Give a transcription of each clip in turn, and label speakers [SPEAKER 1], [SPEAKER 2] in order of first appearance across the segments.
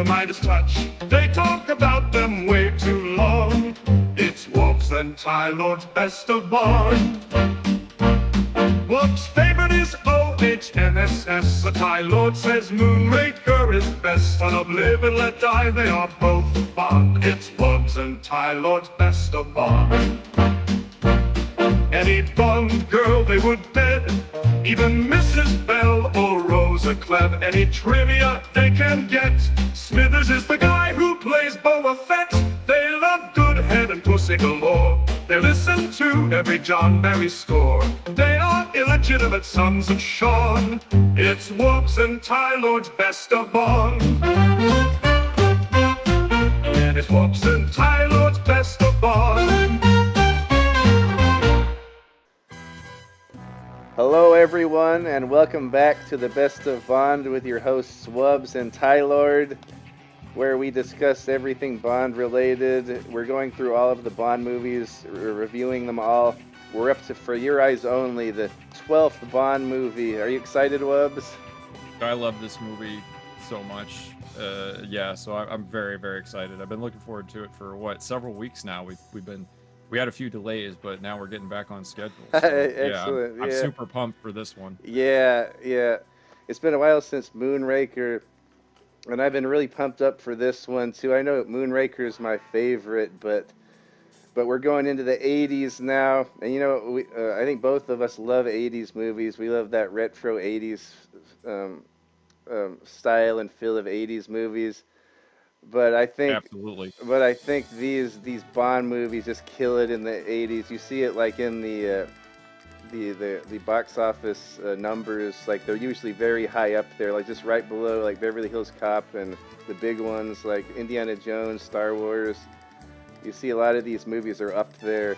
[SPEAKER 1] the Midas touch. They talk about them way too long. It's Wubs and Tylord's best of Bond. Wubs' favorite is OHMSS. The Tylord says Moonraker is best. Son of Live and Let Die, they are both Bond. It's Wubs and Tylord's best of Bond. Any Bond girl they would bed, even Mrs. Bell or Rosa Cleb. Any trivia they can get. Smithers is the guy who plays Boba Fett. They love good head and pussy galore. They listen to every John Barry score. They are illegitimate sons of Sean. It's Wubs and Tylord's best of Bond. And it's Wubs and Tylord's best of Bond.
[SPEAKER 2] Hello everyone, and welcome back to the Best of Bond with your hosts Wubs and Tylord, where we discuss everything Bond related. We're going through all of the Bond movies, we're reviewing them all. We're up to For Your Eyes Only, the 12th Bond movie. Are you excited, Wubs?
[SPEAKER 3] I love this movie so much. So I'm very, very excited. I've been looking forward to it for several weeks now. We had a few delays, but now we're getting back on schedule. So,
[SPEAKER 2] Excellent.
[SPEAKER 3] I'm super pumped for this one.
[SPEAKER 2] Yeah. It's been a while since Moonraker, and I've been really pumped up for this one too. I know Moonraker is my favorite, but we're going into the 80s now, and I think both of us love 80s movies. We love that retro 80s style and feel of 80s movies. But I think
[SPEAKER 3] Absolutely.
[SPEAKER 2] But I think these Bond movies just kill it in the 80s. You see it like in the box office numbers. Like they're usually very high up there, like just right below like Beverly Hills Cop and the big ones like Indiana Jones, Star Wars. You see a lot of these movies are up there,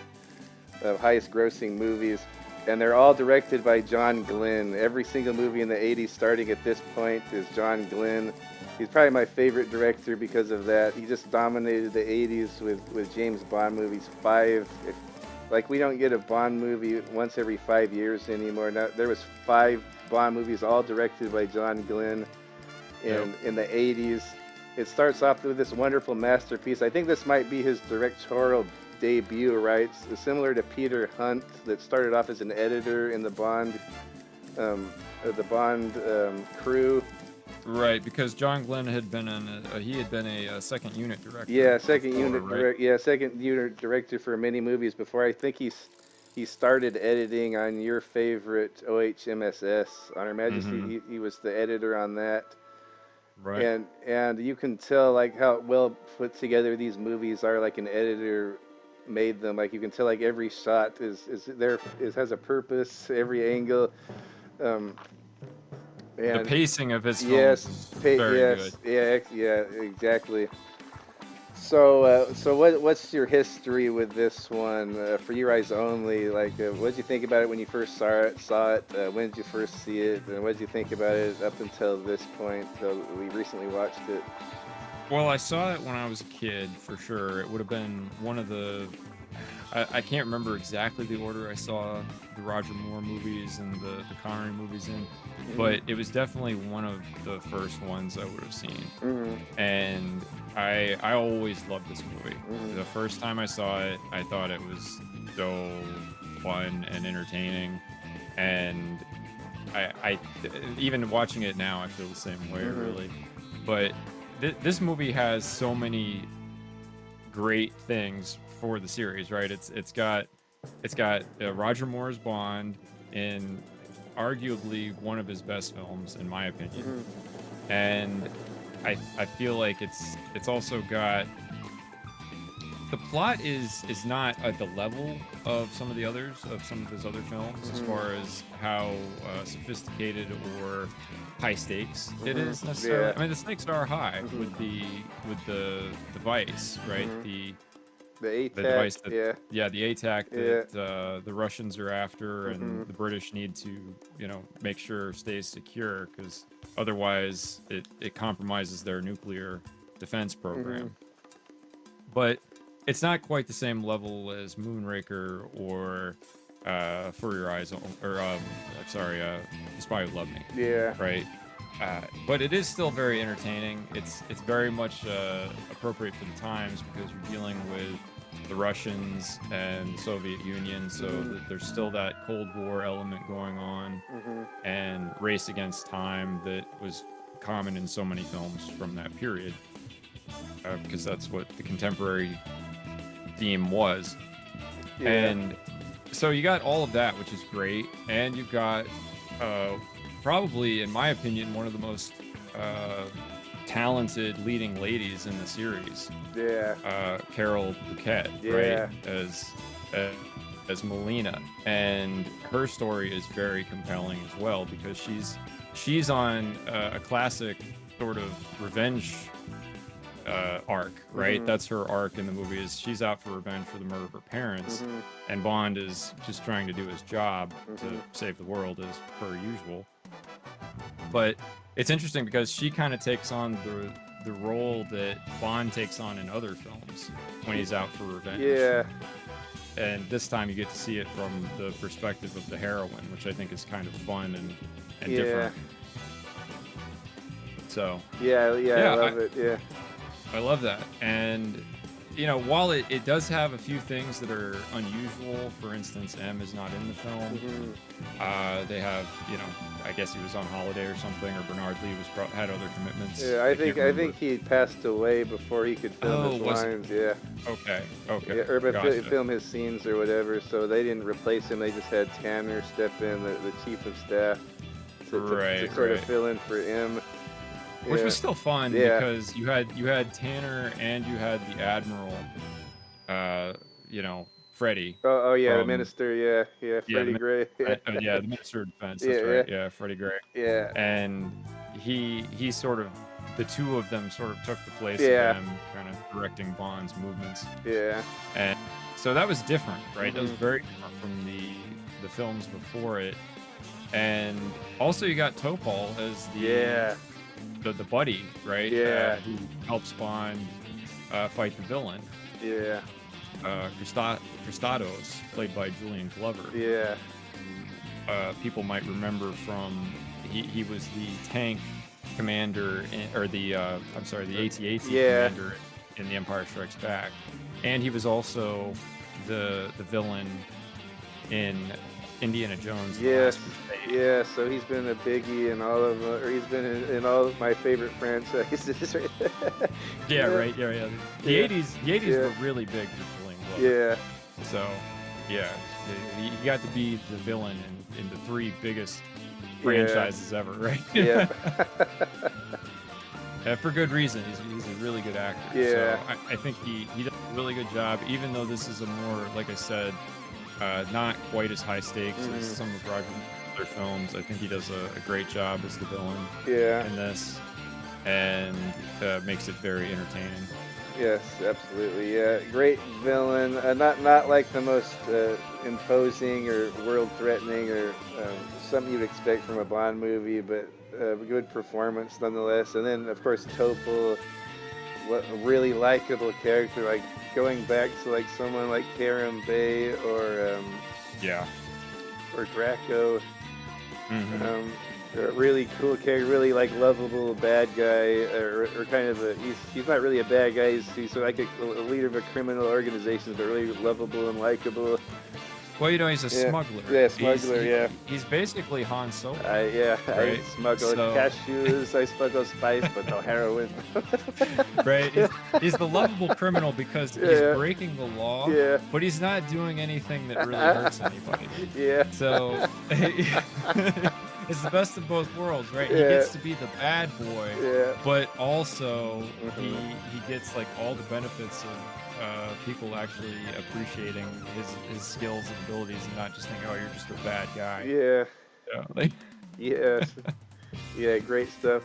[SPEAKER 2] highest grossing movies, and they're all directed by John Glenn. Every single movie in the 80s starting at this point is John Glenn. He's probably my favorite director because of that. He just dominated the 80s with James Bond movies. We don't get a Bond movie once every 5 years anymore. Now, there was 5 Bond movies all directed by John Glenn in the 80s. It starts off with this wonderful masterpiece. I think this might be his directorial debut, right? It's similar to Peter Hunt that started off as an editor in the Bond crew.
[SPEAKER 3] Right, because John Glenn had been a second unit director.
[SPEAKER 2] Yeah, second unit director for many movies before. I think he started editing on your favorite OHMSS, Honor Majesty.
[SPEAKER 3] Mm-hmm.
[SPEAKER 2] He was the editor on that.
[SPEAKER 3] Right.
[SPEAKER 2] And you can tell like how well put together these movies are. Like an editor made them. Like you can tell like every shot has a purpose. Every angle.
[SPEAKER 3] And the pacing of his films is very good.
[SPEAKER 2] Yeah, exactly. So what's your history with this one? For Your Eyes Only, like, what did you think about it when you first saw it? When did you first see it? And what did you think about it up until this point? We recently watched it.
[SPEAKER 3] Well, I saw it when I was a kid, for sure. It would have been one of the... I can't remember exactly the order I saw the Roger Moore movies and the Connery movies in, but it was definitely one of the first ones I would have seen.
[SPEAKER 2] Mm-hmm.
[SPEAKER 3] And I always loved this movie.
[SPEAKER 2] Mm-hmm.
[SPEAKER 3] The first time I saw it, I thought it was so fun and entertaining. And I even watching it now, I feel the same way, really. But this movie has so many great things for the series, right? It's got Roger Moore's Bond in arguably one of his best films, in my opinion, and I feel like it's also got the plot is not at the level of some of his other films as far as how sophisticated or high stakes it is necessarily. I mean, the stakes are high with the device, right?
[SPEAKER 2] The ATAC,
[SPEAKER 3] the device that, the ATAC that the Russians are after, and the British need to, make sure stays secure, because otherwise it compromises their nuclear defense program. But it's not quite the same level as Moonraker or For Your Eyes, or The Spy Who Loved Me.
[SPEAKER 2] Yeah.
[SPEAKER 3] Right. But it is still very entertaining. It's very much appropriate for the times because you're dealing with the Russians and the Soviet Union, so there's still that Cold War element going on, and race against time that was common in so many films from that period, because that's what the contemporary theme was.
[SPEAKER 2] Yeah.
[SPEAKER 3] And so you got all of that, which is great, and you've got probably, in my opinion, one of the most talented leading ladies in the series.
[SPEAKER 2] Yeah.
[SPEAKER 3] Carol Bouquet,
[SPEAKER 2] Yeah.
[SPEAKER 3] right? As Melina, and her story is very compelling as well because she's on a classic sort of revenge arc, right? That's her arc in the movie. Is she's out for revenge for the murder of her parents, and Bond is just trying to do his job to save the world as per usual. But it's interesting because she kind of takes on the role that Bond takes on in other films when he's out for revenge.
[SPEAKER 2] Yeah.
[SPEAKER 3] And this time you get to see it from the perspective of the heroine, which I think is kind of fun and different. So
[SPEAKER 2] Yeah, I love it. Yeah.
[SPEAKER 3] I love that. And while it does have a few things that are unusual, for instance, M is not in the film. They have, I guess he was on holiday or something, or Bernard Lee had other commitments.
[SPEAKER 2] Yeah, I think he passed away before he could film his lines. Yeah.
[SPEAKER 3] Okay.
[SPEAKER 2] Yeah, or film his scenes or whatever. So they didn't replace him. They just had Tanner step in, the chief of staff, to sort of fill in for M.
[SPEAKER 3] Which was still fun because you had Tanner and you had the Admiral, Freddie.
[SPEAKER 2] Oh yeah, the Minister, Freddie Gray.
[SPEAKER 3] The Minister of Defense. That's right. Yeah, Freddie Gray.
[SPEAKER 2] Yeah.
[SPEAKER 3] And he sort of, the two of them sort of took the place of him, kind of directing Bond's movements.
[SPEAKER 2] Yeah.
[SPEAKER 3] And so that was different, right? That was very different from the films before it. And also you got Topol as the buddy, right?
[SPEAKER 2] Yeah.
[SPEAKER 3] Who helps Bond fight the villain.
[SPEAKER 2] Yeah.
[SPEAKER 3] Cristados, played by Julian Glover.
[SPEAKER 2] Yeah.
[SPEAKER 3] People might remember from he was the tank commander the AT-AT commander in The Empire Strikes Back, and he was also the villain in Indiana Jones.
[SPEAKER 2] Yes. Yeah, so he's been a biggie in all of, or he's been in all of my favorite franchises. Right?
[SPEAKER 3] Right. The 80s were really big for Julian Glover.
[SPEAKER 2] Yeah.
[SPEAKER 3] So, he got to be the villain in the three biggest franchises ever, right?
[SPEAKER 2] Yeah.
[SPEAKER 3] For good reason. He's a really good actor.
[SPEAKER 2] Yeah.
[SPEAKER 3] So I think he does a really good job, even though this is a more, like I said, not quite as high stakes as some of Roger's other films. I think he does a great job as the villain in this, and makes it very entertaining.
[SPEAKER 2] Yes, absolutely. Yeah, great villain. Not like the most imposing or world-threatening or something you'd expect from a Bond movie, but a good performance nonetheless. And then, of course, Topol, a really likable character, like going back to like someone like Karim Bey or Draco. A really cool character, really like lovable bad guy, or kind of he's not really a bad guy. He's like a leader of a criminal organization, but really lovable and likable.
[SPEAKER 3] Well, he's a smuggler.
[SPEAKER 2] Yeah, smuggler.
[SPEAKER 3] He's basically Han Solo.
[SPEAKER 2] Right?
[SPEAKER 3] I
[SPEAKER 2] smuggle cashews. I smuggle spice, but no heroin.
[SPEAKER 3] Right. He's the lovable criminal because he's breaking the law.
[SPEAKER 2] Yeah.
[SPEAKER 3] But he's not doing anything that really hurts anybody.
[SPEAKER 2] Yeah.
[SPEAKER 3] So it's the best of both worlds, right? He gets to be the bad boy, but also he gets like all the benefits of people actually appreciating his skills and abilities, and not just thinking, oh, you're just a bad guy.
[SPEAKER 2] Yeah, great stuff.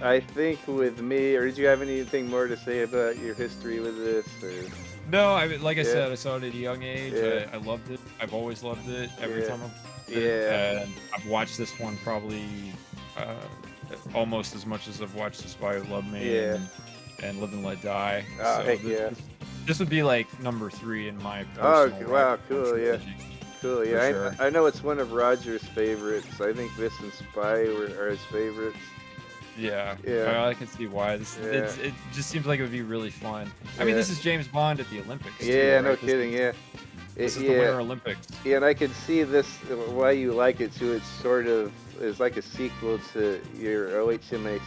[SPEAKER 2] I think with me, or did you have anything more to say about your history with this? Or?
[SPEAKER 3] No, like I said, I saw it at a young age. I loved it. I've always loved it. Every time I've and I've watched this one probably almost as much as I've watched The Spy Who Loved Me and Live and Let Die.
[SPEAKER 2] Oh, heck
[SPEAKER 3] This would be like number 3 in my
[SPEAKER 2] personal wow, cool, Cool, yeah.
[SPEAKER 3] Sure.
[SPEAKER 2] I know it's one of Roger's favorites. I think this and Spy are his favorites.
[SPEAKER 3] Yeah,
[SPEAKER 2] Yeah,
[SPEAKER 3] I can see why.
[SPEAKER 2] yeah,
[SPEAKER 3] It just seems like it would be really fun. I mean,
[SPEAKER 2] yeah,
[SPEAKER 3] this is James Bond at the Olympics too,
[SPEAKER 2] yeah. No
[SPEAKER 3] right?
[SPEAKER 2] kidding. Yeah,
[SPEAKER 3] This is the
[SPEAKER 2] yeah.
[SPEAKER 3] Winter Olympics.
[SPEAKER 2] Yeah, and I could see this why you like it too. It's sort of is like a sequel to your OHMSS.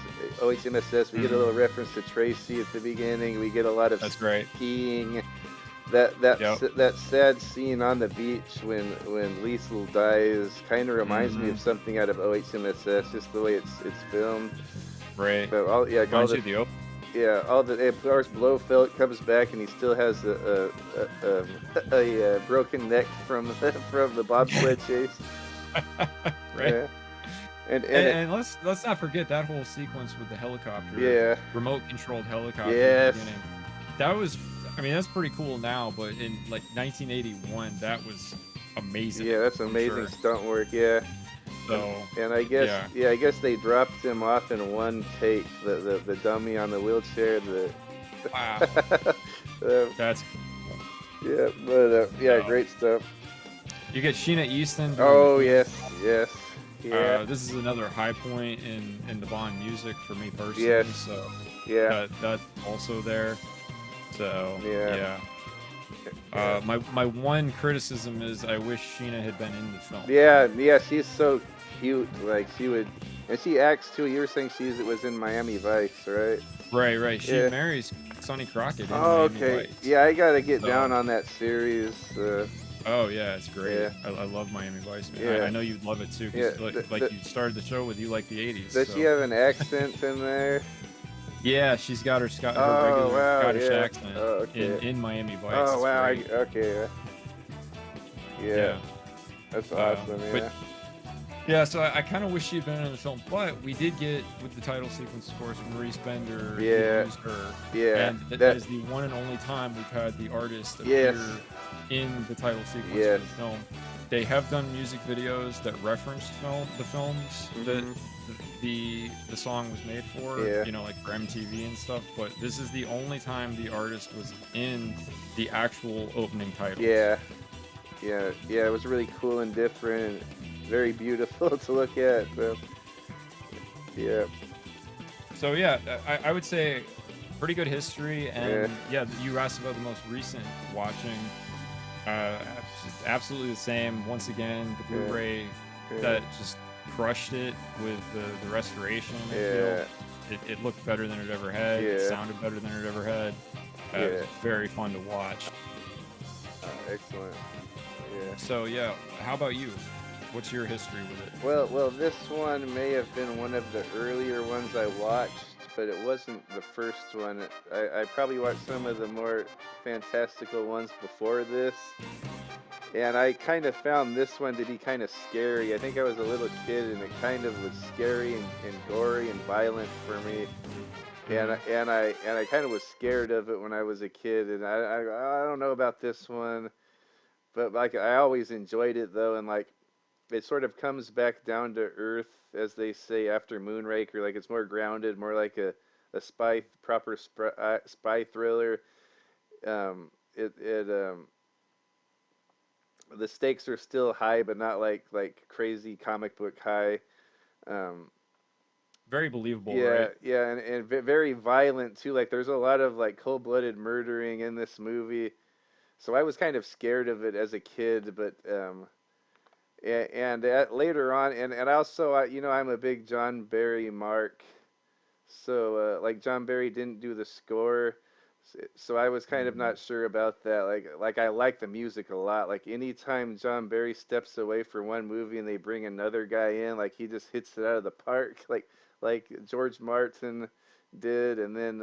[SPEAKER 2] We get a little
[SPEAKER 3] Mhm.
[SPEAKER 2] reference to Tracy at the beginning. We get a lot of
[SPEAKER 3] That's great.
[SPEAKER 2] skiing.
[SPEAKER 3] Yep.
[SPEAKER 2] That sad scene on the beach when Liesl dies kind of reminds me of
[SPEAKER 3] Hmm.
[SPEAKER 2] something out of OHMSS. Just the way it's filmed.
[SPEAKER 3] Right.
[SPEAKER 2] But all
[SPEAKER 3] Reminds you
[SPEAKER 2] the
[SPEAKER 3] of the open.
[SPEAKER 2] yeah, all the of course Blofeld comes back and he still has a broken neck from from the bobsled chase.
[SPEAKER 3] Right.
[SPEAKER 2] Yeah, and it
[SPEAKER 3] And let's not forget that whole sequence with the helicopter,
[SPEAKER 2] yeah,
[SPEAKER 3] remote controlled helicopter at the
[SPEAKER 2] yes,
[SPEAKER 3] beginning. That was, I mean, that's pretty cool now, but in like 1981, that was amazing,
[SPEAKER 2] yeah, that's
[SPEAKER 3] I'm
[SPEAKER 2] amazing
[SPEAKER 3] sure.
[SPEAKER 2] stunt work. Yeah, and
[SPEAKER 3] So,
[SPEAKER 2] and I guess
[SPEAKER 3] yeah.
[SPEAKER 2] yeah, I guess they dropped him off in one take. The dummy on the wheelchair. The
[SPEAKER 3] Wow.
[SPEAKER 2] uh,
[SPEAKER 3] That's cool.
[SPEAKER 2] yeah, but yeah,
[SPEAKER 3] So,
[SPEAKER 2] great stuff.
[SPEAKER 3] you get Sheena Easton doing the
[SPEAKER 2] Oh
[SPEAKER 3] theme.
[SPEAKER 2] yes, yes, yeah,
[SPEAKER 3] This is another high point in the Bond music for me
[SPEAKER 2] yes,
[SPEAKER 3] personally, so
[SPEAKER 2] yeah,
[SPEAKER 3] that's also there. So,
[SPEAKER 2] yeah,
[SPEAKER 3] yeah.
[SPEAKER 2] yeah.
[SPEAKER 3] My one criticism is I wish Sheena had been in the film.
[SPEAKER 2] Yeah, yeah, she's so cute. Like she would, and she acts too. You were saying it was in Miami Vice, right?
[SPEAKER 3] Right, right. She
[SPEAKER 2] Yeah.
[SPEAKER 3] marries Sonny Crockett in
[SPEAKER 2] Oh,
[SPEAKER 3] Miami
[SPEAKER 2] okay.
[SPEAKER 3] Vice.
[SPEAKER 2] Yeah, I gotta get down
[SPEAKER 3] So,
[SPEAKER 2] on that series.
[SPEAKER 3] oh yeah, it's great.
[SPEAKER 2] Yeah,
[SPEAKER 3] I love Miami Vice, man.
[SPEAKER 2] yeah,
[SPEAKER 3] I know you'd love it too,
[SPEAKER 2] yeah.
[SPEAKER 3] because like you started the show with you like the '80s.
[SPEAKER 2] Does she
[SPEAKER 3] So
[SPEAKER 2] have an accent in there?
[SPEAKER 3] yeah, she's got her
[SPEAKER 2] Oh
[SPEAKER 3] regular
[SPEAKER 2] wow,
[SPEAKER 3] Scottish
[SPEAKER 2] yeah.
[SPEAKER 3] accent
[SPEAKER 2] Oh okay.
[SPEAKER 3] in Miami Vice.
[SPEAKER 2] Oh
[SPEAKER 3] It's
[SPEAKER 2] wow.
[SPEAKER 3] great.
[SPEAKER 2] Okay. Yeah,
[SPEAKER 3] Yeah.
[SPEAKER 2] that's awesome.
[SPEAKER 3] But
[SPEAKER 2] Yeah.
[SPEAKER 3] yeah, so I kind of wish she'd been in the film, but we did get with the title sequence, of course, Maurice Bender
[SPEAKER 2] Yeah.
[SPEAKER 3] did use her,
[SPEAKER 2] Yeah.
[SPEAKER 3] and that
[SPEAKER 2] That.
[SPEAKER 3] is the one and only time we've had the artist
[SPEAKER 2] Yes.
[SPEAKER 3] appear in the title sequence for
[SPEAKER 2] Yes.
[SPEAKER 3] the film. They have done music videos that reference the films that
[SPEAKER 2] Mhm.
[SPEAKER 3] the song was made for,
[SPEAKER 2] Yeah.
[SPEAKER 3] you know, like for MTV and stuff. But this is the only time the artist was in the actual opening titles.
[SPEAKER 2] Yeah. Yeah. Yeah. It was really cool and different and very beautiful to look at. So, yeah.
[SPEAKER 3] So yeah, I would say pretty good history,
[SPEAKER 2] Yeah.
[SPEAKER 3] and yeah, you asked about the most recent watching. Just absolutely the same. Once again, the
[SPEAKER 2] Yeah.
[SPEAKER 3] Blu-ray
[SPEAKER 2] Yeah.
[SPEAKER 3] that just crushed it with the restoration. I feel
[SPEAKER 2] Yeah.
[SPEAKER 3] it looked better than it ever had. It
[SPEAKER 2] Yeah.
[SPEAKER 3] sounded better than it ever had. It was
[SPEAKER 2] Yeah.
[SPEAKER 3] very fun to watch.
[SPEAKER 2] Excellent. Yeah.
[SPEAKER 3] So yeah, how about you? What's your history with it?
[SPEAKER 2] Well, this one may have been one of the earlier ones I watched, but it wasn't the first one. I probably watched some of the more fantastical ones before this, and I kind of found this one to be kind of scary. I think I was a little kid, and it kind of was scary and gory and violent for me. And
[SPEAKER 3] Hmm.
[SPEAKER 2] I kind of was scared of it when I was a kid, and I don't know about this one, but like I always enjoyed it though, and like it sort of comes back down to earth, as they say after Moonraker. Like it's more grounded, more like a spy thriller. It the stakes are still high, but not like crazy comic book high. Um,
[SPEAKER 3] Very believable,
[SPEAKER 2] yeah,
[SPEAKER 3] right?
[SPEAKER 2] yeah, and very violent too. Like there's a lot of like cold-blooded murdering in this movie, so I was kind of scared of it as a kid, but and later on, and also, I'm a big John Barry mark. So, like John Barry didn't do the score, so I was kind of
[SPEAKER 3] Mhm.
[SPEAKER 2] not sure about that. Like I like the music a lot. Like anytime John Barry steps away for one movie and they bring another guy in, like he just hits it out of the park. Like George Martin did, and then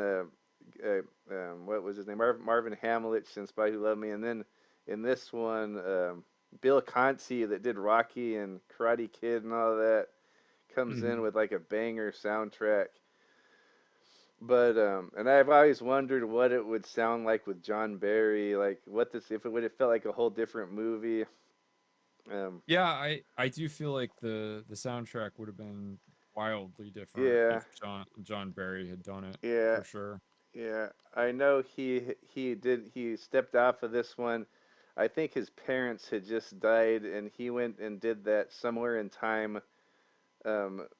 [SPEAKER 2] what was his name? Marvin Hamlich in Spy Who Loved Me, and then in this one, Bill Conti that did Rocky and Karate Kid and all that comes in
[SPEAKER 3] Mhm.
[SPEAKER 2] with like a banger soundtrack. But and I've always wondered what it would sound like with John Barry, like what this if it would have felt like a whole different movie. Um,
[SPEAKER 3] Yeah, I do feel like the soundtrack would have been wildly different
[SPEAKER 2] yeah,
[SPEAKER 3] if John Barry had done it
[SPEAKER 2] yeah,
[SPEAKER 3] for sure.
[SPEAKER 2] yeah. I know he stepped off of this one. I think his parents had just died, and he went and did that somewhere in time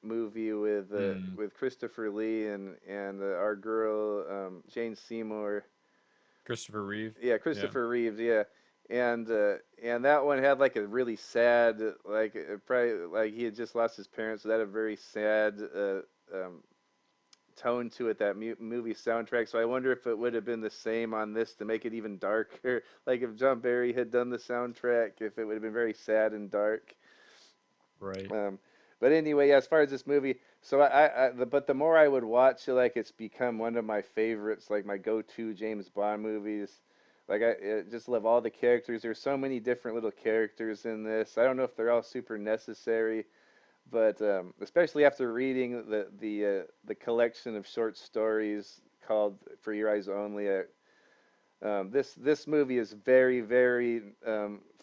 [SPEAKER 2] movie
[SPEAKER 3] Hmm.
[SPEAKER 2] with Christopher Lee and our girl Jane Seymour.
[SPEAKER 3] Christopher Reeve.
[SPEAKER 2] Yeah,
[SPEAKER 3] Yeah.
[SPEAKER 2] Christopher Reeves. Yeah, and that one had like a really sad, like probably like he had just lost his parents, so that had a very sad um, tone to it. That movie soundtrack. So I wonder if it would have been the same on this to make it even darker. Like if John Barry had done the soundtrack, if it would have been very sad and dark.
[SPEAKER 3] Right.
[SPEAKER 2] Um, but anyway, yeah, as far as this movie, so but the more I would watch it, like it's become one of my favorites, like my go-to James Bond movies. Like I just love all the characters. There's so many different little characters in this. I don't know if they're all super necessary, but especially after reading the collection of short stories called "For Your Eyes Only," this movie is very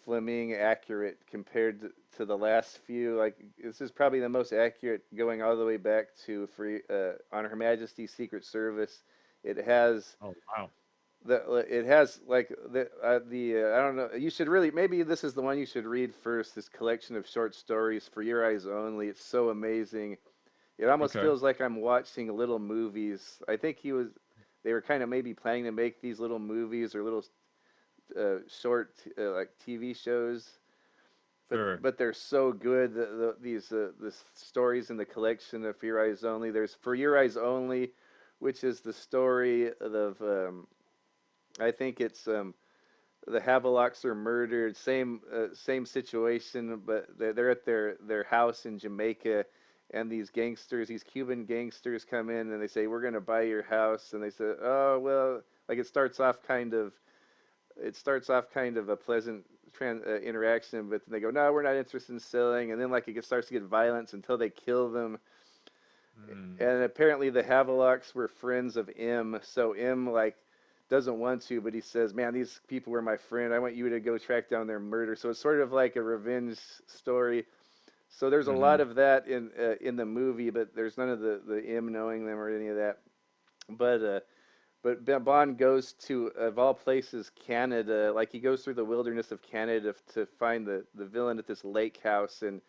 [SPEAKER 2] Fleming accurate compared to the last few. Like this is probably the most accurate, going all the way back to on Her Majesty's Secret Service. It has
[SPEAKER 3] Oh wow.
[SPEAKER 2] it has like the I don't know. You should really, maybe this is the one you should read first. This collection of short stories, For Your Eyes Only. It's so amazing. It almost
[SPEAKER 3] Okay.
[SPEAKER 2] feels like I'm watching little movies. I think they were kind of maybe planning to make these little movies or little short like TV shows,
[SPEAKER 3] Sure.
[SPEAKER 2] but they're so good. The stories in the collection of For Your Eyes Only. There's For Your Eyes Only, which is the story of I think it's the Havelocks are murdered. Same situation, but they're at their house in Jamaica, and these gangsters, these Cuban gangsters, come in and they say, "We're gonna buy your house," and they say, "Oh well." Like it starts off kind of a pleasant interaction, but then they go, "No, we're not interested in selling," and then like starts to get violence until they kill them.
[SPEAKER 3] Hmm.
[SPEAKER 2] And apparently the Havelocks were friends of M, so M like doesn't want to, but he says, "Man, these people were my friend. I want you to go track down their murder." So it's sort of like a revenge story. So there's a lot
[SPEAKER 3] Hmm.
[SPEAKER 2] of that in the movie, but there's none of the M knowing them or any of that. But uh, but Bond goes to, of all places, Canada. Like he goes through the wilderness of Canada to find the villain at this lake house, and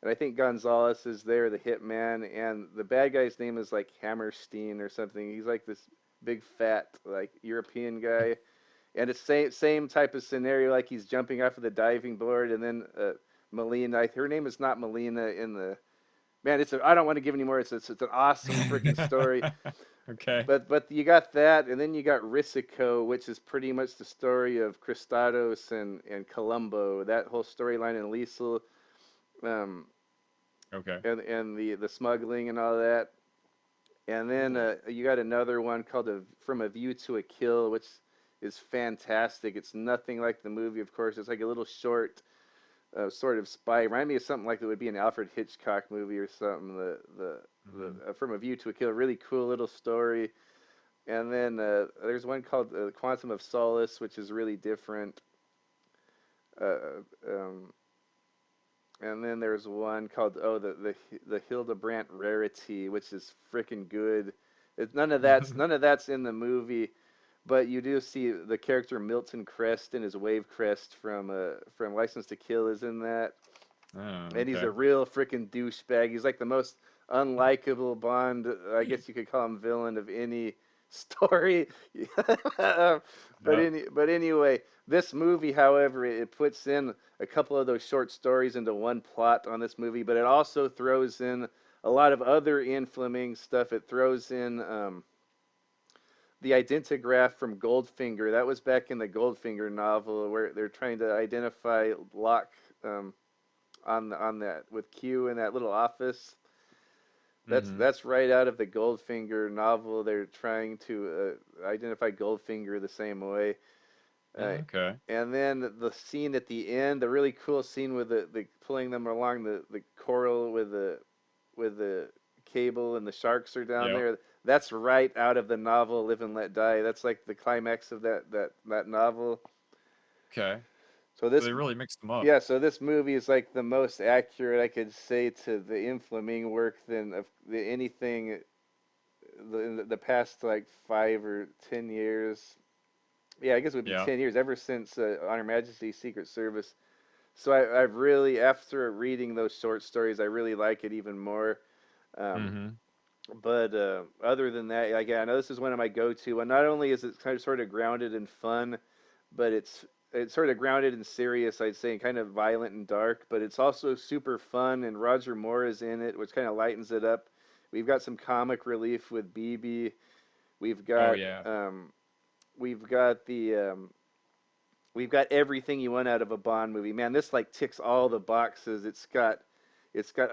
[SPEAKER 2] I think Gonzalez is there, the hitman, and the bad guy's name is like Hammerstein or something. He's like this big fat like European guy, and it's same type of scenario. Like he's jumping off of the diving board, and then Melina. Her name is not Melina in the man. I don't want to give any more. It's an awesome freaking story.
[SPEAKER 3] Okay.
[SPEAKER 2] But you got that, and then you got Risico, which is pretty much the story of Christados and Columbo. That whole storyline in Liesel, um,
[SPEAKER 3] Okay.
[SPEAKER 2] and the smuggling and all that. And then
[SPEAKER 3] Cool.
[SPEAKER 2] you got another one called From a View to a Kill, which is fantastic. It's nothing like the movie, of course. It's like a little short sort of spy. Remind me of something like it would be an Alfred Hitchcock movie or something.
[SPEAKER 3] Hmm.
[SPEAKER 2] From a View to a Kill, really cool little story. And then there's one called Quantum of Solace, which is really different. Uh, um, and then there's one called the Hildebrandt Rarity, which is freaking good. None of that's in the movie, but you do see the character Milton Crest and his wave crest from License to Kill is in that,
[SPEAKER 3] Oh,
[SPEAKER 2] and he's a
[SPEAKER 3] okay.
[SPEAKER 2] real freaking douchebag. He's like the most unlikable Bond, I guess you could call him villain of any story.
[SPEAKER 3] Yep.
[SPEAKER 2] But anyway, this movie, however, it puts in a couple of those short stories into one plot on this movie, but it also throws in a lot of other Ian Fleming stuff. It throws in the identigraph from Goldfinger. That was back in the Goldfinger novel where they're trying to identify Locke um, on that with Q in that little office.
[SPEAKER 3] Hmm.
[SPEAKER 2] That's right out of the Goldfinger novel. They're trying to identify Goldfinger the same way. Uh,
[SPEAKER 3] Okay.
[SPEAKER 2] and then the scene at the end, the really cool scene with the pulling them along the coral with the cable and the sharks are down
[SPEAKER 3] Yep.
[SPEAKER 2] there. That's right out of the novel Live and Let Die. That's like the climax of that novel.
[SPEAKER 3] Okay.
[SPEAKER 2] So
[SPEAKER 3] So
[SPEAKER 2] this
[SPEAKER 3] they really mixed them up.
[SPEAKER 2] Yeah, so this movie is like the most accurate I could say to the Ian Fleming work than of anything in the past like 5 or 10 years. Yeah, I guess it would be
[SPEAKER 3] Yeah.
[SPEAKER 2] 10 years ever since On Her Majesty's Secret Service. So I've really, after reading those short stories, I really like it even more. Um,
[SPEAKER 3] Mm-hmm.
[SPEAKER 2] but other than that, like, yeah, I know this is one of my go-to. And not only is it kind of sort of grounded and fun, but it's sort of grounded and serious, I'd say, and kind of violent and dark. But it's also super fun, and Roger Moore is in it, which kind of lightens it up. We've got some comic relief with BB. We've
[SPEAKER 3] Oh
[SPEAKER 2] got
[SPEAKER 3] yeah.
[SPEAKER 2] we've got we've got everything you want out of a Bond movie. Man, this like ticks all the boxes. It's got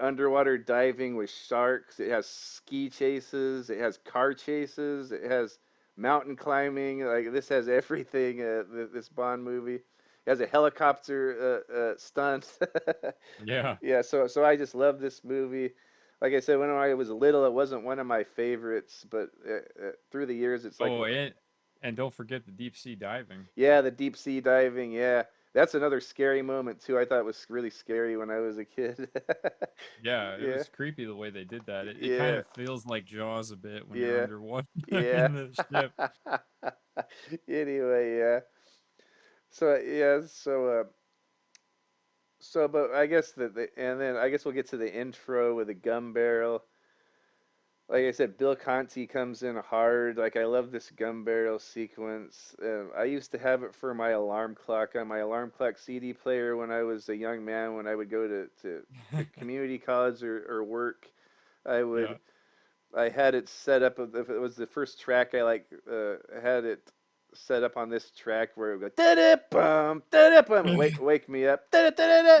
[SPEAKER 2] underwater diving with sharks. It has ski chases. It has car chases. It has mountain climbing. Like this has everything. This Bond movie. It has a helicopter stunt.
[SPEAKER 3] Yeah.
[SPEAKER 2] Yeah, so I just love this movie. Like I said, when I was little, it wasn't one of my favorites, but through the years, it's like,
[SPEAKER 3] Oh, and don't forget the deep sea diving.
[SPEAKER 2] yeah, the deep sea diving. Yeah, that's another scary moment too. I thought it was really scary when I was a kid.
[SPEAKER 3] Yeah, it
[SPEAKER 2] Yeah,
[SPEAKER 3] was creepy the way they did that. It kind
[SPEAKER 2] yeah,
[SPEAKER 3] of feels like Jaws a bit when you're
[SPEAKER 2] yeah,
[SPEAKER 3] underwater
[SPEAKER 2] yeah.
[SPEAKER 3] in the ship.
[SPEAKER 2] Anyway, yeah. So yeah, but I guess and then I guess we'll get to the intro with the gun barrel. Like I said, Bill Conti comes in hard. Like I love this gun barrel sequence. I used to have it for my alarm clock on my alarm clock CD player when I was a young man. When I would go to community college or work, I
[SPEAKER 3] Yeah.
[SPEAKER 2] would I had it set up. If it was the first track, I like had it set up on this track where it would go da da bum da da bum, wake me up da da da da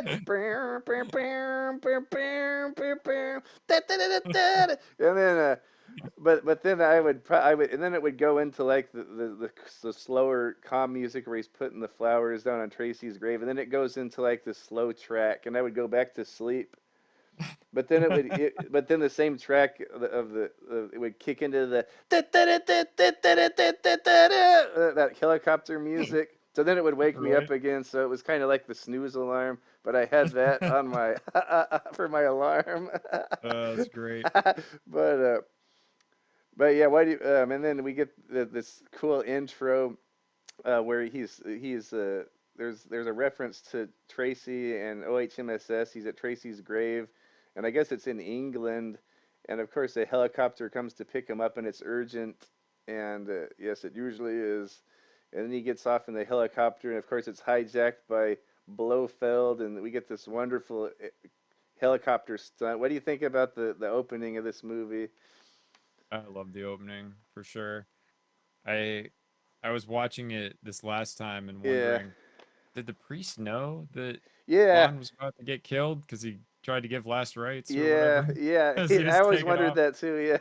[SPEAKER 2] da, and then but then I would and then it would go into like the slower calm music where he's putting the flowers down on Tracy's grave, and then it goes into like this slow track, and I would go back to sleep. But then the same track it would kick into the that helicopter music. So then it would wake me up
[SPEAKER 3] Right?
[SPEAKER 2] again. So it was kind of like the snooze alarm, but I had that on my for my alarm.
[SPEAKER 3] That's great.
[SPEAKER 2] but uh, but yeah, why do you, and then we get this cool intro where he's there's a reference to Tracy and OHMSS. He's at Tracy's grave, and I guess it's in England. And of course, a helicopter comes to pick him up, and it's urgent. And yes, it usually is. And then he gets off in the helicopter, and of course, it's hijacked by Blofeld, and we get this wonderful helicopter stunt. What do you think about the opening of this movie?
[SPEAKER 3] I love the opening for sure. I I was watching it this last time and
[SPEAKER 2] Yeah,
[SPEAKER 3] wondering, did the priest know that
[SPEAKER 2] yeah.
[SPEAKER 3] Bond was about to get killed because he tried to give last rites or
[SPEAKER 2] Yeah,
[SPEAKER 3] whatever
[SPEAKER 2] yeah.
[SPEAKER 3] as he
[SPEAKER 2] I
[SPEAKER 3] was
[SPEAKER 2] always
[SPEAKER 3] taking
[SPEAKER 2] wondered
[SPEAKER 3] off?
[SPEAKER 2] that too. Yeah.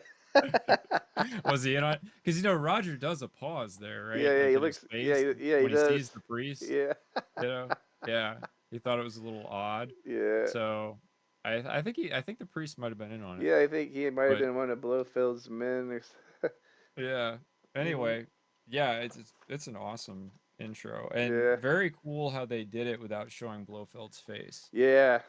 [SPEAKER 3] Was he in on it? Because Roger does a pause there,
[SPEAKER 2] Yeah,
[SPEAKER 3] right?
[SPEAKER 2] yeah.
[SPEAKER 3] Like
[SPEAKER 2] He
[SPEAKER 3] in his
[SPEAKER 2] looks. Yeah,
[SPEAKER 3] face
[SPEAKER 2] yeah. He
[SPEAKER 3] when he
[SPEAKER 2] does.
[SPEAKER 3] sees the priest.
[SPEAKER 2] Yeah.
[SPEAKER 3] You know, yeah, he thought it was a little odd.
[SPEAKER 2] Yeah.
[SPEAKER 3] So I think the priest might have been in on it.
[SPEAKER 2] Yeah. I think he might have
[SPEAKER 3] But
[SPEAKER 2] been one of Blofeld's men.
[SPEAKER 3] yeah.
[SPEAKER 2] Hmm.
[SPEAKER 3] Anyway, yeah, it's an awesome intro and
[SPEAKER 2] Yeah.
[SPEAKER 3] very cool how they did it without showing Blofeld's face.
[SPEAKER 2] Yeah.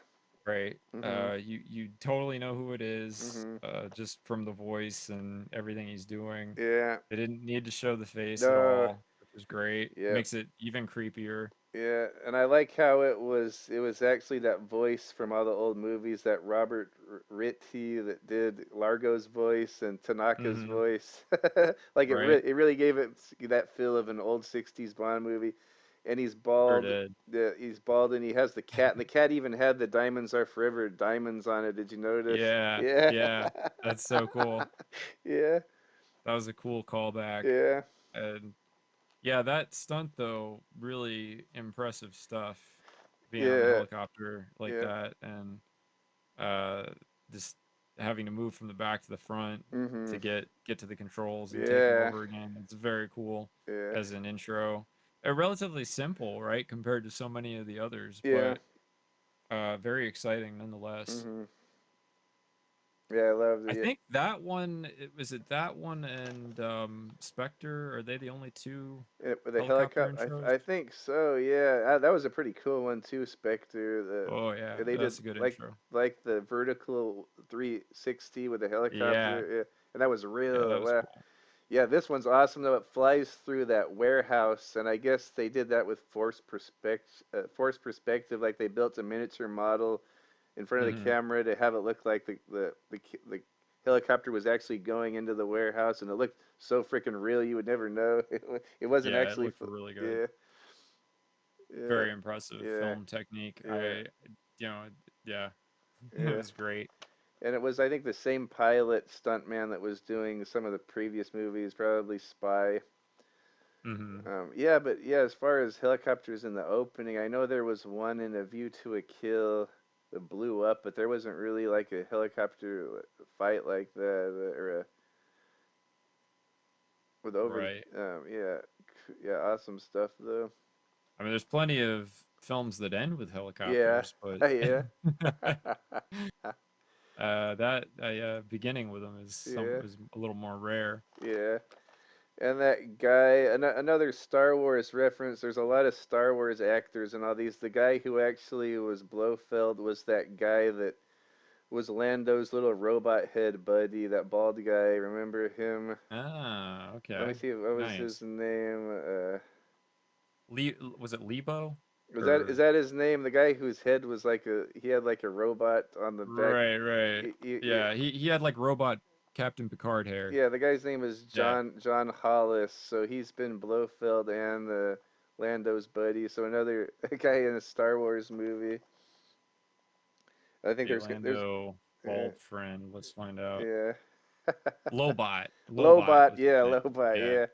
[SPEAKER 3] Right.
[SPEAKER 2] Mhm.
[SPEAKER 3] You totally know who it is,
[SPEAKER 2] Mhm.
[SPEAKER 3] just from the voice and everything he's doing.
[SPEAKER 2] Yeah.
[SPEAKER 3] They didn't need to show the face at
[SPEAKER 2] No.
[SPEAKER 3] all, which was great.
[SPEAKER 2] Yeah.
[SPEAKER 3] Makes it even creepier.
[SPEAKER 2] Yeah. And I like how it was. It was actually that voice from all the old movies, that Robert Ritchie that did Largo's voice and Tanaka's
[SPEAKER 3] Mm-hmm.
[SPEAKER 2] voice. Like
[SPEAKER 3] Right?
[SPEAKER 2] it really gave it that feel of an old '60s Bond movie. And he's
[SPEAKER 3] Sure
[SPEAKER 2] bald.
[SPEAKER 3] did.
[SPEAKER 2] He's bald, and he has the cat. And the cat even had the "Diamonds Are Forever" diamonds on it. Did you notice?
[SPEAKER 3] Yeah,
[SPEAKER 2] Yeah.
[SPEAKER 3] yeah. That's so cool.
[SPEAKER 2] Yeah.
[SPEAKER 3] That was a cool callback.
[SPEAKER 2] Yeah.
[SPEAKER 3] And yeah, that stunt though, really impressive stuff. Being on the
[SPEAKER 2] Yeah.
[SPEAKER 3] helicopter like
[SPEAKER 2] Yeah.
[SPEAKER 3] that and uh just having to move from the back to the front to
[SPEAKER 2] Mhm.
[SPEAKER 3] get to the controls and take them
[SPEAKER 2] Yeah.
[SPEAKER 3] over again. It's very cool
[SPEAKER 2] Yeah.
[SPEAKER 3] as an intro. Relatively simple, right, compared to so many of the others,
[SPEAKER 2] Yeah.
[SPEAKER 3] but very exciting nonetheless.
[SPEAKER 2] Mhm. Yeah. I loved
[SPEAKER 3] I
[SPEAKER 2] it.
[SPEAKER 3] think that one was it that one and Spectre, are they the only two
[SPEAKER 2] With the
[SPEAKER 3] helicopter
[SPEAKER 2] helicopter,
[SPEAKER 3] intros?
[SPEAKER 2] I think so. Yeah, that was a pretty cool one too. Spectre.
[SPEAKER 3] Oh yeah,
[SPEAKER 2] They did
[SPEAKER 3] that's a good intro.
[SPEAKER 2] like the vertical 360 with the
[SPEAKER 3] Yeah,
[SPEAKER 2] helicopter. Yeah, and that was
[SPEAKER 3] yeah,
[SPEAKER 2] real.
[SPEAKER 3] that was
[SPEAKER 2] Wow.
[SPEAKER 3] cool.
[SPEAKER 2] Yeah, this one's awesome though. It flies through that warehouse, and I guess they did that with forced perspective. Like they built a miniature model in front of the
[SPEAKER 3] Hmm.
[SPEAKER 2] camera to have it look like the helicopter was actually going into the warehouse, and it looked so freaking real you would never know. It wasn't
[SPEAKER 3] Yeah, it
[SPEAKER 2] actually.
[SPEAKER 3] looked really good.
[SPEAKER 2] Yeah, yeah,
[SPEAKER 3] Very impressive
[SPEAKER 2] yeah,
[SPEAKER 3] film technique.
[SPEAKER 2] yeah,
[SPEAKER 3] You know, yeah, it
[SPEAKER 2] yeah.
[SPEAKER 3] was great.
[SPEAKER 2] And it was, I think, the same pilot stuntman that was doing some of the previous movies, probably Spy.
[SPEAKER 3] Hmm.
[SPEAKER 2] Yeah, but yeah, as far as helicopters in the opening, I know there was one in A View to a Kill that blew up, but there wasn't really like a helicopter fight like that, or a with over the,
[SPEAKER 3] Right.
[SPEAKER 2] yeah, yeah, awesome stuff though.
[SPEAKER 3] I mean, there's plenty of films that end with
[SPEAKER 2] Yeah,
[SPEAKER 3] helicopters, but
[SPEAKER 2] yeah,
[SPEAKER 3] that beginning with them
[SPEAKER 2] yeah,
[SPEAKER 3] is a little more rare.
[SPEAKER 2] yeah. And that guy, another Star Wars reference. There's a lot of Star Wars actors and all these. The guy who actually was Blofeld was that guy that was Lando's little robot head buddy, that bald guy. Remember him?
[SPEAKER 3] Ah,
[SPEAKER 2] Let me
[SPEAKER 3] okay,
[SPEAKER 2] see. What was his
[SPEAKER 3] nice.
[SPEAKER 2] name?
[SPEAKER 3] Was it Lebo
[SPEAKER 2] Is
[SPEAKER 3] or
[SPEAKER 2] that his name? The guy whose head was like he had like a robot on the back.
[SPEAKER 3] right, right? Yeah, he had like robot Captain Picard hair.
[SPEAKER 2] Yeah, the guy's name is
[SPEAKER 3] Yeah,
[SPEAKER 2] John Hollis. So he's been Blofeld and Lando's buddy. So another guy in a Star Wars movie. I think
[SPEAKER 3] the
[SPEAKER 2] there's
[SPEAKER 3] Orlando
[SPEAKER 2] yeah,
[SPEAKER 3] bald friend. Let's find out.
[SPEAKER 2] yeah.
[SPEAKER 3] Lobot
[SPEAKER 2] Lobot,
[SPEAKER 3] was his
[SPEAKER 2] yeah,
[SPEAKER 3] name.
[SPEAKER 2] Lobot,
[SPEAKER 3] Yeah,
[SPEAKER 2] yeah.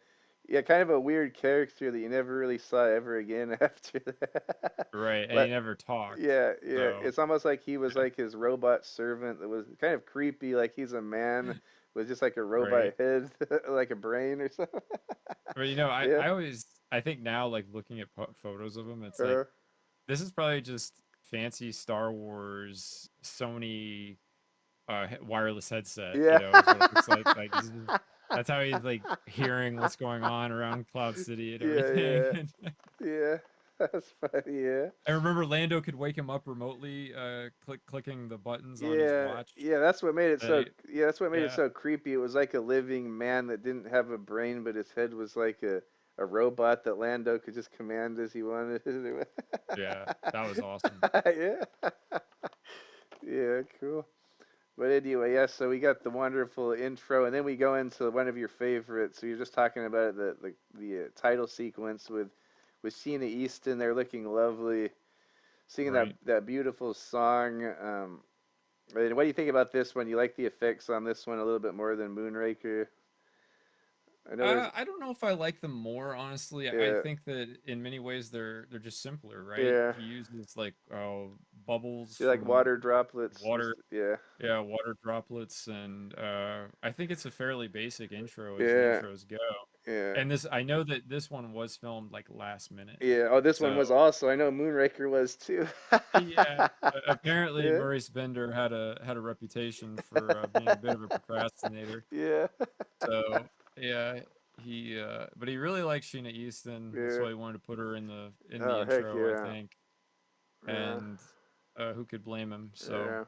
[SPEAKER 2] Yeah, kind of a weird character that you never really saw ever again after that.
[SPEAKER 3] right. And he
[SPEAKER 2] Like,
[SPEAKER 3] never talked.
[SPEAKER 2] yeah, yeah.
[SPEAKER 3] So
[SPEAKER 2] It's almost like he was
[SPEAKER 3] yeah,
[SPEAKER 2] like his robot servant that was kind of creepy, like he's a man with just like a robot
[SPEAKER 3] right.
[SPEAKER 2] head, like a brain or something.
[SPEAKER 3] But you know,
[SPEAKER 2] Yeah.
[SPEAKER 3] I always I think now like looking at photos of him, it's like
[SPEAKER 2] Uh,
[SPEAKER 3] this is probably just fancy Star Wars Sony wireless headset,
[SPEAKER 2] yeah.
[SPEAKER 3] is what it looks like. Like this is, that's how he's like hearing what's going on around Cloud City and
[SPEAKER 2] Yeah,
[SPEAKER 3] everything.
[SPEAKER 2] yeah. Yeah. That's funny, yeah.
[SPEAKER 3] I remember Lando could wake him up remotely, clicking the buttons on his
[SPEAKER 2] Yeah,
[SPEAKER 3] watch.
[SPEAKER 2] yeah, that's what made it
[SPEAKER 3] That
[SPEAKER 2] so.
[SPEAKER 3] he,
[SPEAKER 2] Yeah, that's what made it
[SPEAKER 3] yeah,
[SPEAKER 2] so creepy. It was like a living man that didn't have a brain, but his head was like a robot that Lando could just command as he wanted.
[SPEAKER 3] yeah, that was awesome.
[SPEAKER 2] Yeah, yeah, cool. But anyway, yes. So we got the wonderful intro, and then we go into one of your favorites. So you're just talking about the title sequence with Sheena Easton. They're looking lovely, singing
[SPEAKER 3] Right.
[SPEAKER 2] that beautiful song. And what do you think about this one? You like the effects on this one a little bit more than Moonraker? I know there's
[SPEAKER 3] I don't know if I like them more, honestly. I
[SPEAKER 2] yeah,
[SPEAKER 3] think that in many ways they're just simpler, right?
[SPEAKER 2] yeah,
[SPEAKER 3] He uses like bubbles
[SPEAKER 2] you like
[SPEAKER 3] from
[SPEAKER 2] water droplets, just
[SPEAKER 3] water,
[SPEAKER 2] yeah,
[SPEAKER 3] yeah, water droplets, and I think it's a fairly basic intro as the
[SPEAKER 2] yeah,
[SPEAKER 3] intros go.
[SPEAKER 2] yeah,
[SPEAKER 3] And this, I know that this one was filmed like last minute,
[SPEAKER 2] yeah. Oh, this one
[SPEAKER 3] so
[SPEAKER 2] was also. I know Moonraker was too.
[SPEAKER 3] yeah. Apparently,
[SPEAKER 2] Yeah,
[SPEAKER 3] Murray Spender had a reputation for being a bit of a procrastinator.
[SPEAKER 2] yeah,
[SPEAKER 3] So yeah, but he really likes Sheena Easton. That's
[SPEAKER 2] yeah.
[SPEAKER 3] why he wanted to put her in the
[SPEAKER 2] Oh heck
[SPEAKER 3] intro, I
[SPEAKER 2] yeah,
[SPEAKER 3] think.
[SPEAKER 2] yeah,
[SPEAKER 3] And who could blame him? So
[SPEAKER 2] yeah.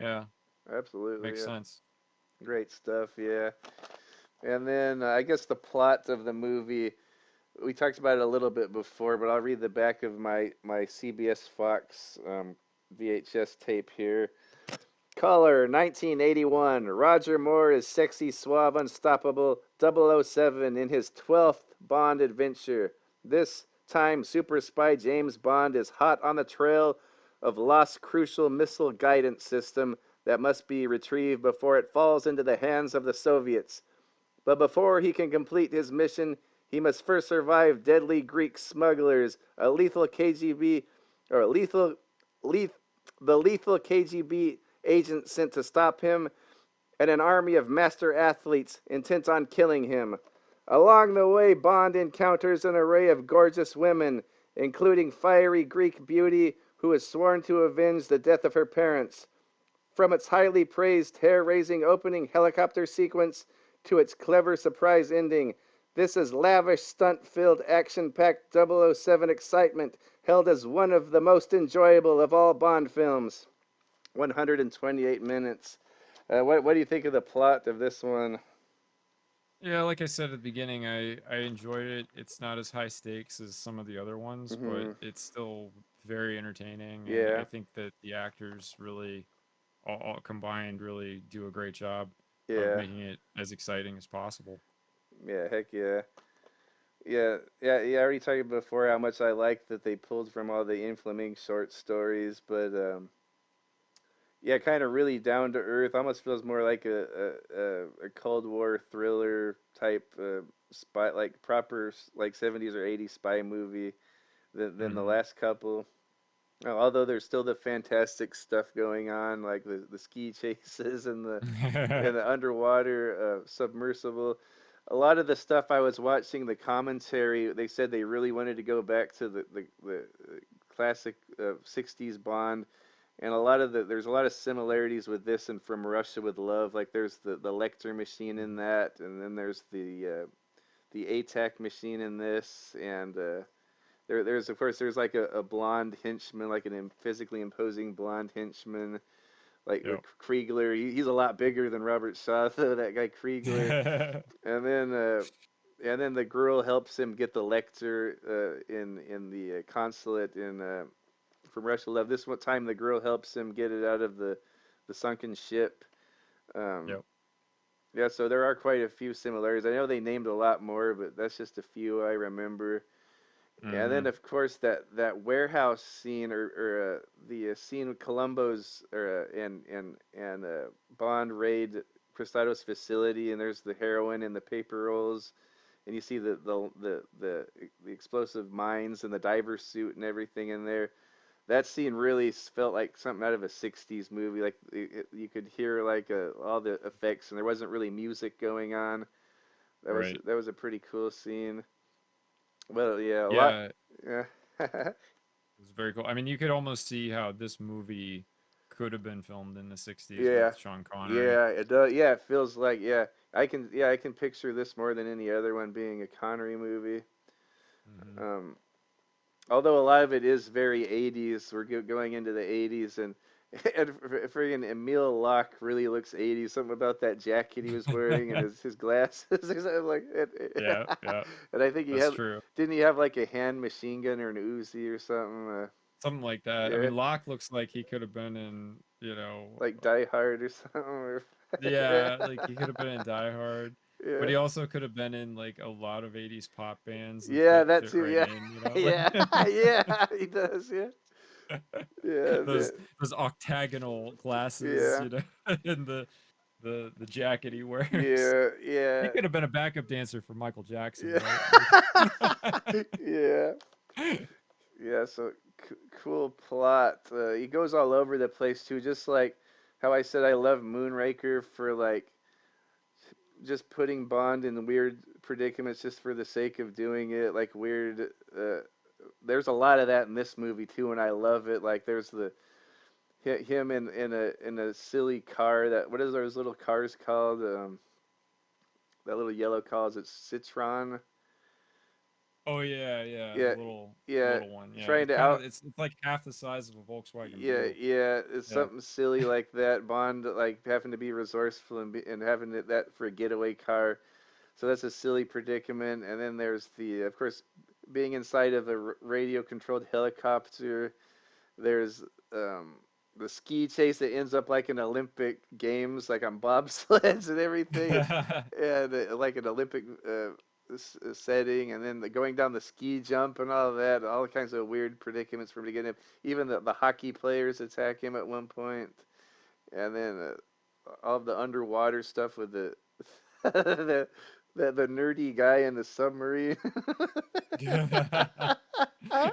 [SPEAKER 3] yeah,
[SPEAKER 2] Absolutely,
[SPEAKER 3] makes
[SPEAKER 2] yeah.
[SPEAKER 3] sense.
[SPEAKER 2] Great stuff, yeah. And then I guess the plot of the movie. We talked about it a little bit before, but I'll read the back of my CBS Fox VHS tape here. Color 1981. Roger Moore is sexy, suave, unstoppable 007 in his 12th Bond adventure. This time, super spy James Bond is hot on the trail of lost crucial missile guidance system that must be retrieved before it falls into the hands of the Soviets. But before he can complete his mission, he must first survive deadly Greek smugglers, a lethal KGB or leth, the lethal KGB agent sent to stop him, and an army of master athletes intent on killing him. Along the way, Bond encounters an array of gorgeous women, including fiery Greek beauty who is sworn to avenge the death of her parents. From its highly praised hair-raising opening helicopter sequence to its clever surprise ending, this is lavish, stunt-filled, action-packed 007 excitement held as one of the most enjoyable of all Bond films. 128 minutes. What do you think of the plot of this one?
[SPEAKER 3] Yeah, like I said at the beginning, I enjoyed it. It's not as high stakes as some of the other ones, but
[SPEAKER 2] Hmm.
[SPEAKER 3] it's still very entertaining, and I
[SPEAKER 2] Yeah,
[SPEAKER 3] think that the actors really all combined really do a great job of
[SPEAKER 2] yeah,
[SPEAKER 3] making it as exciting as possible.
[SPEAKER 2] yeah. Heck yeah. Yeah, yeah, yeah. I already talked before how much I like that they pulled from all the Inflaming short stories, but yeah, kind of really down to earth. Almost feels more like a Cold War thriller type spy, like proper like 70s or 80s spy movie than the
[SPEAKER 3] Hmm.
[SPEAKER 2] last couple. Although there's still the fantastic stuff going on, like the ski chases and the underwater submersible. A lot of the stuff I was watching, the commentary, they said they really wanted to go back to the classic '60s Bond, and a lot of there's a lot of similarities with this and From Russia with Love. Like there's the Lecter machine in that, and then there's the ATAC machine in this, and there's of course there's like a blonde henchman, like an physically imposing blonde henchman, like
[SPEAKER 3] Yep.
[SPEAKER 2] Kriegler. He's a lot bigger than Robert Shaw, though, that guy Kriegler. And then the girl helps him get the lector in the consulate in from Russia Love. This one time the girl helps him get it out of the sunken ship. Um,
[SPEAKER 3] Yep.
[SPEAKER 2] yeah, so there are quite a few similarities. I know they named a lot more, but that's just a few I remember. And then,
[SPEAKER 3] Hmm.
[SPEAKER 2] of course, that warehouse scene, or the scene with Columbo's and Bond raid Cristado's facility, and there's the heroin and the paper rolls, and you see the explosive mines and the diver suit and everything in there. That scene really felt like something out of a '60s movie. Like you could hear like all the effects, and there wasn't really music going on.
[SPEAKER 3] Right.
[SPEAKER 2] That was a pretty cool scene. Well, yeah, a lot.
[SPEAKER 3] Yeah,
[SPEAKER 2] Yeah.
[SPEAKER 3] it was very cool. I mean, you could almost see how this movie could have been filmed in the 60s
[SPEAKER 2] Yeah,
[SPEAKER 3] with Sean Connery.
[SPEAKER 2] yeah, it does. Yeah, it feels like, yeah. I can picture this more than any other one being a Connery movie.
[SPEAKER 3] Hmm.
[SPEAKER 2] Um, Although a lot of it is very '80s. We're going into the '80s, and friggin' Emil Locke really looks '80s. Something about that jacket he was wearing and his glasses.
[SPEAKER 3] Yeah, yeah,
[SPEAKER 2] And I think he
[SPEAKER 3] that's
[SPEAKER 2] had,
[SPEAKER 3] true.
[SPEAKER 2] didn't he have like a hand machine gun or an Uzi or something?
[SPEAKER 3] Something like that. I
[SPEAKER 2] Yeah,
[SPEAKER 3] mean, Locke looks like he could have been in,
[SPEAKER 2] like Die Hard or something.
[SPEAKER 3] yeah, like he could have been in Die Hard, but
[SPEAKER 2] Yeah.
[SPEAKER 3] he also could have been in like a lot of 80s pop bands and
[SPEAKER 2] Yeah, that
[SPEAKER 3] fit
[SPEAKER 2] too.
[SPEAKER 3] right
[SPEAKER 2] Yeah,
[SPEAKER 3] in,
[SPEAKER 2] yeah, yeah. He does. Yeah, yeah,
[SPEAKER 3] those those octagonal glasses,
[SPEAKER 2] yeah,
[SPEAKER 3] and the jacket he wears.
[SPEAKER 2] yeah,
[SPEAKER 3] He
[SPEAKER 2] yeah,
[SPEAKER 3] could have been a backup dancer for Michael Jackson,
[SPEAKER 2] yeah,
[SPEAKER 3] right? Like
[SPEAKER 2] yeah, yeah. So cool plot. He goes all over the place too, just like how I said I love Moonraker for like just putting Bond in weird predicaments just for the sake of doing it, like weird. There's a lot of that in this movie too, and I love it. Like there's the him in a silly car, that what is those little cars called? That little yellow car, is it Citron?
[SPEAKER 3] oh yeah, yeah, the
[SPEAKER 2] Yeah,
[SPEAKER 3] little
[SPEAKER 2] yeah.
[SPEAKER 3] little one. Yeah,
[SPEAKER 2] Trying
[SPEAKER 3] it's
[SPEAKER 2] to
[SPEAKER 3] kind of
[SPEAKER 2] out.
[SPEAKER 3] it's like half the size of a Volkswagen
[SPEAKER 2] Yeah,
[SPEAKER 3] Beetle.
[SPEAKER 2] yeah. It's
[SPEAKER 3] Yeah.
[SPEAKER 2] something silly like that. Bond like having to be resourceful and having that for a getaway car. So that's a silly predicament. And then there's of course, being inside of a radio controlled helicopter. There's um, the ski chase that ends up like an Olympic Games, like on bobsleds and everything, and like an Olympic setting, and then going down the ski jump and all of that, all kinds of weird predicaments for him to get him. Even the hockey players attack him at one point, and then all of the underwater stuff with the the the nerdy guy in the submarine.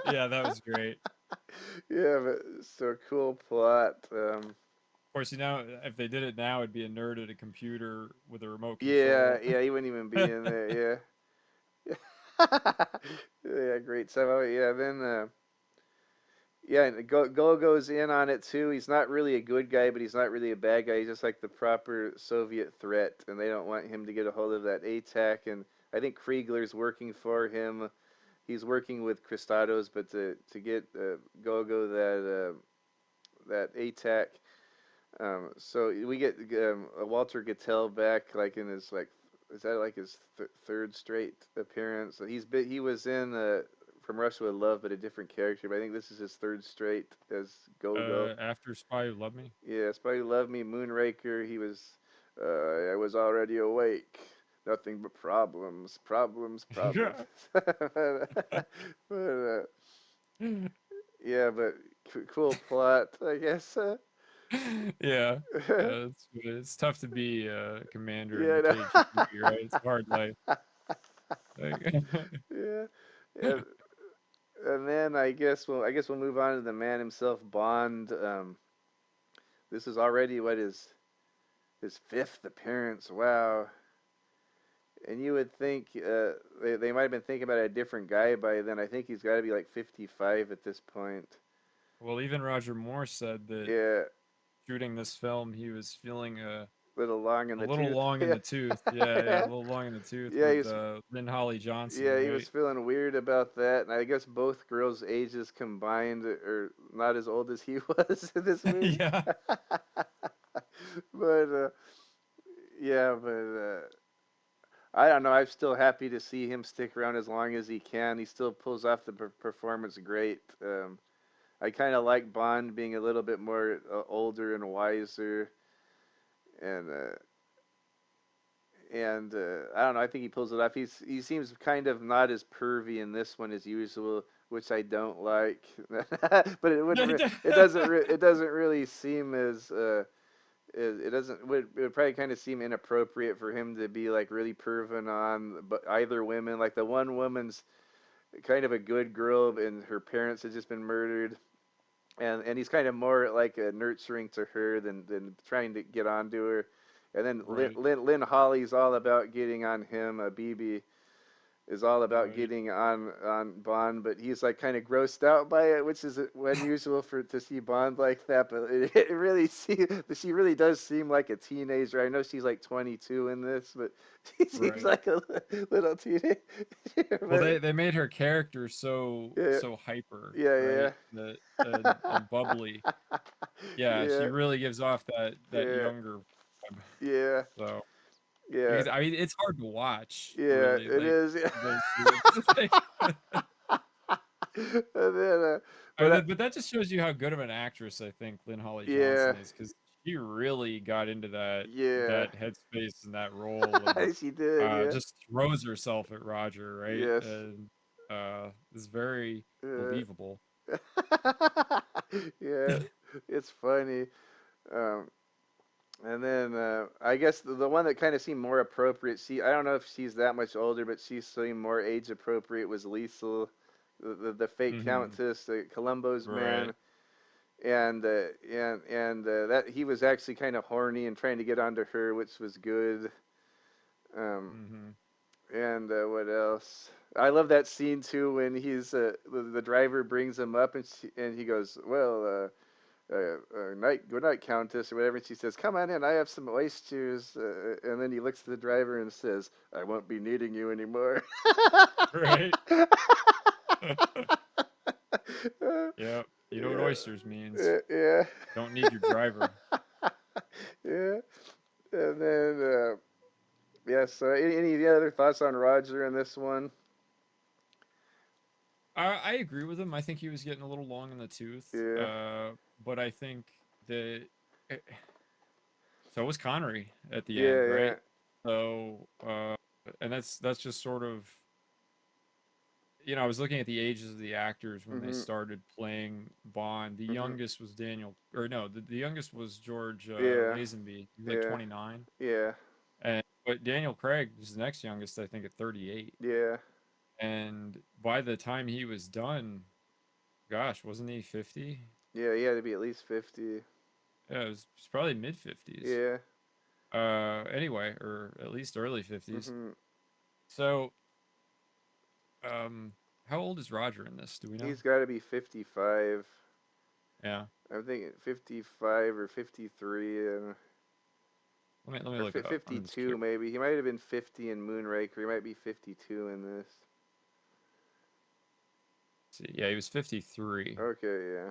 [SPEAKER 3] Yeah, that was great.
[SPEAKER 2] Yeah, but so cool plot.
[SPEAKER 3] Of course, if they did it now, it'd be a nerd at a computer with a remote
[SPEAKER 2] Yeah,
[SPEAKER 3] control.
[SPEAKER 2] yeah, he wouldn't even be in there. Yeah, yeah, great stuff. Oh, yeah, then yeah, and Go goes in on it too. He's not really a good guy, but he's not really a bad guy. He's just like the proper Soviet threat, and they don't want him to get a hold of that ATAC. And I think Kriegler's working for him. He's working with Cristados, but to get Gogo that ATAC. So we get Walter Gattel back, like in his like is that like his third straight appearance? So he was in From Russia with Love, but a different character. But I think this is his third straight as Go-Go.
[SPEAKER 3] After Spy Who Loved Me.
[SPEAKER 2] Yeah, Spidey Love Me, Moonraker. He was. I was already awake. Nothing but problems, problems, problems.
[SPEAKER 3] Yeah.
[SPEAKER 2] but yeah, but cool plot, I guess.
[SPEAKER 3] Yeah. It's tough to be a commander in
[SPEAKER 2] Yeah,
[SPEAKER 3] the
[SPEAKER 2] no.
[SPEAKER 3] KGB, right? It's a hard life. Like,
[SPEAKER 2] Yeah, and, and then I guess we'll move on to the man himself, Bond. This is already what his fifth appearance. Wow. And you would think they might have been thinking about a different guy by then. I think he's got to be like 55 at this point.
[SPEAKER 3] well, even Roger Moore said that
[SPEAKER 2] Yeah,
[SPEAKER 3] shooting this film, he was feeling
[SPEAKER 2] little long in
[SPEAKER 3] a
[SPEAKER 2] the
[SPEAKER 3] little
[SPEAKER 2] tooth.
[SPEAKER 3] long in
[SPEAKER 2] Yeah,
[SPEAKER 3] the tooth. Yeah, yeah, a little long in the tooth
[SPEAKER 2] yeah,
[SPEAKER 3] with Lynn Holly Johnson,
[SPEAKER 2] yeah, he was
[SPEAKER 3] right?
[SPEAKER 2] feeling weird about that. And I guess both girls' ages combined are not as old as he was in this movie.
[SPEAKER 3] Yeah,
[SPEAKER 2] But yeah, but I don't know. I'm still happy to see him stick around as long as he can. He still pulls off the performance great. I kind of like Bond being a little bit more older and wiser, and I don't know. I think he pulls it off. He seems kind of not as pervy in this one as usual, which I don't like. But it wouldn't. It doesn't really seem as. It doesn't. It would probably kind of seem inappropriate for him to be like really perving on, but either women. Like the one woman's kind of a good girl, and her parents had just been murdered, and he's kind of more like nurturing to her than trying to get onto her. And then
[SPEAKER 3] right,
[SPEAKER 2] Lynn Holly's all about getting on him. BB is all about
[SPEAKER 3] right,
[SPEAKER 2] getting on Bond, but he's like kind of grossed out by it, which is unusual for to see Bond like that. But it really she really does seem like a teenager. I know she's like 22 in this, but she seems
[SPEAKER 3] right.
[SPEAKER 2] like a little teenager.
[SPEAKER 3] Well,
[SPEAKER 2] But
[SPEAKER 3] they made her character
[SPEAKER 2] yeah,
[SPEAKER 3] so hyper,
[SPEAKER 2] yeah,
[SPEAKER 3] right? That and bubbly. Yeah, she
[SPEAKER 2] yeah,
[SPEAKER 3] really gives off that
[SPEAKER 2] yeah,
[SPEAKER 3] younger vibe.
[SPEAKER 2] yeah,
[SPEAKER 3] So
[SPEAKER 2] yeah,
[SPEAKER 3] because I mean, it's hard to watch,
[SPEAKER 2] yeah.
[SPEAKER 3] really,
[SPEAKER 2] It
[SPEAKER 3] like
[SPEAKER 2] is. Yeah.
[SPEAKER 3] those scenes. Like,
[SPEAKER 2] And then, but
[SPEAKER 3] but that just shows you how good of an actress I think Lynn Holly
[SPEAKER 2] yeah,
[SPEAKER 3] Johnson is, because she really got into
[SPEAKER 2] yeah,
[SPEAKER 3] that headspace and that role, and
[SPEAKER 2] she did. Yeah.
[SPEAKER 3] just throws herself at Roger, right?
[SPEAKER 2] Yes.
[SPEAKER 3] And is very
[SPEAKER 2] Uh,
[SPEAKER 3] believable.
[SPEAKER 2] yeah, it's funny. Um, and then I guess the one that kind of seemed more appropriate. I don't know if she's that much older, but she seemed more age appropriate. Was Liesel, the fake
[SPEAKER 3] Hmm.
[SPEAKER 2] countess, Columbo's
[SPEAKER 3] Right.
[SPEAKER 2] man, that he was actually kind of horny and trying to get onto her, which was good. Um,
[SPEAKER 3] Hmm.
[SPEAKER 2] and what else? I love that scene too when the driver brings him up and he goes, well, good night, Countess, or whatever. And she says, come on in, I have some oysters. And then he looks at the driver and says, I won't be needing you anymore.
[SPEAKER 3] Right. Yeah. You know what
[SPEAKER 2] Yeah,
[SPEAKER 3] oysters means.
[SPEAKER 2] yeah,
[SPEAKER 3] Don't need your driver.
[SPEAKER 2] yeah. And then, yeah. So, any other thoughts on Roger in this one?
[SPEAKER 3] I agree with him. I think he was getting a little long in the tooth.
[SPEAKER 2] Yeah,
[SPEAKER 3] But I think that eh, so was Connery at the
[SPEAKER 2] yeah,
[SPEAKER 3] end,
[SPEAKER 2] yeah.
[SPEAKER 3] right? So and that's just sort of, I was looking at the ages of the actors when they
[SPEAKER 2] Mhm.
[SPEAKER 3] started playing Bond. The
[SPEAKER 2] Mhm.
[SPEAKER 3] youngest was Daniel, or no, the youngest was George
[SPEAKER 2] Yeah,
[SPEAKER 3] Lazenby. He was like
[SPEAKER 2] yeah,
[SPEAKER 3] 29,
[SPEAKER 2] yeah,
[SPEAKER 3] and but Daniel Craig was the next youngest, I think, at 38.
[SPEAKER 2] yeah,
[SPEAKER 3] And by the time he was done, gosh, wasn't he 50?
[SPEAKER 2] yeah. He had to be at least 50.
[SPEAKER 3] Yeah, it was probably mid 50s.
[SPEAKER 2] Yeah.
[SPEAKER 3] Anyway, or at least early 50s.
[SPEAKER 2] Mhm.
[SPEAKER 3] So, how old is Roger in this? Do we know?
[SPEAKER 2] He's got to be 55.
[SPEAKER 3] Yeah.
[SPEAKER 2] I'm thinking 55 or 53,
[SPEAKER 3] Let me
[SPEAKER 2] or
[SPEAKER 3] look it up. I'm just
[SPEAKER 2] 52
[SPEAKER 3] curious.
[SPEAKER 2] maybe. He might have been 50 in Moonraker. He might be 52 in this.
[SPEAKER 3] See, yeah, he was 53.
[SPEAKER 2] Okay, yeah,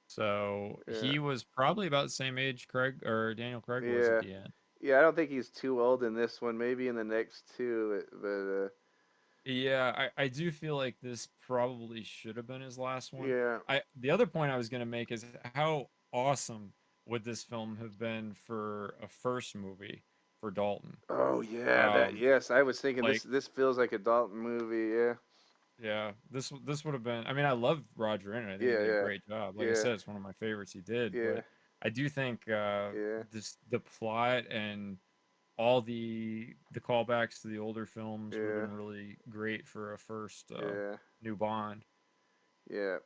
[SPEAKER 3] So
[SPEAKER 2] yeah,
[SPEAKER 3] he was probably about the same age Craig or Daniel Craig was at
[SPEAKER 2] yeah,
[SPEAKER 3] the end.
[SPEAKER 2] Yeah, I don't think he's too old in this one. Maybe in the next two, but
[SPEAKER 3] Yeah, I do feel like this probably should have been his last one.
[SPEAKER 2] yeah.
[SPEAKER 3] The other point I was gonna make is how awesome would this film have been for a first movie for Dalton?
[SPEAKER 2] Oh yeah, that
[SPEAKER 3] Um,
[SPEAKER 2] yes. I was thinking
[SPEAKER 3] like
[SPEAKER 2] this feels like a Dalton movie. Yeah,
[SPEAKER 3] yeah, this would have been. I mean, I love Roger in it. I think he
[SPEAKER 2] yeah,
[SPEAKER 3] did a
[SPEAKER 2] yeah,
[SPEAKER 3] great job. Like I
[SPEAKER 2] yeah,
[SPEAKER 3] said, it's one of my favorites he did.
[SPEAKER 2] yeah,
[SPEAKER 3] But I do think
[SPEAKER 2] yeah,
[SPEAKER 3] this the plot and all the callbacks to the older films would have
[SPEAKER 2] yeah,
[SPEAKER 3] been really great for a first
[SPEAKER 2] yeah,
[SPEAKER 3] new Bond.
[SPEAKER 2] yeah.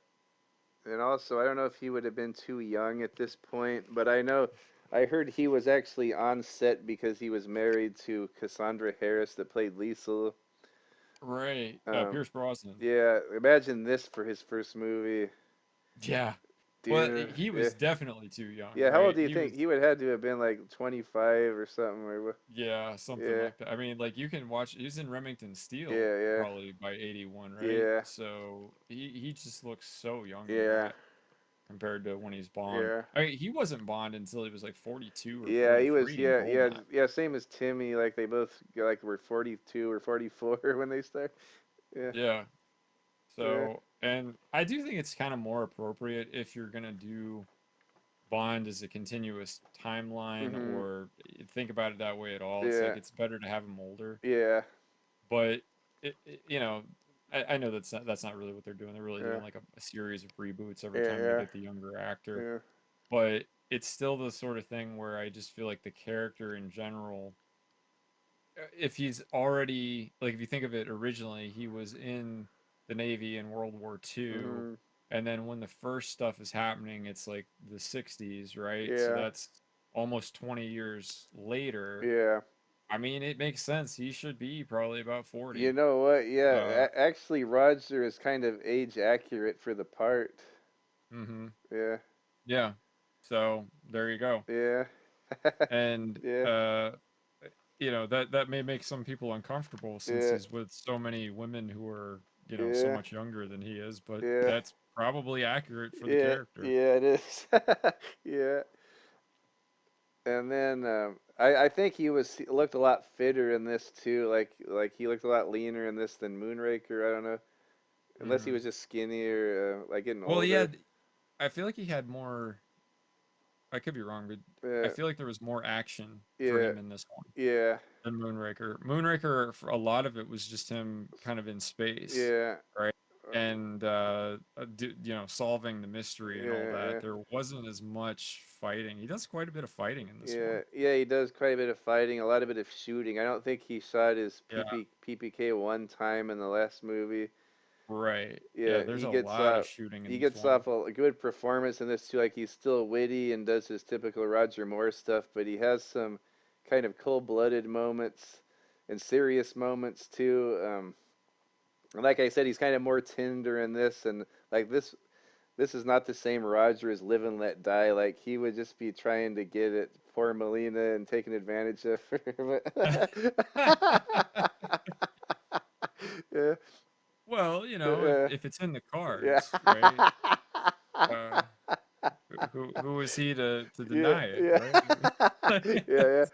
[SPEAKER 2] And also, I don't know if he would have been too young at this point, but I know I heard he was actually on set because he was married to Cassandra Harris that played Liesel.
[SPEAKER 3] Right.
[SPEAKER 2] Um,
[SPEAKER 3] Pierce Brosnan.
[SPEAKER 2] yeah, imagine this for his first movie.
[SPEAKER 3] Yeah.
[SPEAKER 2] Do
[SPEAKER 3] Well,
[SPEAKER 2] you,
[SPEAKER 3] he
[SPEAKER 2] yeah,
[SPEAKER 3] was definitely too young,
[SPEAKER 2] yeah. How old
[SPEAKER 3] right?
[SPEAKER 2] do you
[SPEAKER 3] He
[SPEAKER 2] think
[SPEAKER 3] was,
[SPEAKER 2] he would have had to have been? Like 25 or something, or what?
[SPEAKER 3] yeah, something
[SPEAKER 2] Yeah,
[SPEAKER 3] like that. I mean, like you can watch, he was in Remington Steele
[SPEAKER 2] yeah, yeah,
[SPEAKER 3] probably by 81, right?
[SPEAKER 2] yeah,
[SPEAKER 3] So he just looks so young in
[SPEAKER 2] yeah,
[SPEAKER 3] that compared to when he's Bond.
[SPEAKER 2] yeah.
[SPEAKER 3] I mean, he wasn't Bond until he was like 42 or
[SPEAKER 2] Yeah, he was.
[SPEAKER 3] 43 in
[SPEAKER 2] Yeah, yeah,
[SPEAKER 3] Goldeneye.
[SPEAKER 2] yeah. Same as Timmy. Like they both like were 42 or 44 when they start. Yeah,
[SPEAKER 3] Yeah.
[SPEAKER 2] yeah.
[SPEAKER 3] So, and I do think it's kind of more appropriate if you're gonna do Bond as a continuous timeline
[SPEAKER 2] Mhm.
[SPEAKER 3] or think about it that way at all. It's like
[SPEAKER 2] Yeah,
[SPEAKER 3] it's better to have him older.
[SPEAKER 2] yeah,
[SPEAKER 3] But you know, I know that's not really what they're doing. They're really
[SPEAKER 2] yeah,
[SPEAKER 3] doing like a series of reboots every time they
[SPEAKER 2] yeah,
[SPEAKER 3] get the younger actor.
[SPEAKER 2] yeah.
[SPEAKER 3] But it's still the sort of thing where I just feel like the character in general, if he's already like if you think of it originally, he was in the Navy in World War II,
[SPEAKER 2] Mhm.
[SPEAKER 3] and then when the first stuff is happening, it's like the 60s, right? So
[SPEAKER 2] Yeah,
[SPEAKER 3] that's almost 20 years later.
[SPEAKER 2] yeah.
[SPEAKER 3] I mean, it makes sense. He should be probably about
[SPEAKER 2] You
[SPEAKER 3] 40.
[SPEAKER 2] know what? Yeah,
[SPEAKER 3] Uh,
[SPEAKER 2] actually, Roger is kind of age accurate for the part.
[SPEAKER 3] mm-hmm.
[SPEAKER 2] Yeah,
[SPEAKER 3] Yeah. So there you go.
[SPEAKER 2] yeah,
[SPEAKER 3] And
[SPEAKER 2] yeah,
[SPEAKER 3] that may make some people uncomfortable since
[SPEAKER 2] yeah,
[SPEAKER 3] he's with so many women who are, so
[SPEAKER 2] yeah,
[SPEAKER 3] much younger than he is, but
[SPEAKER 2] yeah,
[SPEAKER 3] that's probably accurate for the
[SPEAKER 2] yeah,
[SPEAKER 3] character.
[SPEAKER 2] yeah. It is. Yeah. And then I think he looked a lot fitter in this too. Like he looked a lot leaner in this than Moonraker. I don't know, unless he
[SPEAKER 3] Hmm.
[SPEAKER 2] was just skinnier, like getting
[SPEAKER 3] Well,
[SPEAKER 2] older.
[SPEAKER 3] I feel like he had more. I could be wrong, but I
[SPEAKER 2] Yeah,
[SPEAKER 3] feel like there was more action for
[SPEAKER 2] yeah,
[SPEAKER 3] him in this one
[SPEAKER 2] yeah,
[SPEAKER 3] than Moonraker. Moonraker, for a lot of it was just him kind of in space,
[SPEAKER 2] yeah,
[SPEAKER 3] right? And solving the mystery and all
[SPEAKER 2] yeah,
[SPEAKER 3] that.
[SPEAKER 2] yeah,
[SPEAKER 3] There wasn't as much fighting. He does quite a bit of fighting in this
[SPEAKER 2] yeah,
[SPEAKER 3] one.
[SPEAKER 2] yeah. He does quite a bit of fighting, a lot of bit of shooting. I don't think he shot his
[SPEAKER 3] Yeah,
[SPEAKER 2] PPK one time in the last movie.
[SPEAKER 3] right. Yeah,
[SPEAKER 2] Yeah,
[SPEAKER 3] there's a lot of shooting in
[SPEAKER 2] he
[SPEAKER 3] this
[SPEAKER 2] gets
[SPEAKER 3] one.
[SPEAKER 2] off a good performance in this too. Like he's still witty and does his typical Roger Moore stuff, but he has some kind of cold-blooded moments and serious moments too. And like I said, he's kind of more tender in this, and like this is not the same Roger as Live and Let Die. Like he would just be trying to get at poor Melina and taking advantage of her. Yeah,
[SPEAKER 3] Well,
[SPEAKER 2] uh,
[SPEAKER 3] if it's in the
[SPEAKER 2] yeah.
[SPEAKER 3] cards, right? Uh, who is he to
[SPEAKER 2] Yeah,
[SPEAKER 3] deny it,
[SPEAKER 2] yeah,
[SPEAKER 3] right?
[SPEAKER 2] yeah,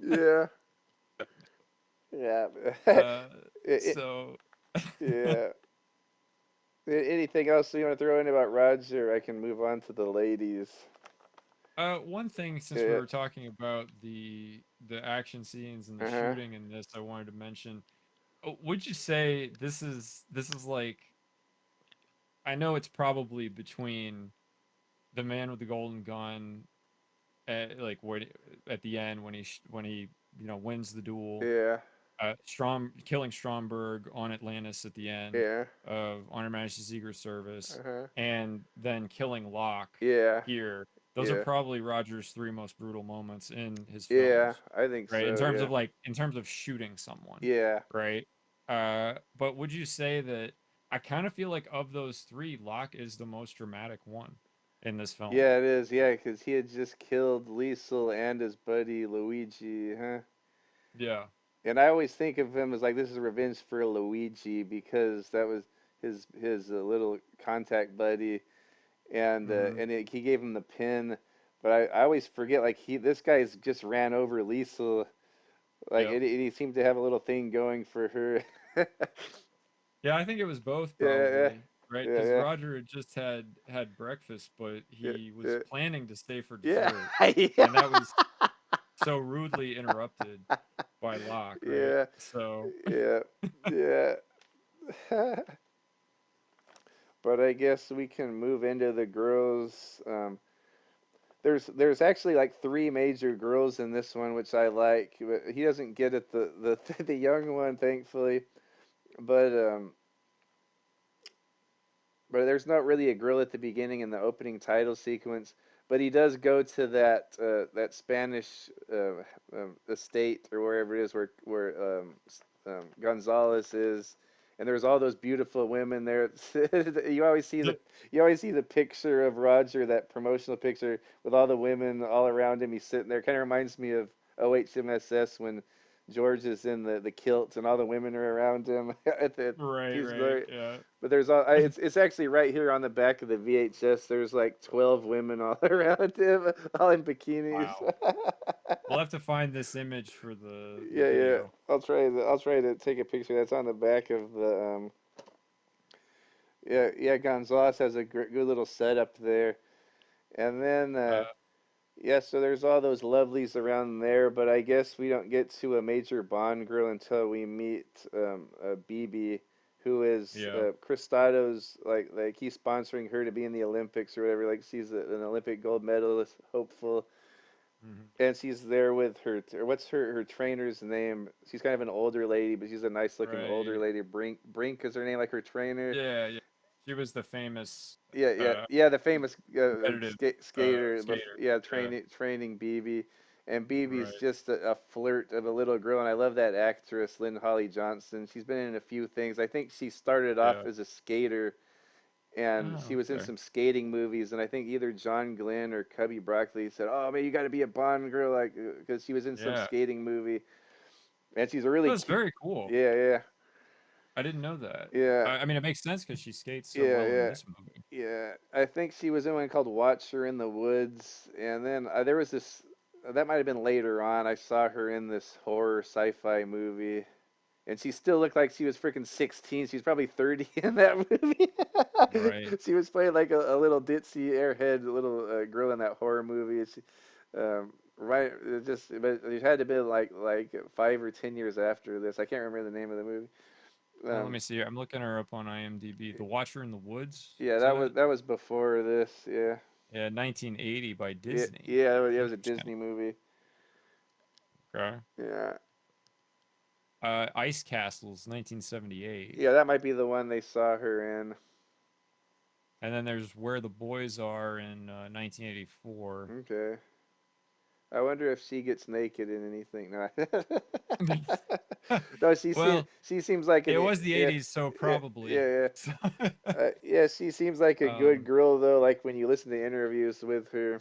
[SPEAKER 2] yeah, yeah, yeah.
[SPEAKER 3] uh,
[SPEAKER 2] It,
[SPEAKER 3] so,
[SPEAKER 2] yeah. Anything else you want to throw in about Roger? I can move on to the ladies.
[SPEAKER 3] one thing since we
[SPEAKER 2] Yeah.
[SPEAKER 3] were talking about the action scenes and the
[SPEAKER 2] Uh huh.
[SPEAKER 3] shooting in this, I wanted to mention. Would you say this is like I know it's probably between the man with the golden gun like at the end when he wins the duel,
[SPEAKER 2] Yeah.
[SPEAKER 3] Killing Stromberg on Atlantis at the end
[SPEAKER 2] Yeah.
[SPEAKER 3] of On Her Majesty's Secret Service,
[SPEAKER 2] Uh huh.
[SPEAKER 3] and then killing Locke
[SPEAKER 2] Yeah.
[SPEAKER 3] here. Those are
[SPEAKER 2] Yeah.
[SPEAKER 3] probably Roger's three most brutal moments in his
[SPEAKER 2] Yeah.
[SPEAKER 3] films,
[SPEAKER 2] I think
[SPEAKER 3] right?
[SPEAKER 2] so. Yeah.
[SPEAKER 3] In terms of shooting someone,
[SPEAKER 2] Yeah.
[SPEAKER 3] right? But would you say that I kind of feel like of those three, Locke is the most dramatic one in this film?
[SPEAKER 2] Yeah, it is. Yeah, because he had just killed Liesel and his buddy Luigi, huh?
[SPEAKER 3] Yeah.
[SPEAKER 2] And I always think of him as like this is revenge for Luigi because that was his little contact buddy, and
[SPEAKER 3] Hmm.
[SPEAKER 2] he gave him the pin. But I always forget like this guy's just ran over Lisa. Like
[SPEAKER 3] Yep.
[SPEAKER 2] he seemed to have a little thing going for her.
[SPEAKER 3] Yeah, I think it was both
[SPEAKER 2] Yeah,
[SPEAKER 3] probably, right?
[SPEAKER 2] yeah,
[SPEAKER 3] Because
[SPEAKER 2] yeah,
[SPEAKER 3] Roger had just had breakfast, but
[SPEAKER 2] yeah,
[SPEAKER 3] he was
[SPEAKER 2] yeah,
[SPEAKER 3] planning to stay for
[SPEAKER 2] yeah,
[SPEAKER 3] dessert,
[SPEAKER 2] yeah,
[SPEAKER 3] and that was so rudely interrupted by Locke, right?
[SPEAKER 2] yeah,
[SPEAKER 3] So,
[SPEAKER 2] yeah, yeah. But I guess we can move into the girls. There's actually like three major girls in this one, which I like. But he doesn't get it the the young one, thankfully. But there's not really a grill at the beginning in the opening title sequence. But he does go to that Spanish estate or wherever it is where Gonzalez is, and there's all those beautiful women there. you always see the
[SPEAKER 3] the-
[SPEAKER 2] you always see the picture of Roger, that promotional picture with all the women all around him. He's sitting there. Kind of reminds me of OHMSS when George is in the kilt and all the women are around him at the
[SPEAKER 3] right,
[SPEAKER 2] Peace
[SPEAKER 3] right,
[SPEAKER 2] Glory.
[SPEAKER 3] yeah.
[SPEAKER 2] But there's all it's actually right here on the back of the VHS. There's like 12 women all around him, all in bikinis.
[SPEAKER 3] Wow. We'll have to find this image for the
[SPEAKER 2] Yeah, yeah.
[SPEAKER 3] video.
[SPEAKER 2] I'll try to take a picture. That's on the back of the yeah, yeah. Gonzalez has a good little setup there, and then
[SPEAKER 3] Uh,
[SPEAKER 2] yeah. So there's all those lovelies around there, but I guess we don't get to a major Bond girl until we meet BB, who is
[SPEAKER 3] yeah.
[SPEAKER 2] Cristado's like he's sponsoring her to be in the Olympics or whatever. Like she's an Olympic gold medalist, hopeful,
[SPEAKER 3] Mhm.
[SPEAKER 2] and she's there with her. Or what's her trainer's name? She's kind of an older lady, but she's a nice looking older
[SPEAKER 3] Right.
[SPEAKER 2] lady. Brink is her name, like her trainer.
[SPEAKER 3] Yeah, yeah. She was the famous
[SPEAKER 2] Yeah, yeah,
[SPEAKER 3] uh
[SPEAKER 2] yeah. The famous
[SPEAKER 3] competitive
[SPEAKER 2] skater.
[SPEAKER 3] skater.
[SPEAKER 2] Yeah,
[SPEAKER 3] Yeah,
[SPEAKER 2] training BB, and BB's
[SPEAKER 3] right.
[SPEAKER 2] just a flirt of a little girl. And I love that actress, Lynn Holly Johnson. She's been in a few things. I think she started off
[SPEAKER 3] Yeah.
[SPEAKER 2] as a skater, and she
[SPEAKER 3] Oh,
[SPEAKER 2] was in
[SPEAKER 3] okay.
[SPEAKER 2] some skating movies. And I think either John Glenn or Cubby Broccoli said, "Oh man, you got to be a Bond girl," like because she was in some
[SPEAKER 3] Yeah.
[SPEAKER 2] skating movie. And she's a really
[SPEAKER 3] That's
[SPEAKER 2] cute.
[SPEAKER 3] very cool.
[SPEAKER 2] Yeah, yeah,
[SPEAKER 3] I didn't know that.
[SPEAKER 2] yeah,
[SPEAKER 3] I mean, it makes sense because she skates so
[SPEAKER 2] yeah,
[SPEAKER 3] well in
[SPEAKER 2] yeah.
[SPEAKER 3] this movie.
[SPEAKER 2] Yeah, I think she was in one called Watch Her in the Woods, and then there was this. That might have been later on. I saw her in this horror sci-fi movie, and she still looked like she was freaking 16. She's probably 30 in that movie.
[SPEAKER 3] Right.
[SPEAKER 2] She was playing like a little ditzy airhead little girl in that horror movie. And she, right, but it had to be like 5 or 10 years after this. I can't remember the name of the movie.
[SPEAKER 3] Let
[SPEAKER 2] Um,
[SPEAKER 3] me see. I'm looking her up on IMDb. The Watcher in the Woods.
[SPEAKER 2] yeah,
[SPEAKER 3] Is that?
[SPEAKER 2] that was before this. Yeah.
[SPEAKER 3] Yeah, 1980 by
[SPEAKER 2] Yeah,
[SPEAKER 3] Disney.
[SPEAKER 2] yeah, it was a
[SPEAKER 3] Interesting.
[SPEAKER 2] Disney movie.
[SPEAKER 3] Okay.
[SPEAKER 2] Yeah,
[SPEAKER 3] Ice Castles, 1978.
[SPEAKER 2] yeah, that might be the one they saw her in.
[SPEAKER 3] And then there's Where the Boys Are in 1984.
[SPEAKER 2] Okay, I wonder if she gets naked in anything. No, no,
[SPEAKER 3] Well,
[SPEAKER 2] she seems like
[SPEAKER 3] it
[SPEAKER 2] an
[SPEAKER 3] was the
[SPEAKER 2] yeah,
[SPEAKER 3] 80s, so
[SPEAKER 2] yeah,
[SPEAKER 3] probably.
[SPEAKER 2] yeah,
[SPEAKER 3] So,
[SPEAKER 2] yeah. She seems like a good
[SPEAKER 3] um,
[SPEAKER 2] girl though. Like when you listen to interviews with her.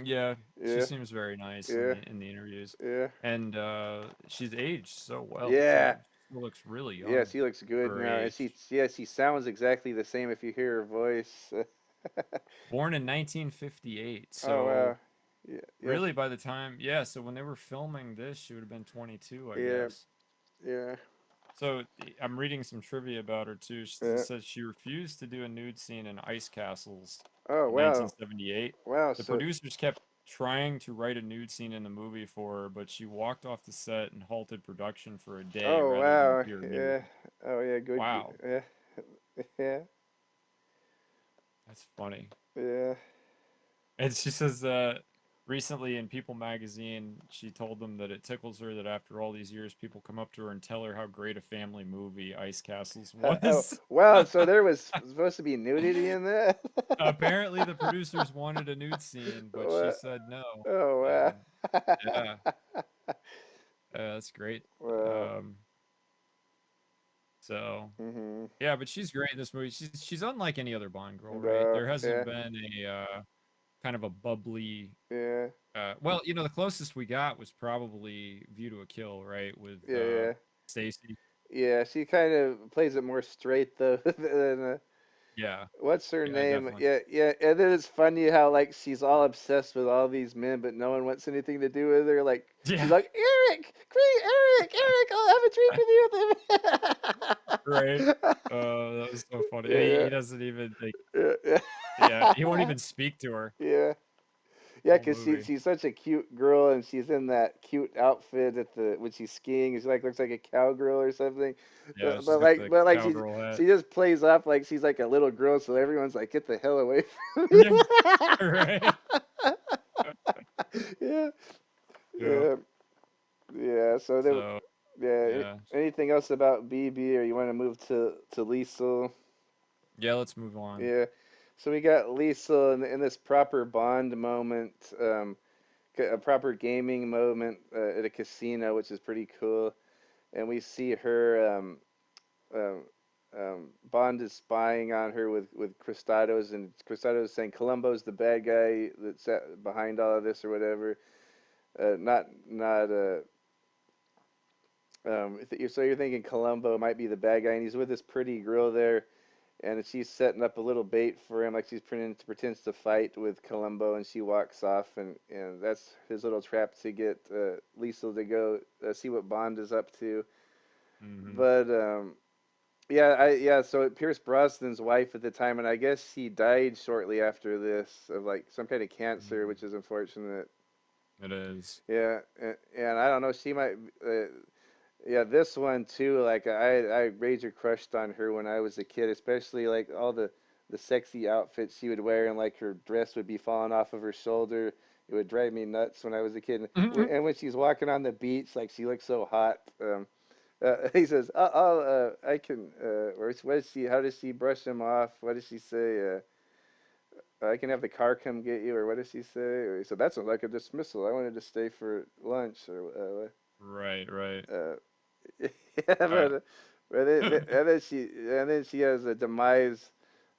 [SPEAKER 3] yeah, she
[SPEAKER 2] Yeah,
[SPEAKER 3] seems very nice
[SPEAKER 2] yeah,
[SPEAKER 3] in the interviews,
[SPEAKER 2] yeah,
[SPEAKER 3] and she's aged so well
[SPEAKER 2] yeah,
[SPEAKER 3] too. She looks really
[SPEAKER 2] yeah.
[SPEAKER 3] young
[SPEAKER 2] She looks good
[SPEAKER 3] for her
[SPEAKER 2] now, and
[SPEAKER 3] age.
[SPEAKER 2] she sounds exactly the same if you hear her voice.
[SPEAKER 3] Born in 1958,
[SPEAKER 2] Oh wow,
[SPEAKER 3] so
[SPEAKER 2] yeah, yes,
[SPEAKER 3] really by the time, yeah, so when they were filming this, she would have been 22, I
[SPEAKER 2] yeah,
[SPEAKER 3] guess.
[SPEAKER 2] yeah,
[SPEAKER 3] So I'm reading some trivia about her too. She
[SPEAKER 2] yeah.
[SPEAKER 3] says she refused to do a nude scene in Ice Castles
[SPEAKER 2] Oh
[SPEAKER 3] in
[SPEAKER 2] wow,
[SPEAKER 3] 1978.
[SPEAKER 2] wow.
[SPEAKER 3] The
[SPEAKER 2] So
[SPEAKER 3] producers kept trying to write a nude scene in the movie for her, but she walked off the set and halted production for a day
[SPEAKER 2] oh
[SPEAKER 3] rather than
[SPEAKER 2] wow,
[SPEAKER 3] appear
[SPEAKER 2] yeah.
[SPEAKER 3] nude.
[SPEAKER 2] Oh yeah, good.
[SPEAKER 3] Wow,
[SPEAKER 2] Yeah, yeah,
[SPEAKER 3] that's funny.
[SPEAKER 2] yeah.
[SPEAKER 3] And she says recently in People magazine, she told them that it tickles her that after all these years, people come up to her and tell her how great a family movie Ice Castles
[SPEAKER 2] Oh
[SPEAKER 3] was.
[SPEAKER 2] wow. So there was supposed to be nudity in that.
[SPEAKER 3] Apparently, the producers wanted a nude scene, but she
[SPEAKER 2] What?
[SPEAKER 3] said no.
[SPEAKER 2] Oh wow.
[SPEAKER 3] And yeah, that's great.
[SPEAKER 2] Wow.
[SPEAKER 3] Um, so
[SPEAKER 2] Mhm.
[SPEAKER 3] yeah, but she's great in this movie. She's unlike any other Bond girl, right?
[SPEAKER 2] No.
[SPEAKER 3] There hasn't
[SPEAKER 2] Yeah.
[SPEAKER 3] been a kind of a bubbly.
[SPEAKER 2] Yeah.
[SPEAKER 3] Well, you know, the closest we got was probably View to a Kill, right? With
[SPEAKER 2] Yeah. Yeah.
[SPEAKER 3] Stacy.
[SPEAKER 2] Yeah. She kind of plays it more straight though than
[SPEAKER 3] Yeah.
[SPEAKER 2] What's her
[SPEAKER 3] Yeah,
[SPEAKER 2] name?
[SPEAKER 3] definitely.
[SPEAKER 2] Yeah, yeah. And then it's funny how like she's all obsessed with all these men, but no one wants anything to do with her. Like she's
[SPEAKER 3] Yeah.
[SPEAKER 2] like, Eric, Eric, I'll have a drink with you.
[SPEAKER 3] Right. That was so funny. And he
[SPEAKER 2] Yeah,
[SPEAKER 3] doesn't even like,
[SPEAKER 2] yeah,
[SPEAKER 3] yeah, he won't
[SPEAKER 2] yeah.
[SPEAKER 3] even speak to her
[SPEAKER 2] Yeah.
[SPEAKER 3] the
[SPEAKER 2] Yeah,
[SPEAKER 3] whole
[SPEAKER 2] 'cause
[SPEAKER 3] movie.
[SPEAKER 2] she's such a cute girl, and she's in that cute outfit at the when she's skiing. She like looks like a cowgirl or something.
[SPEAKER 3] Yeah, she's
[SPEAKER 2] But
[SPEAKER 3] got
[SPEAKER 2] like,
[SPEAKER 3] the
[SPEAKER 2] but like
[SPEAKER 3] cowgirl hat.
[SPEAKER 2] she just plays off like she's like a little girl, so everyone's like, get the hell away from me.
[SPEAKER 3] Yeah. Right.
[SPEAKER 2] Yeah,
[SPEAKER 3] Yeah.
[SPEAKER 2] yeah, yeah. So then,
[SPEAKER 3] So
[SPEAKER 2] yeah.
[SPEAKER 3] yeah.
[SPEAKER 2] Anything else about BB, or you want to move to Liesel?
[SPEAKER 3] Yeah, let's move on.
[SPEAKER 2] Yeah. So we got Liesel in this proper Bond moment. A proper gaming moment at a casino, which is pretty cool. And we see her. Um, Bond is spying on her with Cristados, and Cristados saying Columbo's the bad guy that's behind all of this or whatever. Not. So you're thinking Columbo might be the bad guy, and he's with this pretty girl there, and she's setting up a little bait for him, like she's pretends to fight with Columbo, and she walks off, and that's his little trap to get Liesel to go see what Bond is up to.
[SPEAKER 3] Hmm.
[SPEAKER 2] But yeah. So Pierce Brosnan's wife at the time, and I guess he died shortly after this of like some kind of cancer, which is unfortunate.
[SPEAKER 3] It is.
[SPEAKER 2] Yeah, and I don't know, she might. Yeah, this one too. Like I major crushed on her when I was a kid, especially like all the sexy outfits she would wear, and like her dress would be falling off of her shoulder. It would drive me nuts when I was a kid. And when she's walking on the beach, like she looks so hot. He says, I can." What does she? How does she brush him off? What does she say? I can have the car come get you, or what does she say? Or, so that sounds like a dismissal. I wanted to stay for lunch, or
[SPEAKER 3] Right, right.
[SPEAKER 2] uh, yeah,
[SPEAKER 3] Uh,
[SPEAKER 2] and then she has a demise.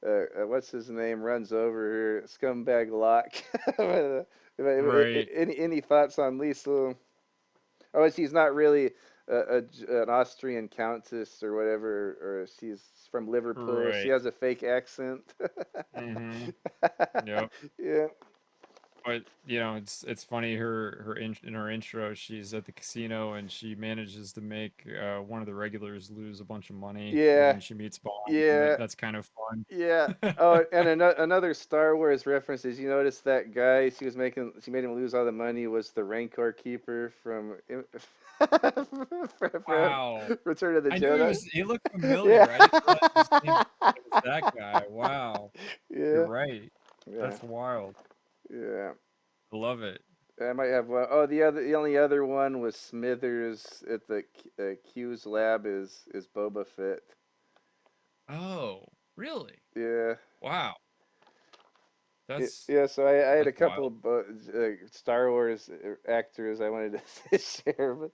[SPEAKER 2] What's his name? Runs over her scumbag Locke.
[SPEAKER 3] right,
[SPEAKER 2] Any thoughts on Lisa? Oh, and she's not really an Austrian countess or whatever, or she's from Liverpool. She
[SPEAKER 3] right.
[SPEAKER 2] has a fake accent.
[SPEAKER 3] Hmm. Yep.
[SPEAKER 2] Yeah,
[SPEAKER 3] But it's funny. In her intro, she's at the casino and she manages to make one of the regulars lose a bunch of money, and
[SPEAKER 2] yeah,
[SPEAKER 3] then she meets Bond, and
[SPEAKER 2] yeah.
[SPEAKER 3] that's kind of fun.
[SPEAKER 2] Yeah. Oh, and another Star Wars reference is you notice that guy she made him lose all the money was the Rancor keeper from from
[SPEAKER 3] Wow.
[SPEAKER 2] Return of the
[SPEAKER 3] I knew
[SPEAKER 2] Jedi.
[SPEAKER 3] he looked familiar. I didn't realize
[SPEAKER 2] Yeah.
[SPEAKER 3] it was that guy. Wow. You're
[SPEAKER 2] Yeah.
[SPEAKER 3] right.
[SPEAKER 2] Yeah.
[SPEAKER 3] That's wild.
[SPEAKER 2] Yeah.
[SPEAKER 3] I love it.
[SPEAKER 2] I might have one. Oh, the only other one was Smithers at the Q's lab is Boba Fett.
[SPEAKER 3] Oh, really?
[SPEAKER 2] Yeah.
[SPEAKER 3] Wow. That's
[SPEAKER 2] Yeah, so I had a
[SPEAKER 3] that's
[SPEAKER 2] couple
[SPEAKER 3] wild.
[SPEAKER 2] of Star Wars actors I wanted to share, but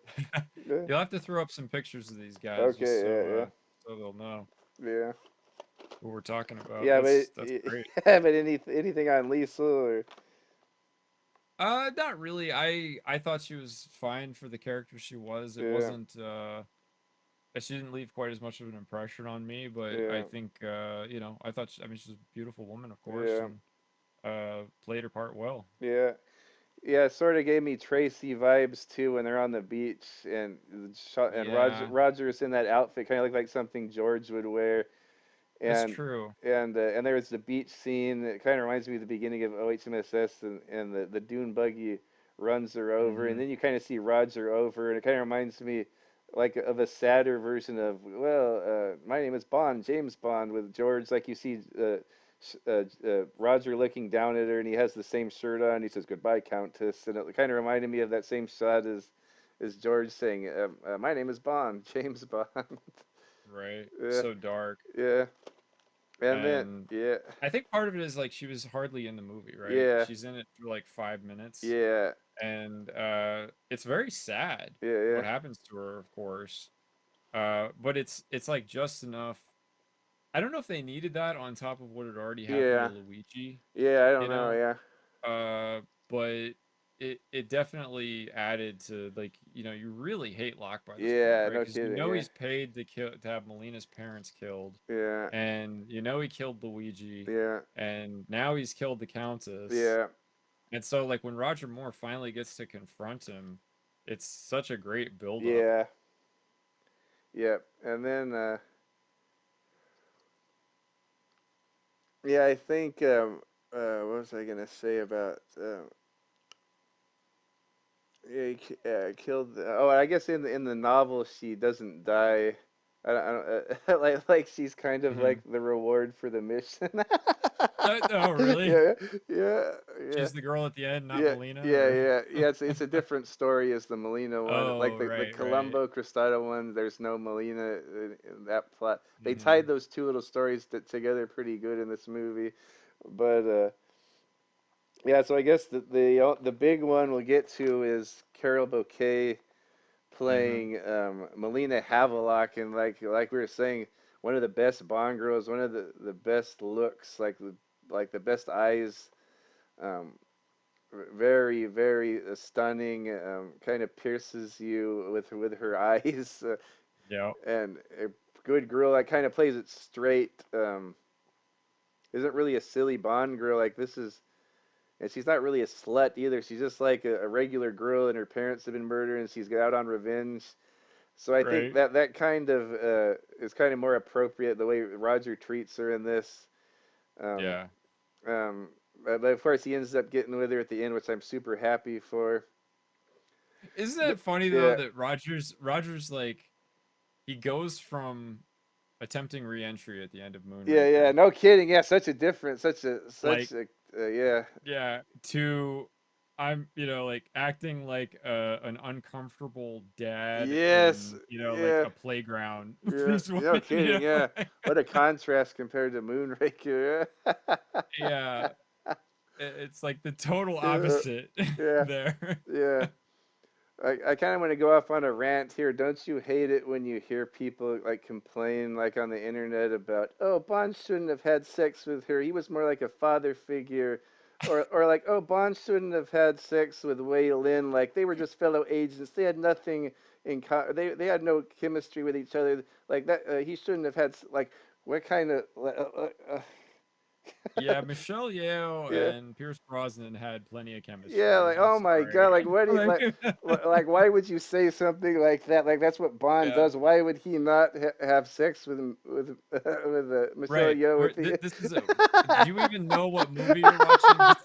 [SPEAKER 2] yeah.
[SPEAKER 3] You'll have to throw up some pictures of these guys just
[SPEAKER 2] Okay, yeah,
[SPEAKER 3] so they'll know
[SPEAKER 2] yeah, yeah,
[SPEAKER 3] who we're talking about.
[SPEAKER 2] yeah.
[SPEAKER 3] That's great.
[SPEAKER 2] But anything on Lisa or
[SPEAKER 3] Not really. I thought she was fine for the character she was. It
[SPEAKER 2] yeah,
[SPEAKER 3] wasn't she didn't leave quite as much of an impression on me, but I
[SPEAKER 2] yeah,
[SPEAKER 3] think I thought I mean she's a beautiful woman, of course,
[SPEAKER 2] yeah,
[SPEAKER 3] and played her part well.
[SPEAKER 2] yeah, yeah. It sort of gave me Tracy vibes too when they're on the beach and
[SPEAKER 3] Yeah,
[SPEAKER 2] Roger's in that outfit, kind of looked like something George would wear.
[SPEAKER 3] that's
[SPEAKER 2] and
[SPEAKER 3] true.
[SPEAKER 2] and there was the beach scene. It kind of reminds me of the beginning of OHMSS, and the dune buggy runs her over, and
[SPEAKER 3] Hmm.
[SPEAKER 2] then you kind of see Roger over, and it kind of reminds me like of a sadder version of my name is Bond, James Bond, with George. Like you see Roger looking down at her, and he has the same shirt on. He says goodbye, Countess, and it kind of reminded me of that same shot as George saying, "My name is Bond, James Bond."
[SPEAKER 3] Right.
[SPEAKER 2] Yeah,
[SPEAKER 3] So dark.
[SPEAKER 2] yeah. And then,
[SPEAKER 3] And
[SPEAKER 2] yeah,
[SPEAKER 3] I think part of it is like she was hardly in the movie, right?
[SPEAKER 2] yeah,
[SPEAKER 3] She's in it for like 5 minutes,
[SPEAKER 2] yeah,
[SPEAKER 3] and it's very sad
[SPEAKER 2] yeah, yeah,
[SPEAKER 3] what happens to her, of course. But it's like just enough. I don't know if they needed that on top of what had already happened to
[SPEAKER 2] yeah,
[SPEAKER 3] Luigi,
[SPEAKER 2] yeah. I
[SPEAKER 3] you
[SPEAKER 2] don't know.
[SPEAKER 3] know.
[SPEAKER 2] Yeah,
[SPEAKER 3] But it definitely added to, like, you really hate Locke by this point,
[SPEAKER 2] Yeah,
[SPEAKER 3] right?
[SPEAKER 2] no
[SPEAKER 3] Because
[SPEAKER 2] kidding. Yeah,
[SPEAKER 3] he's paid to have Melina's parents killed,
[SPEAKER 2] yeah,
[SPEAKER 3] and he killed Luigi,
[SPEAKER 2] yeah,
[SPEAKER 3] and now he's killed the Countess.
[SPEAKER 2] yeah,
[SPEAKER 3] And so, like, when Roger Moore finally gets to confront him, it's such a great buildup.
[SPEAKER 2] yeah, yeah. And then, yeah, I think, what was I gonna say about, yeah, killed. Oh, I guess in the novel she doesn't die. I don't like she's kind of
[SPEAKER 3] Hmm.
[SPEAKER 2] like the reward for the mission.
[SPEAKER 3] Oh, really?
[SPEAKER 2] Yeah, yeah, yeah.
[SPEAKER 3] She's the girl at the end, not
[SPEAKER 2] Yeah,
[SPEAKER 3] Melina,
[SPEAKER 2] yeah,
[SPEAKER 3] or?
[SPEAKER 2] yeah, yeah. It's a different story as the Molina one. Like
[SPEAKER 3] Oh,
[SPEAKER 2] the
[SPEAKER 3] right, right.
[SPEAKER 2] Colombo Cristado one, there's no Molina in that plot. They tied
[SPEAKER 3] Hmm.
[SPEAKER 2] those two little stories together pretty good in this movie. But yeah, so I guess the big one we'll get to is Carol Bouquet
[SPEAKER 3] Hmm.
[SPEAKER 2] playing Melina Havelock, and like we were saying, one of the best Bond girls, one of the best looks, like the best eyes. Um, Very, very stunning. Kind of pierces you with her eyes,
[SPEAKER 3] Yeah,
[SPEAKER 2] and a good girl that kind of plays it straight. Isn't really a silly Bond girl. Like this is, and she's not really a slut either. She's just like a regular girl, and her parents have been murdered, and she's got out on revenge. So I think
[SPEAKER 3] right.
[SPEAKER 2] that kind of is kind of more appropriate the way Roger treats her in this. Um,
[SPEAKER 3] Yeah.
[SPEAKER 2] um, but of course he ends up getting with her at the end, which I'm super happy for.
[SPEAKER 3] Isn't
[SPEAKER 2] The,
[SPEAKER 3] it funny though
[SPEAKER 2] yeah,
[SPEAKER 3] that Rogers like he goes from attempting re-entry at the end of
[SPEAKER 2] yeah, yeah.
[SPEAKER 3] Moonraker,
[SPEAKER 2] No kidding. Yeah, such a difference.
[SPEAKER 3] like,
[SPEAKER 2] Such a. Yeah.
[SPEAKER 3] yeah, to I'm like acting like an uncomfortable dad
[SPEAKER 2] Yes.
[SPEAKER 3] in like
[SPEAKER 2] Yeah.
[SPEAKER 3] a playground with
[SPEAKER 2] Yeah.
[SPEAKER 3] this woman,
[SPEAKER 2] No kidding. Yeah.
[SPEAKER 3] like,
[SPEAKER 2] What a contrast compared to Moonraker.
[SPEAKER 3] yeah, it's like the total
[SPEAKER 2] Yeah.
[SPEAKER 3] opposite
[SPEAKER 2] Yeah.
[SPEAKER 3] there.
[SPEAKER 2] Yeah. I kind of want to go off on a rant here. Don't you hate it when you hear people like complain like on the internet about, oh, Bond shouldn't have had sex with her. He was more like a father figure. Or like, oh, Bond shouldn't have had sex with Wei Lin. Like they were just fellow agents. They had nothing in they had no chemistry with each other. Like that he shouldn't have had like what kind of
[SPEAKER 3] Yeah, Michelle Yeoh
[SPEAKER 2] yeah.
[SPEAKER 3] and Pierce Brosnan had plenty of
[SPEAKER 2] Yeah,
[SPEAKER 3] chemistry.
[SPEAKER 2] like
[SPEAKER 3] I'm
[SPEAKER 2] oh my god,
[SPEAKER 3] sorry.
[SPEAKER 2] like what do you,
[SPEAKER 3] Like,
[SPEAKER 2] like why would you say something like that? Like that's what Bond
[SPEAKER 3] yeah,
[SPEAKER 2] does. Why would he not have sex with Michelle
[SPEAKER 3] right.
[SPEAKER 2] Yeoh with the
[SPEAKER 3] This is a. Do you even know what movie you're watching?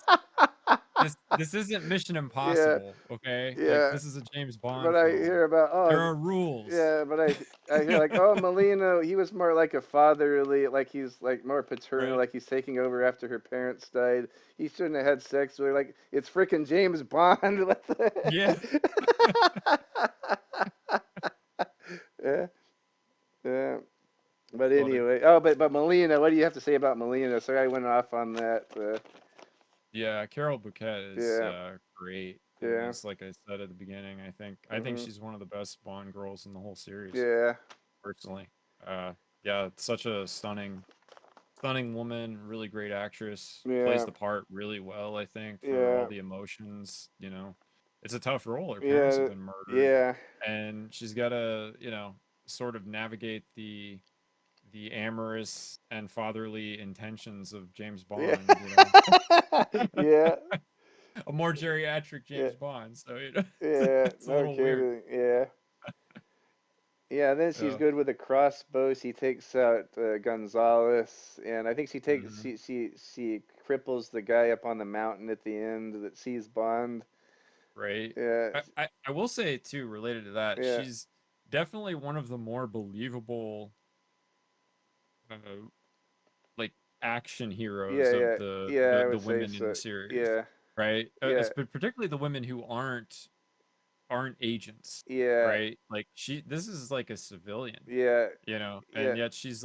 [SPEAKER 3] This isn't Mission
[SPEAKER 2] Yeah,
[SPEAKER 3] Impossible, okay? Like,
[SPEAKER 2] yeah.
[SPEAKER 3] this is a James
[SPEAKER 2] But
[SPEAKER 3] Bond
[SPEAKER 2] I
[SPEAKER 3] film.
[SPEAKER 2] hear about
[SPEAKER 3] There
[SPEAKER 2] oh
[SPEAKER 3] are rules.
[SPEAKER 2] yeah, but I hear like oh Molina, he was more like a fatherly, like he's like more paternal,
[SPEAKER 3] Right?
[SPEAKER 2] like he's taking over after her parents died. He shouldn't have had sex with her. Like it's freaking James Bond. What
[SPEAKER 3] Yeah.
[SPEAKER 2] yeah, yeah. But
[SPEAKER 3] That's funny.
[SPEAKER 2] anyway, oh, but Melina, what do you have to say about Melina? Sorry, I went off on that.
[SPEAKER 3] Yeah, Carol Bouquet is
[SPEAKER 2] Yeah,
[SPEAKER 3] great in
[SPEAKER 2] yeah,
[SPEAKER 3] this. Like I said at the beginning, I think
[SPEAKER 2] mhm,
[SPEAKER 3] she's one of the best Bond girls in the whole series,
[SPEAKER 2] yeah,
[SPEAKER 3] personally. Uh, yeah, such a stunning woman, really great actress, plays
[SPEAKER 2] yeah,
[SPEAKER 3] the part really well, I think, for all
[SPEAKER 2] yeah,
[SPEAKER 3] the emotions. It's a tough role. Her parents have
[SPEAKER 2] yeah,
[SPEAKER 3] been murdered,
[SPEAKER 2] yeah,
[SPEAKER 3] and she's got to, sort of navigate the amorous and fatherly intentions of James
[SPEAKER 2] yeah,
[SPEAKER 3] Bond.
[SPEAKER 2] yeah,
[SPEAKER 3] A more geriatric
[SPEAKER 2] yeah,
[SPEAKER 3] James Bond, so it's,
[SPEAKER 2] yeah.
[SPEAKER 3] it's a
[SPEAKER 2] No
[SPEAKER 3] little weird.
[SPEAKER 2] kidding. Yeah, yeah. Then she's
[SPEAKER 3] Yeah.
[SPEAKER 2] good with the crossbow. She takes out Gonzalez, and I think
[SPEAKER 3] Hmm.
[SPEAKER 2] she cripples the guy up on the mountain at the end that sees Bond.
[SPEAKER 3] Right.
[SPEAKER 2] Yeah,
[SPEAKER 3] I will say too, related to that,
[SPEAKER 2] yeah,
[SPEAKER 3] she's definitely one of the more believable uh, like action
[SPEAKER 2] yeah,
[SPEAKER 3] heroes of
[SPEAKER 2] yeah, yeah. I
[SPEAKER 3] the
[SPEAKER 2] would say
[SPEAKER 3] women in the
[SPEAKER 2] so.
[SPEAKER 3] series,
[SPEAKER 2] Yeah,
[SPEAKER 3] right?
[SPEAKER 2] yeah,
[SPEAKER 3] But particularly the women who aren't agents,
[SPEAKER 2] yeah,
[SPEAKER 3] right? Like, this is like a civilian,
[SPEAKER 2] yeah,
[SPEAKER 3] and
[SPEAKER 2] yeah,
[SPEAKER 3] yet she's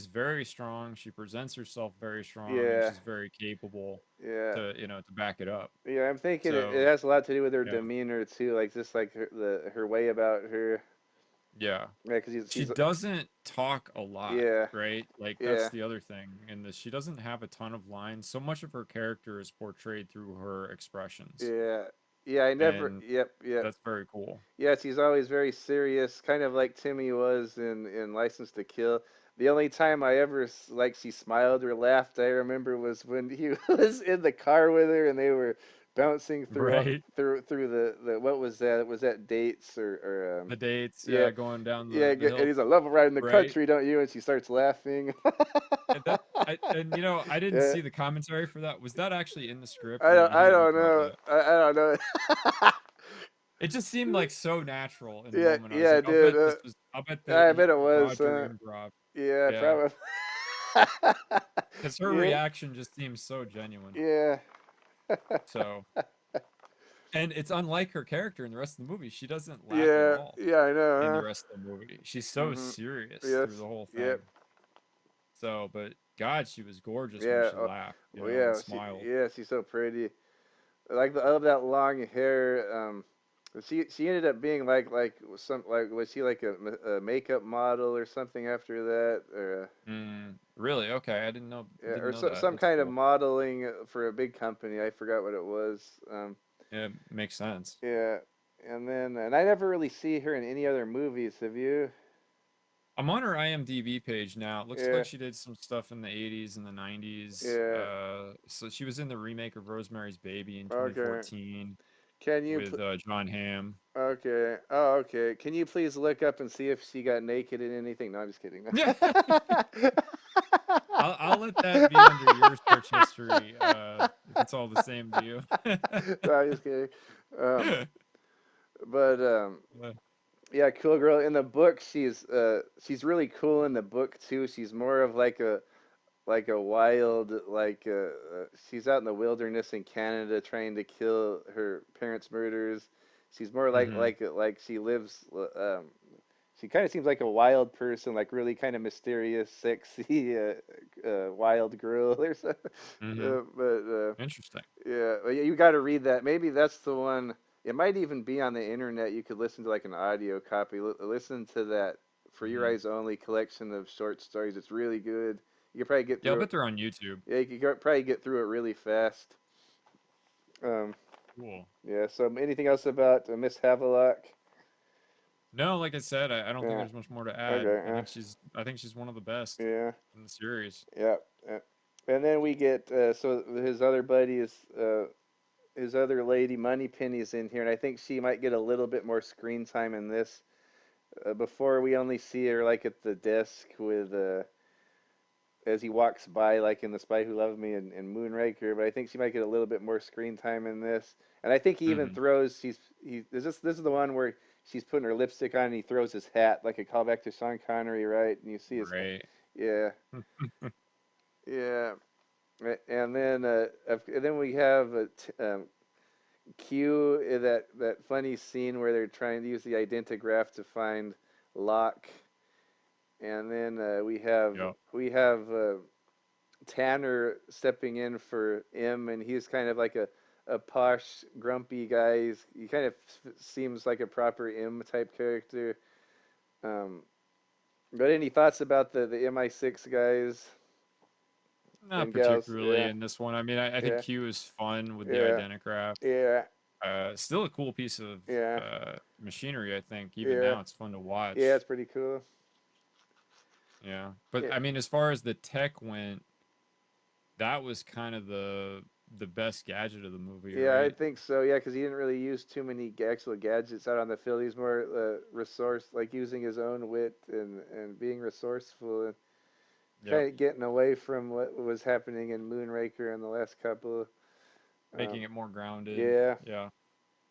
[SPEAKER 3] very strong. She presents herself very strong, and
[SPEAKER 2] yeah,
[SPEAKER 3] she's very capable
[SPEAKER 2] yeah,
[SPEAKER 3] to back it up.
[SPEAKER 2] yeah. I'm thinking it
[SPEAKER 3] So,
[SPEAKER 2] has a lot to do with her
[SPEAKER 3] yeah,
[SPEAKER 2] demeanor too, like just like her way about her.
[SPEAKER 3] yeah.
[SPEAKER 2] Yeah, because
[SPEAKER 3] She
[SPEAKER 2] she's
[SPEAKER 3] doesn't talk a lot,
[SPEAKER 2] yeah,
[SPEAKER 3] right? Like, that's
[SPEAKER 2] yeah,
[SPEAKER 3] the other thing in this. She doesn't have a ton of lines. So much of her character is portrayed through her expressions.
[SPEAKER 2] yeah, Yeah, I never.
[SPEAKER 3] and
[SPEAKER 2] Yep, yep.
[SPEAKER 3] that's very cool.
[SPEAKER 2] Yes, he's always very serious, kind of like Timmy was in License to Kill. The only time I ever like she smiled or laughed, I remember, was when he was in the car with her and they were bouncing
[SPEAKER 3] Right.
[SPEAKER 2] through the what was that? Was that dates or
[SPEAKER 3] The dates,
[SPEAKER 2] yeah,
[SPEAKER 3] yeah, going down
[SPEAKER 2] yeah?
[SPEAKER 3] the
[SPEAKER 2] And
[SPEAKER 3] hill,
[SPEAKER 2] he's like, "Love riding the
[SPEAKER 3] right?
[SPEAKER 2] country, don't you?" And she starts laughing.
[SPEAKER 3] And that and I didn't
[SPEAKER 2] Yeah,
[SPEAKER 3] see the commentary for that. Was that actually in the script, or you
[SPEAKER 2] I
[SPEAKER 3] think you
[SPEAKER 2] don't
[SPEAKER 3] thought
[SPEAKER 2] know.
[SPEAKER 3] that?
[SPEAKER 2] I don't know.
[SPEAKER 3] It just seemed like so natural in the
[SPEAKER 2] Yeah,
[SPEAKER 3] moment. I was
[SPEAKER 2] yeah,
[SPEAKER 3] like,
[SPEAKER 2] dude.
[SPEAKER 3] I'll bet
[SPEAKER 2] I bet it was.
[SPEAKER 3] Roger improv.
[SPEAKER 2] Yeah,
[SPEAKER 3] Yeah,
[SPEAKER 2] probably.
[SPEAKER 3] because her
[SPEAKER 2] Yeah,
[SPEAKER 3] reaction just seems so genuine.
[SPEAKER 2] yeah,
[SPEAKER 3] So, and it's unlike her character in the rest of the movie. She doesn't laugh at
[SPEAKER 2] yeah,
[SPEAKER 3] all
[SPEAKER 2] yeah. I
[SPEAKER 3] in the
[SPEAKER 2] know,
[SPEAKER 3] rest of the movie. She's
[SPEAKER 2] huh?
[SPEAKER 3] so serious through
[SPEAKER 2] Yes.
[SPEAKER 3] the whole
[SPEAKER 2] Yep.
[SPEAKER 3] thing. So, but God, she was gorgeous when
[SPEAKER 2] Yeah.
[SPEAKER 3] she laughed,
[SPEAKER 2] Well,
[SPEAKER 3] and
[SPEAKER 2] yeah.
[SPEAKER 3] smiled.
[SPEAKER 2] Yeah. She's so pretty. Like the of that long hair. She ended up being like was she like a makeup model or something after that or
[SPEAKER 3] Really? Okay,
[SPEAKER 2] yeah,
[SPEAKER 3] didn't
[SPEAKER 2] or
[SPEAKER 3] know that.
[SPEAKER 2] some
[SPEAKER 3] That's
[SPEAKER 2] kind of
[SPEAKER 3] cool.
[SPEAKER 2] modeling for a big company. I forgot what it was.
[SPEAKER 3] Yeah, makes sense.
[SPEAKER 2] Yeah. And I never really see her in any other movies. Have you?
[SPEAKER 3] I'm on her IMDb page now. It looks
[SPEAKER 2] Yeah.
[SPEAKER 3] like she did some stuff in the 80s and the 90s.
[SPEAKER 2] Yeah.
[SPEAKER 3] So she was in the remake of Rosemary's Baby in
[SPEAKER 2] Okay.
[SPEAKER 3] 2014
[SPEAKER 2] Can you?
[SPEAKER 3] with John Hamm.
[SPEAKER 2] Okay. Oh, okay. Can you please look up and see if she got naked in anything? No, I'm just kidding.
[SPEAKER 3] Yeah, I'll let that be under your search history, if it's all the same to you.
[SPEAKER 2] No, I'm just kidding. Um, but yeah, cool girl. In the book, she's really cool in the book too. She's more of like a wild she's out in the wilderness in Canada trying to kill her parents' murderers. She's more
[SPEAKER 3] Hmm.
[SPEAKER 2] like she lives she kind of seems like a wild person, like really kind of mysterious, sexy, wild girl or something.
[SPEAKER 3] Hmm.
[SPEAKER 2] But
[SPEAKER 3] Interesting.
[SPEAKER 2] yeah, well, yeah, you got to read that. Maybe that's the one. It might even be on the internet. You could listen to like an audio copy. Listen to that For Your
[SPEAKER 3] Hmm.
[SPEAKER 2] Eyes Only collection of short stories. It's really good. You could probably get
[SPEAKER 3] Yeah, I'll
[SPEAKER 2] through it.
[SPEAKER 3] bet they're on YouTube.
[SPEAKER 2] Yeah, you could probably get through it really fast. Um,
[SPEAKER 3] Cool.
[SPEAKER 2] yeah. So anything else about Miss Havelock?
[SPEAKER 3] No, like I said, I don't think
[SPEAKER 2] Yeah.
[SPEAKER 3] there's much more to add.
[SPEAKER 2] Okay.
[SPEAKER 3] I think she's one of the best
[SPEAKER 2] Yeah.
[SPEAKER 3] in the series.
[SPEAKER 2] Yeah. Yeah. And then we get so his other buddy is his other lady, Moneypenny's in here, and I think she might get a little bit more screen time in this. Before we only see her like at the desk with as he walks by, like in The Spy Who Loved Me and Moonraker. But I think she might get a little bit more screen time in this. And I think he even
[SPEAKER 3] Hmm.
[SPEAKER 2] throws. He this is the one where she's putting her lipstick on and he throws his hat like a callback to Sean Connery, right? And you see his hat.
[SPEAKER 3] Right.
[SPEAKER 2] Yeah, yeah. And then we have Q that funny scene where they're trying to use the identigraph to find Locke, and then
[SPEAKER 3] Yeah.
[SPEAKER 2] we have Tanner stepping in for M, and he's kind of like a posh, grumpy guy. He kind of seems like a proper M type character. Um, but any thoughts about the MI6 guys
[SPEAKER 3] Not
[SPEAKER 2] and gals?
[SPEAKER 3] particularly
[SPEAKER 2] Yeah,
[SPEAKER 3] in this one. I mean, I think
[SPEAKER 2] yeah,
[SPEAKER 3] Q is fun with the
[SPEAKER 2] yeah,
[SPEAKER 3] identigraph.
[SPEAKER 2] yeah,
[SPEAKER 3] Still a cool piece of
[SPEAKER 2] yeah,
[SPEAKER 3] machinery, I think. Even
[SPEAKER 2] yeah,
[SPEAKER 3] now, it's fun to
[SPEAKER 2] yeah.
[SPEAKER 3] watch.
[SPEAKER 2] It's pretty cool.
[SPEAKER 3] Yeah. But
[SPEAKER 2] Yeah,
[SPEAKER 3] I mean, as far as the tech went, that was kind of the best gadget of the movie,
[SPEAKER 2] yeah, I
[SPEAKER 3] right?
[SPEAKER 2] think so. Yeah, because he didn't really use too many actual gadgets out on the field. He's more resource, like using his own wit and being resourceful and
[SPEAKER 3] Yep.
[SPEAKER 2] kind of getting away from what was happening in Moonraker in the last couple.
[SPEAKER 3] Making
[SPEAKER 2] Um,
[SPEAKER 3] it more grounded.
[SPEAKER 2] yeah,
[SPEAKER 3] Yeah.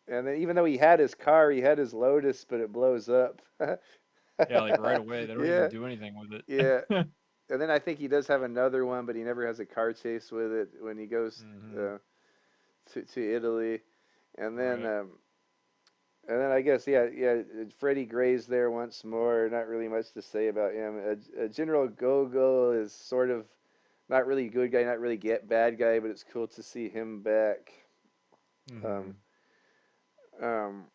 [SPEAKER 2] and then even though he had his car, he had his Lotus, but it blows up.
[SPEAKER 3] Yeah, like right away. They don't even
[SPEAKER 2] Yeah,
[SPEAKER 3] do anything with
[SPEAKER 2] yeah.
[SPEAKER 3] it.
[SPEAKER 2] And then I think he does have another one, but he never has a car chase with it when he goes
[SPEAKER 3] Hmm.
[SPEAKER 2] uh, to Italy. And then
[SPEAKER 3] Right.
[SPEAKER 2] um, and then I guess yeah, Freddie Gray's there once more. Not really much to say about him. General Gogol is sort of not really good guy, not really get bad guy, but it's cool to see him back. Um,
[SPEAKER 3] Hmm.
[SPEAKER 2] um,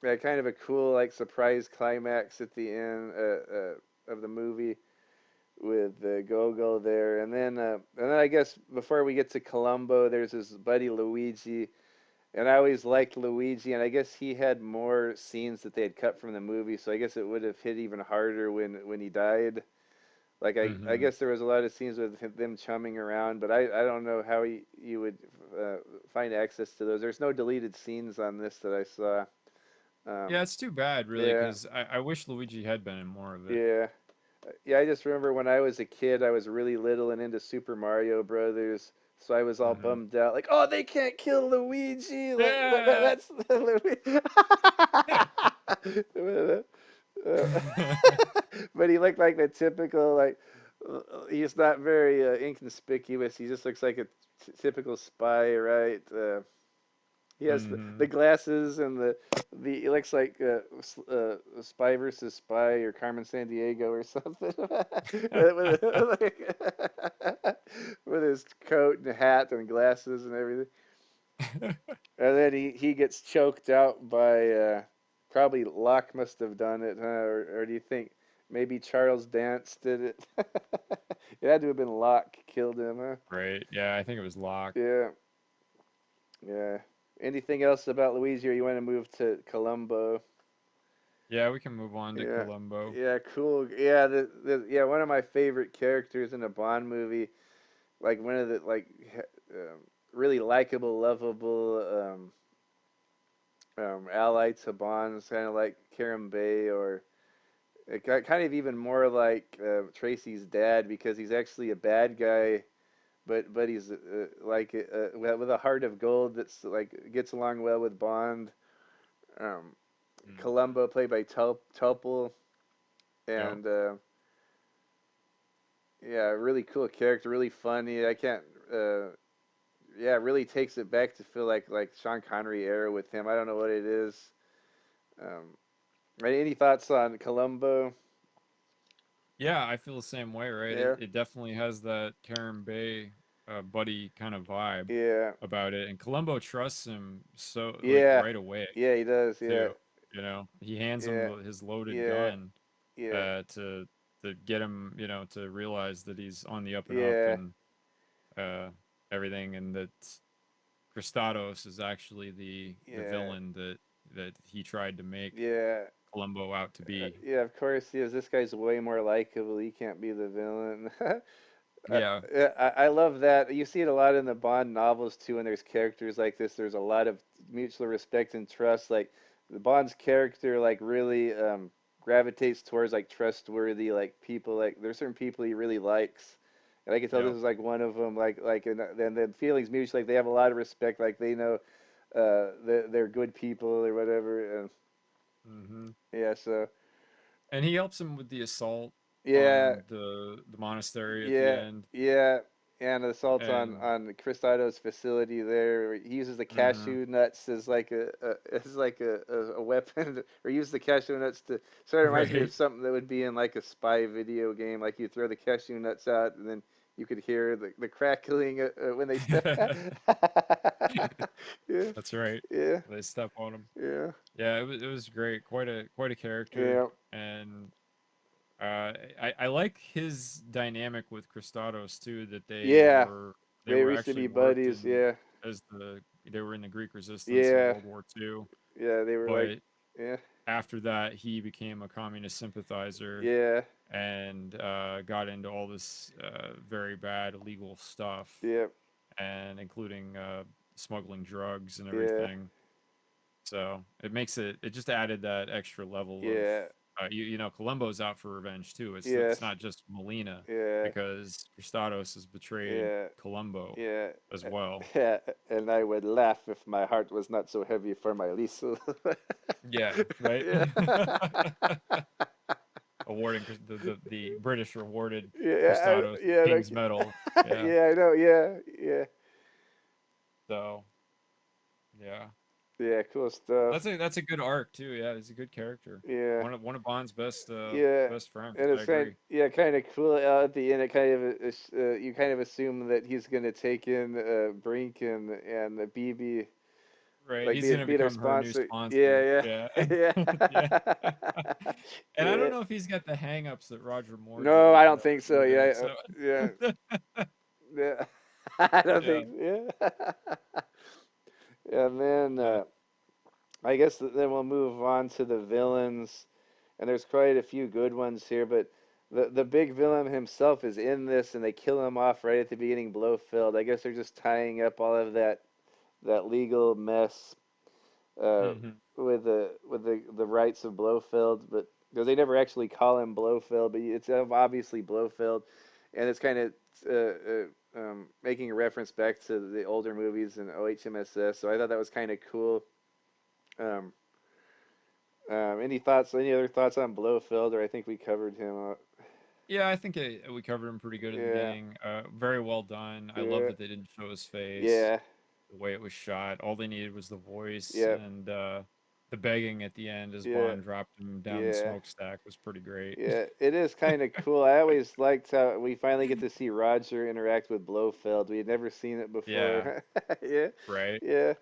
[SPEAKER 2] yeah, kind of a cool like surprise climax at the end of the movie with Gogol there, and then I guess before we get to Columbo, there's his buddy Luigi, and I always liked Luigi, and I guess he had more scenes that they had cut from the movie, so I guess it would have hit even harder when he died. Like I
[SPEAKER 3] Mm-hmm.
[SPEAKER 2] guess there was a lot of scenes with them chumming around, but I don't know how you would uh, find access to those. There's no deleted scenes on this that I saw.
[SPEAKER 3] Yeah,
[SPEAKER 2] Um,
[SPEAKER 3] it's too bad, really,
[SPEAKER 2] yeah,
[SPEAKER 3] because I wish Luigi had been in more of it.
[SPEAKER 2] yeah, yeah. I just remember when I was a kid, I was really little and into Super Mario Brothers, so I was all
[SPEAKER 3] Mm-hmm.
[SPEAKER 2] bummed out. Like, oh, they can't kill Luigi. Like
[SPEAKER 3] Yeah.
[SPEAKER 2] that's Luigi. Uh, but he looked like the typical he's not very inconspicuous. He just looks like a typical spy, right? He has
[SPEAKER 3] Mm-hmm.
[SPEAKER 2] the glasses and the he looks like Spy versus Spy or Carmen San Diego or something with his coat and hat and glasses and everything. And then he gets choked out by probably Locke must have done it, huh? Or do you think maybe Charles Dance did it? It had to have been Locke killed him, huh?
[SPEAKER 3] Right. Yeah, I think it was Locke.
[SPEAKER 2] Yeah, yeah. Anything else about Luigi, or you want to move to Columbo?
[SPEAKER 3] Yeah, we can move on to
[SPEAKER 2] Yeah,
[SPEAKER 3] Columbo.
[SPEAKER 2] yeah, cool. Yeah, yeah, one of my favorite characters in a Bond movie, like one of the really likable, lovable ally to Bond's kind of like Karen Bay, or it got kind of even more like Tracy's dad, because he's actually a bad guy, but he's with a heart of gold that's like gets along well with Bond. Um,
[SPEAKER 3] Mm-hmm.
[SPEAKER 2] Columbo, played by Tupple,
[SPEAKER 3] Yep.
[SPEAKER 2] and yeah, really cool character, really funny. I can't. Yeah, it really takes it back to feel like Sean Connery era with him. I don't know what it is. Um, any thoughts on Columbo?
[SPEAKER 3] Yeah, I feel the same way, right?
[SPEAKER 2] Yeah,
[SPEAKER 3] It definitely has that Karen Bay buddy kind of vibe
[SPEAKER 2] yeah,
[SPEAKER 3] about it. And Columbo trusts him so like
[SPEAKER 2] yeah,
[SPEAKER 3] right away
[SPEAKER 2] yeah. He does. Yeah,
[SPEAKER 3] too. You know, he hands him
[SPEAKER 2] yeah,
[SPEAKER 3] his loaded
[SPEAKER 2] yeah,
[SPEAKER 3] gun
[SPEAKER 2] yeah,
[SPEAKER 3] to get him, to realize that he's on the up and up
[SPEAKER 2] yeah,
[SPEAKER 3] and uh everything, and that Christados is actually the
[SPEAKER 2] yeah,
[SPEAKER 3] villain that he tried to make
[SPEAKER 2] yeah.
[SPEAKER 3] Columbo out to be.
[SPEAKER 2] Yeah, of course he is. This guy's way more likable. He can't be the villain. I,
[SPEAKER 3] Yeah.
[SPEAKER 2] I love that. You see it a lot in the Bond novels too, and there's characters like this. There's a lot of mutual respect and trust. Like the Bond's character, like really gravitates towards like trustworthy like people. Like there's certain people he really likes, and I can tell this
[SPEAKER 3] Yep.
[SPEAKER 2] is like one of them. And the feelings mutual. Like they have a lot of respect. Like they know they're good people or whatever. And
[SPEAKER 3] Hmm.
[SPEAKER 2] yeah, so
[SPEAKER 3] And he helps him with the assault
[SPEAKER 2] yeah,
[SPEAKER 3] on the monastery at the
[SPEAKER 2] yeah,
[SPEAKER 3] end.
[SPEAKER 2] yeah. And assault
[SPEAKER 3] And
[SPEAKER 2] on Chris Ido's facility there. He uses the
[SPEAKER 3] hmm
[SPEAKER 2] cashew nuts as like a weapon, or use the cashew nuts to. Sort of reminds me of
[SPEAKER 3] right.
[SPEAKER 2] something that would be in like a spy video game. Like you throw the cashew nuts out, and then you could hear the crackling when they step. Yeah,
[SPEAKER 3] That's right.
[SPEAKER 2] yeah,
[SPEAKER 3] They step on him.
[SPEAKER 2] yeah,
[SPEAKER 3] Yeah, it was great. Quite a character.
[SPEAKER 2] yeah,
[SPEAKER 3] And I like his dynamic with Christados too, that
[SPEAKER 2] yeah.
[SPEAKER 3] they
[SPEAKER 2] They
[SPEAKER 3] were
[SPEAKER 2] used to
[SPEAKER 3] actually
[SPEAKER 2] be
[SPEAKER 3] worked
[SPEAKER 2] buddies.
[SPEAKER 3] in
[SPEAKER 2] Yeah,
[SPEAKER 3] as they were in the Greek resistance in
[SPEAKER 2] yeah,
[SPEAKER 3] World War II.
[SPEAKER 2] yeah. They were like,
[SPEAKER 3] But
[SPEAKER 2] yeah,
[SPEAKER 3] after that, he became a communist sympathizer
[SPEAKER 2] yeah,
[SPEAKER 3] and got into all this very bad illegal stuff,
[SPEAKER 2] yeah,
[SPEAKER 3] and including smuggling drugs and
[SPEAKER 2] yeah,
[SPEAKER 3] everything. So it just added that extra level of
[SPEAKER 2] yeah.
[SPEAKER 3] Columbo's out for revenge too. It's
[SPEAKER 2] Yes.
[SPEAKER 3] not just Molina,
[SPEAKER 2] Yeah.
[SPEAKER 3] because Cristados has betrayed
[SPEAKER 2] Yeah.
[SPEAKER 3] Columbo
[SPEAKER 2] Yeah.
[SPEAKER 3] as well.
[SPEAKER 2] Yeah. And I would laugh if my heart was not so heavy for my Liesel.
[SPEAKER 3] Yeah, right.
[SPEAKER 2] Yeah.
[SPEAKER 3] Awarding the British rewarded
[SPEAKER 2] Yeah.
[SPEAKER 3] Cristados the
[SPEAKER 2] Yeah.
[SPEAKER 3] King's Medal. Yeah.
[SPEAKER 2] Yeah. I know. Yeah. Yeah.
[SPEAKER 3] So yeah,
[SPEAKER 2] Yeah. Cool stuff.
[SPEAKER 3] that's a good arc too. Yeah, he's a good character.
[SPEAKER 2] Yeah.
[SPEAKER 3] One of Bond's
[SPEAKER 2] Yeah.
[SPEAKER 3] best friends.
[SPEAKER 2] And
[SPEAKER 3] I
[SPEAKER 2] it's
[SPEAKER 3] agree.
[SPEAKER 2] kind of cool at the end. It kind of you kind of assume that he's gonna take in Brink and BB,
[SPEAKER 3] Right.
[SPEAKER 2] like
[SPEAKER 3] He's gonna
[SPEAKER 2] be their
[SPEAKER 3] become her new
[SPEAKER 2] sponsor.
[SPEAKER 3] sponsor.
[SPEAKER 2] Yeah.
[SPEAKER 3] Yeah.
[SPEAKER 2] Yeah.
[SPEAKER 3] Yeah.
[SPEAKER 2] Yeah.
[SPEAKER 3] And I don't
[SPEAKER 2] Yeah.
[SPEAKER 3] know if he's got the hang-ups that Roger Moore
[SPEAKER 2] No, I
[SPEAKER 3] did
[SPEAKER 2] don't think so.
[SPEAKER 3] either.
[SPEAKER 2] Yeah,
[SPEAKER 3] So
[SPEAKER 2] yeah, yeah. I don't
[SPEAKER 3] yeah.
[SPEAKER 2] think. Yeah, And then
[SPEAKER 3] Yeah.
[SPEAKER 2] I guess then we'll move on to the villains, and there's quite a few good ones here. But the big villain himself is in this, and they kill him off right at the beginning. Blofeld. I guess they're just tying up all of that legal mess
[SPEAKER 3] Hmm.
[SPEAKER 2] with the rights of Blofeld, but because they never actually call him Blofeld, but it's obviously Blofeld, and it's kind of making a reference back to the older movies in OHMSS. So I thought that was kind of cool. Um, any thoughts? Any other thoughts on Blofeld? Or I think we covered him.
[SPEAKER 3] Yeah, I think we covered him pretty good at the
[SPEAKER 2] Yeah,
[SPEAKER 3] beginning. Very well done. I love
[SPEAKER 2] yeah,
[SPEAKER 3] that they didn't show his face,
[SPEAKER 2] yeah,
[SPEAKER 3] the way it was shot. All they needed was the voice,
[SPEAKER 2] yeah,
[SPEAKER 3] and the begging at the end as
[SPEAKER 2] yeah,
[SPEAKER 3] Bond dropped him down the
[SPEAKER 2] yeah.
[SPEAKER 3] smokestack was pretty great.
[SPEAKER 2] Yeah, it is kind of cool. I always liked how we finally get to see Roger interact with Blofeld. We had never seen it
[SPEAKER 3] Yeah,
[SPEAKER 2] before. Yeah,
[SPEAKER 3] right.
[SPEAKER 2] yeah.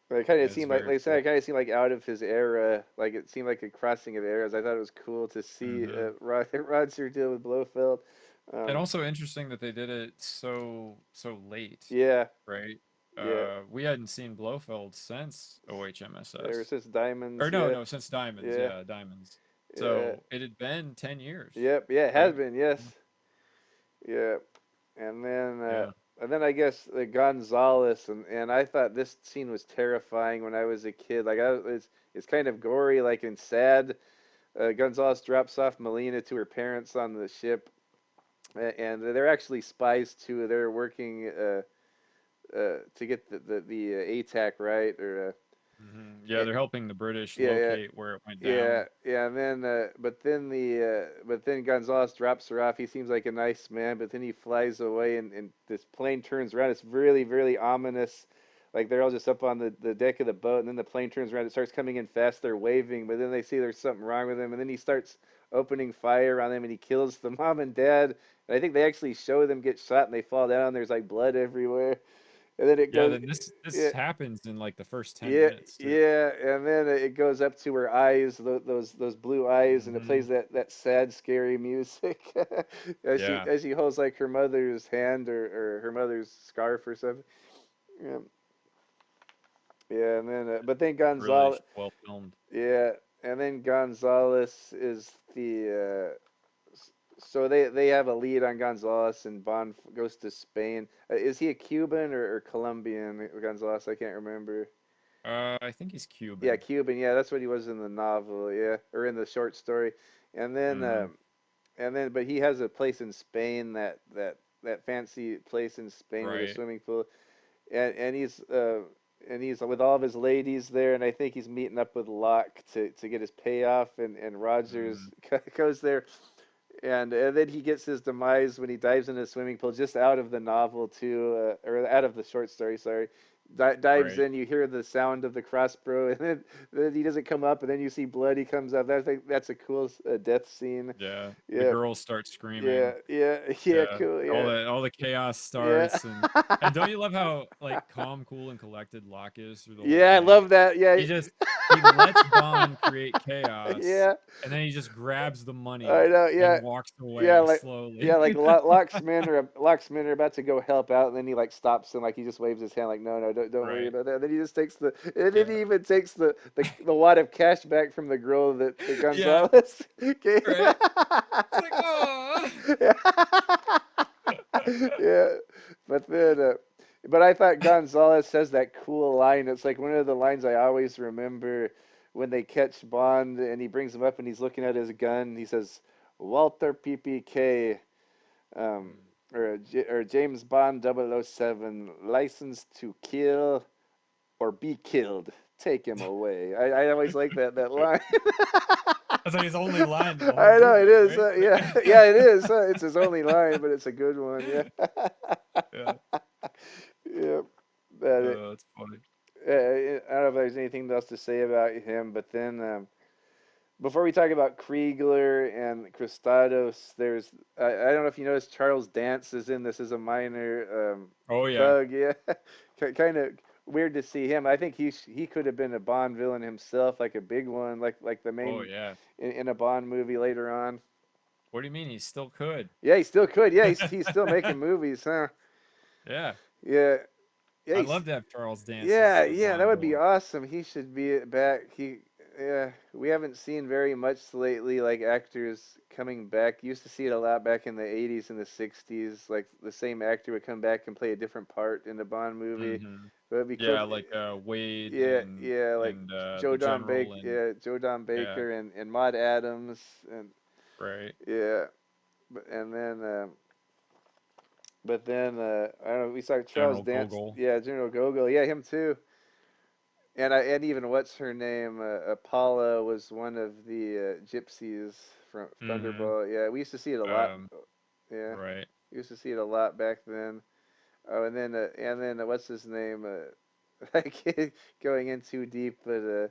[SPEAKER 2] But it kind of
[SPEAKER 3] It's
[SPEAKER 2] seemed like
[SPEAKER 3] very
[SPEAKER 2] I said,
[SPEAKER 3] cool.
[SPEAKER 2] it kind of seemed like out of his era. Like it seemed like a crossing of eras. I thought it was cool to see
[SPEAKER 3] Hmm.
[SPEAKER 2] Roger deal with Blofeld.
[SPEAKER 3] And
[SPEAKER 2] Um,
[SPEAKER 3] also interesting that they did it so late,
[SPEAKER 2] yeah,
[SPEAKER 3] right?
[SPEAKER 2] yeah.
[SPEAKER 3] We hadn't seen Blofeld since
[SPEAKER 2] Ever
[SPEAKER 3] OHMSS.
[SPEAKER 2] since
[SPEAKER 3] Or
[SPEAKER 2] Diamonds,
[SPEAKER 3] no,
[SPEAKER 2] yeah,
[SPEAKER 3] no, since Diamonds.
[SPEAKER 2] yeah,
[SPEAKER 3] Yeah, Diamonds.
[SPEAKER 2] yeah,
[SPEAKER 3] So it had been 10 years,
[SPEAKER 2] yep, yeah. It has
[SPEAKER 3] right?
[SPEAKER 2] been, yes, yeah. And
[SPEAKER 3] Yeah.
[SPEAKER 2] then I guess Gonzalez and I thought this scene was terrifying when I was a kid. Like it's kind of gory, like and sad. Gonzalez drops off Melina to her parents on the ship, and they're actually spies too. They're working to get the ATAC right or
[SPEAKER 3] Yeah, they're helping the British
[SPEAKER 2] yeah, yeah,
[SPEAKER 3] locate where it went
[SPEAKER 2] yeah,
[SPEAKER 3] down.
[SPEAKER 2] yeah, and then but then Gonzalez drops her off. He seems like a nice man, but then he flies away, and this plane turns around. It's really, really ominous. Like they're all just up on the deck of the boat, and then the plane turns around. It starts coming in fast. They're waving, but then they see there's something wrong with him, and then he starts opening fire on them, and he kills the mom and dad. And I think they actually show them get shot, and they fall down. There's like blood everywhere, and then it
[SPEAKER 3] Yeah,
[SPEAKER 2] goes.
[SPEAKER 3] then this
[SPEAKER 2] Yeah,
[SPEAKER 3] happens in like the first 10
[SPEAKER 2] yeah,
[SPEAKER 3] minutes too.
[SPEAKER 2] yeah, and then it goes up to her eyes, those blue eyes, and it
[SPEAKER 3] Hmm.
[SPEAKER 2] plays that sad, scary music as she
[SPEAKER 3] Yeah,
[SPEAKER 2] as she holds like her mother's hand or her mother's scarf or something. Yeah, yeah, and then but then
[SPEAKER 3] really
[SPEAKER 2] Gonzalez,
[SPEAKER 3] well filmed.
[SPEAKER 2] yeah, and then Gonzalez is so they have a lead on Gonzalez, and Bond goes to Spain. Is he a Cuban or Colombian? Gonzalez, I can't remember.
[SPEAKER 3] I think he's
[SPEAKER 2] Yeah,
[SPEAKER 3] Cuban.
[SPEAKER 2] Cuban. Yeah, that's what he was in the novel. Yeah, or in the short story. And then,
[SPEAKER 3] Hmm.
[SPEAKER 2] but he has a place in Spain that fancy place in Spain with a
[SPEAKER 3] Right.
[SPEAKER 2] swimming pool, and he's with all of his ladies there, and I think he's meeting up with Locke to get his payoff, and Rogers
[SPEAKER 3] Hmm.
[SPEAKER 2] goes there, and then he gets his demise when he dives in a swimming pool, just out of the novel too, or out of the short story. Sorry, dives
[SPEAKER 3] Right.
[SPEAKER 2] in. You hear the sound of the crossbow, and then he doesn't come up, and then you see blood. He comes up. That's a cool death scene.
[SPEAKER 3] Yeah. The
[SPEAKER 2] Yeah,
[SPEAKER 3] girls start
[SPEAKER 2] yeah,
[SPEAKER 3] screaming.
[SPEAKER 2] yeah, yeah.
[SPEAKER 3] Yeah.
[SPEAKER 2] Cool.
[SPEAKER 3] All
[SPEAKER 2] Yeah,
[SPEAKER 3] the chaos
[SPEAKER 2] yeah.
[SPEAKER 3] starts, and don't you love how like calm, cool, and collected Locke is through the whole
[SPEAKER 2] Yeah, I
[SPEAKER 3] thing?
[SPEAKER 2] love that. Yeah,
[SPEAKER 3] He just he lets Bond create chaos,
[SPEAKER 2] yeah.
[SPEAKER 3] and then he just grabs the
[SPEAKER 2] I
[SPEAKER 3] money
[SPEAKER 2] know. Yeah,
[SPEAKER 3] and walks
[SPEAKER 2] yeah.
[SPEAKER 3] away
[SPEAKER 2] Like yeah,
[SPEAKER 3] slowly.
[SPEAKER 2] like Locksmen are about to go help out, and then he like stops and like he just waves his hand like, no, no, don't worry
[SPEAKER 3] Right.
[SPEAKER 2] about that. And then he just takes and then
[SPEAKER 3] Yeah.
[SPEAKER 2] he even takes the wad of cash back from the girl that
[SPEAKER 3] Yeah.
[SPEAKER 2] Gonzalez. Okay.
[SPEAKER 3] Right. It's like, oh.
[SPEAKER 2] Yeah, but then, but I thought Gonzalez says that cool line. It's like one of the lines I always remember when they catch Bond and he brings him up and he's looking at his gun. He says, "Walter PPK, um, or James Bond 007, licensed to kill or be killed. Take him away." I always like that line.
[SPEAKER 3] That's like his only line in the whole
[SPEAKER 2] I know it
[SPEAKER 3] movie,
[SPEAKER 2] is.
[SPEAKER 3] right?
[SPEAKER 2] Yeah, yeah, it is. It's his only line, but it's a good one. Yeah.
[SPEAKER 3] Yeah.
[SPEAKER 2] Yeah. But
[SPEAKER 3] That's funny.
[SPEAKER 2] I don't know if there's anything else to say about him. But then before we talk about Kriegler and Christados, I don't know if you noticed Charles Dance is in this as a minor
[SPEAKER 3] Oh yeah.
[SPEAKER 2] thug. Yeah, kind of weird to see him. I think he could have been a Bond villain himself, like a big one, like the
[SPEAKER 3] Oh
[SPEAKER 2] main
[SPEAKER 3] yeah.
[SPEAKER 2] in a Bond movie later on.
[SPEAKER 3] What do you mean he still could?
[SPEAKER 2] Yeah, he still could. Yeah, he's still making movies, huh?
[SPEAKER 3] Yeah.
[SPEAKER 2] Yeah, Yeah,
[SPEAKER 3] I'd love to have Charles Dance
[SPEAKER 2] yeah,
[SPEAKER 3] as the
[SPEAKER 2] yeah, that
[SPEAKER 3] Bond
[SPEAKER 2] would be
[SPEAKER 3] villain.
[SPEAKER 2] awesome. He should be back. Yeah, we haven't seen very much lately, like actors coming back. Used to see it a lot back in the 80s and the 60s. Like the same actor would come back and play a different part in the Bond movie.
[SPEAKER 3] Hmm.
[SPEAKER 2] But it'd be cool.
[SPEAKER 3] Yeah, like Wade
[SPEAKER 2] Yeah, yeah, like
[SPEAKER 3] and
[SPEAKER 2] Joe
[SPEAKER 3] the
[SPEAKER 2] Don
[SPEAKER 3] General
[SPEAKER 2] Baker,
[SPEAKER 3] and
[SPEAKER 2] yeah, Joe Don
[SPEAKER 3] yeah,
[SPEAKER 2] Baker and Maud Adams, and
[SPEAKER 3] right.
[SPEAKER 2] yeah, and then but then I don't know. We saw Charles
[SPEAKER 3] General
[SPEAKER 2] Dance.
[SPEAKER 3] Gogol.
[SPEAKER 2] Yeah, General Gogol. Yeah, him too. And even what's her name? Paula was one of the gypsies from
[SPEAKER 3] Hmm.
[SPEAKER 2] Thunderball. Yeah, we used to see it a lot.
[SPEAKER 3] Um,
[SPEAKER 2] Yeah,
[SPEAKER 3] right.
[SPEAKER 2] we used to see it a lot back then. Oh, and then what's his name? Like going in too deep, but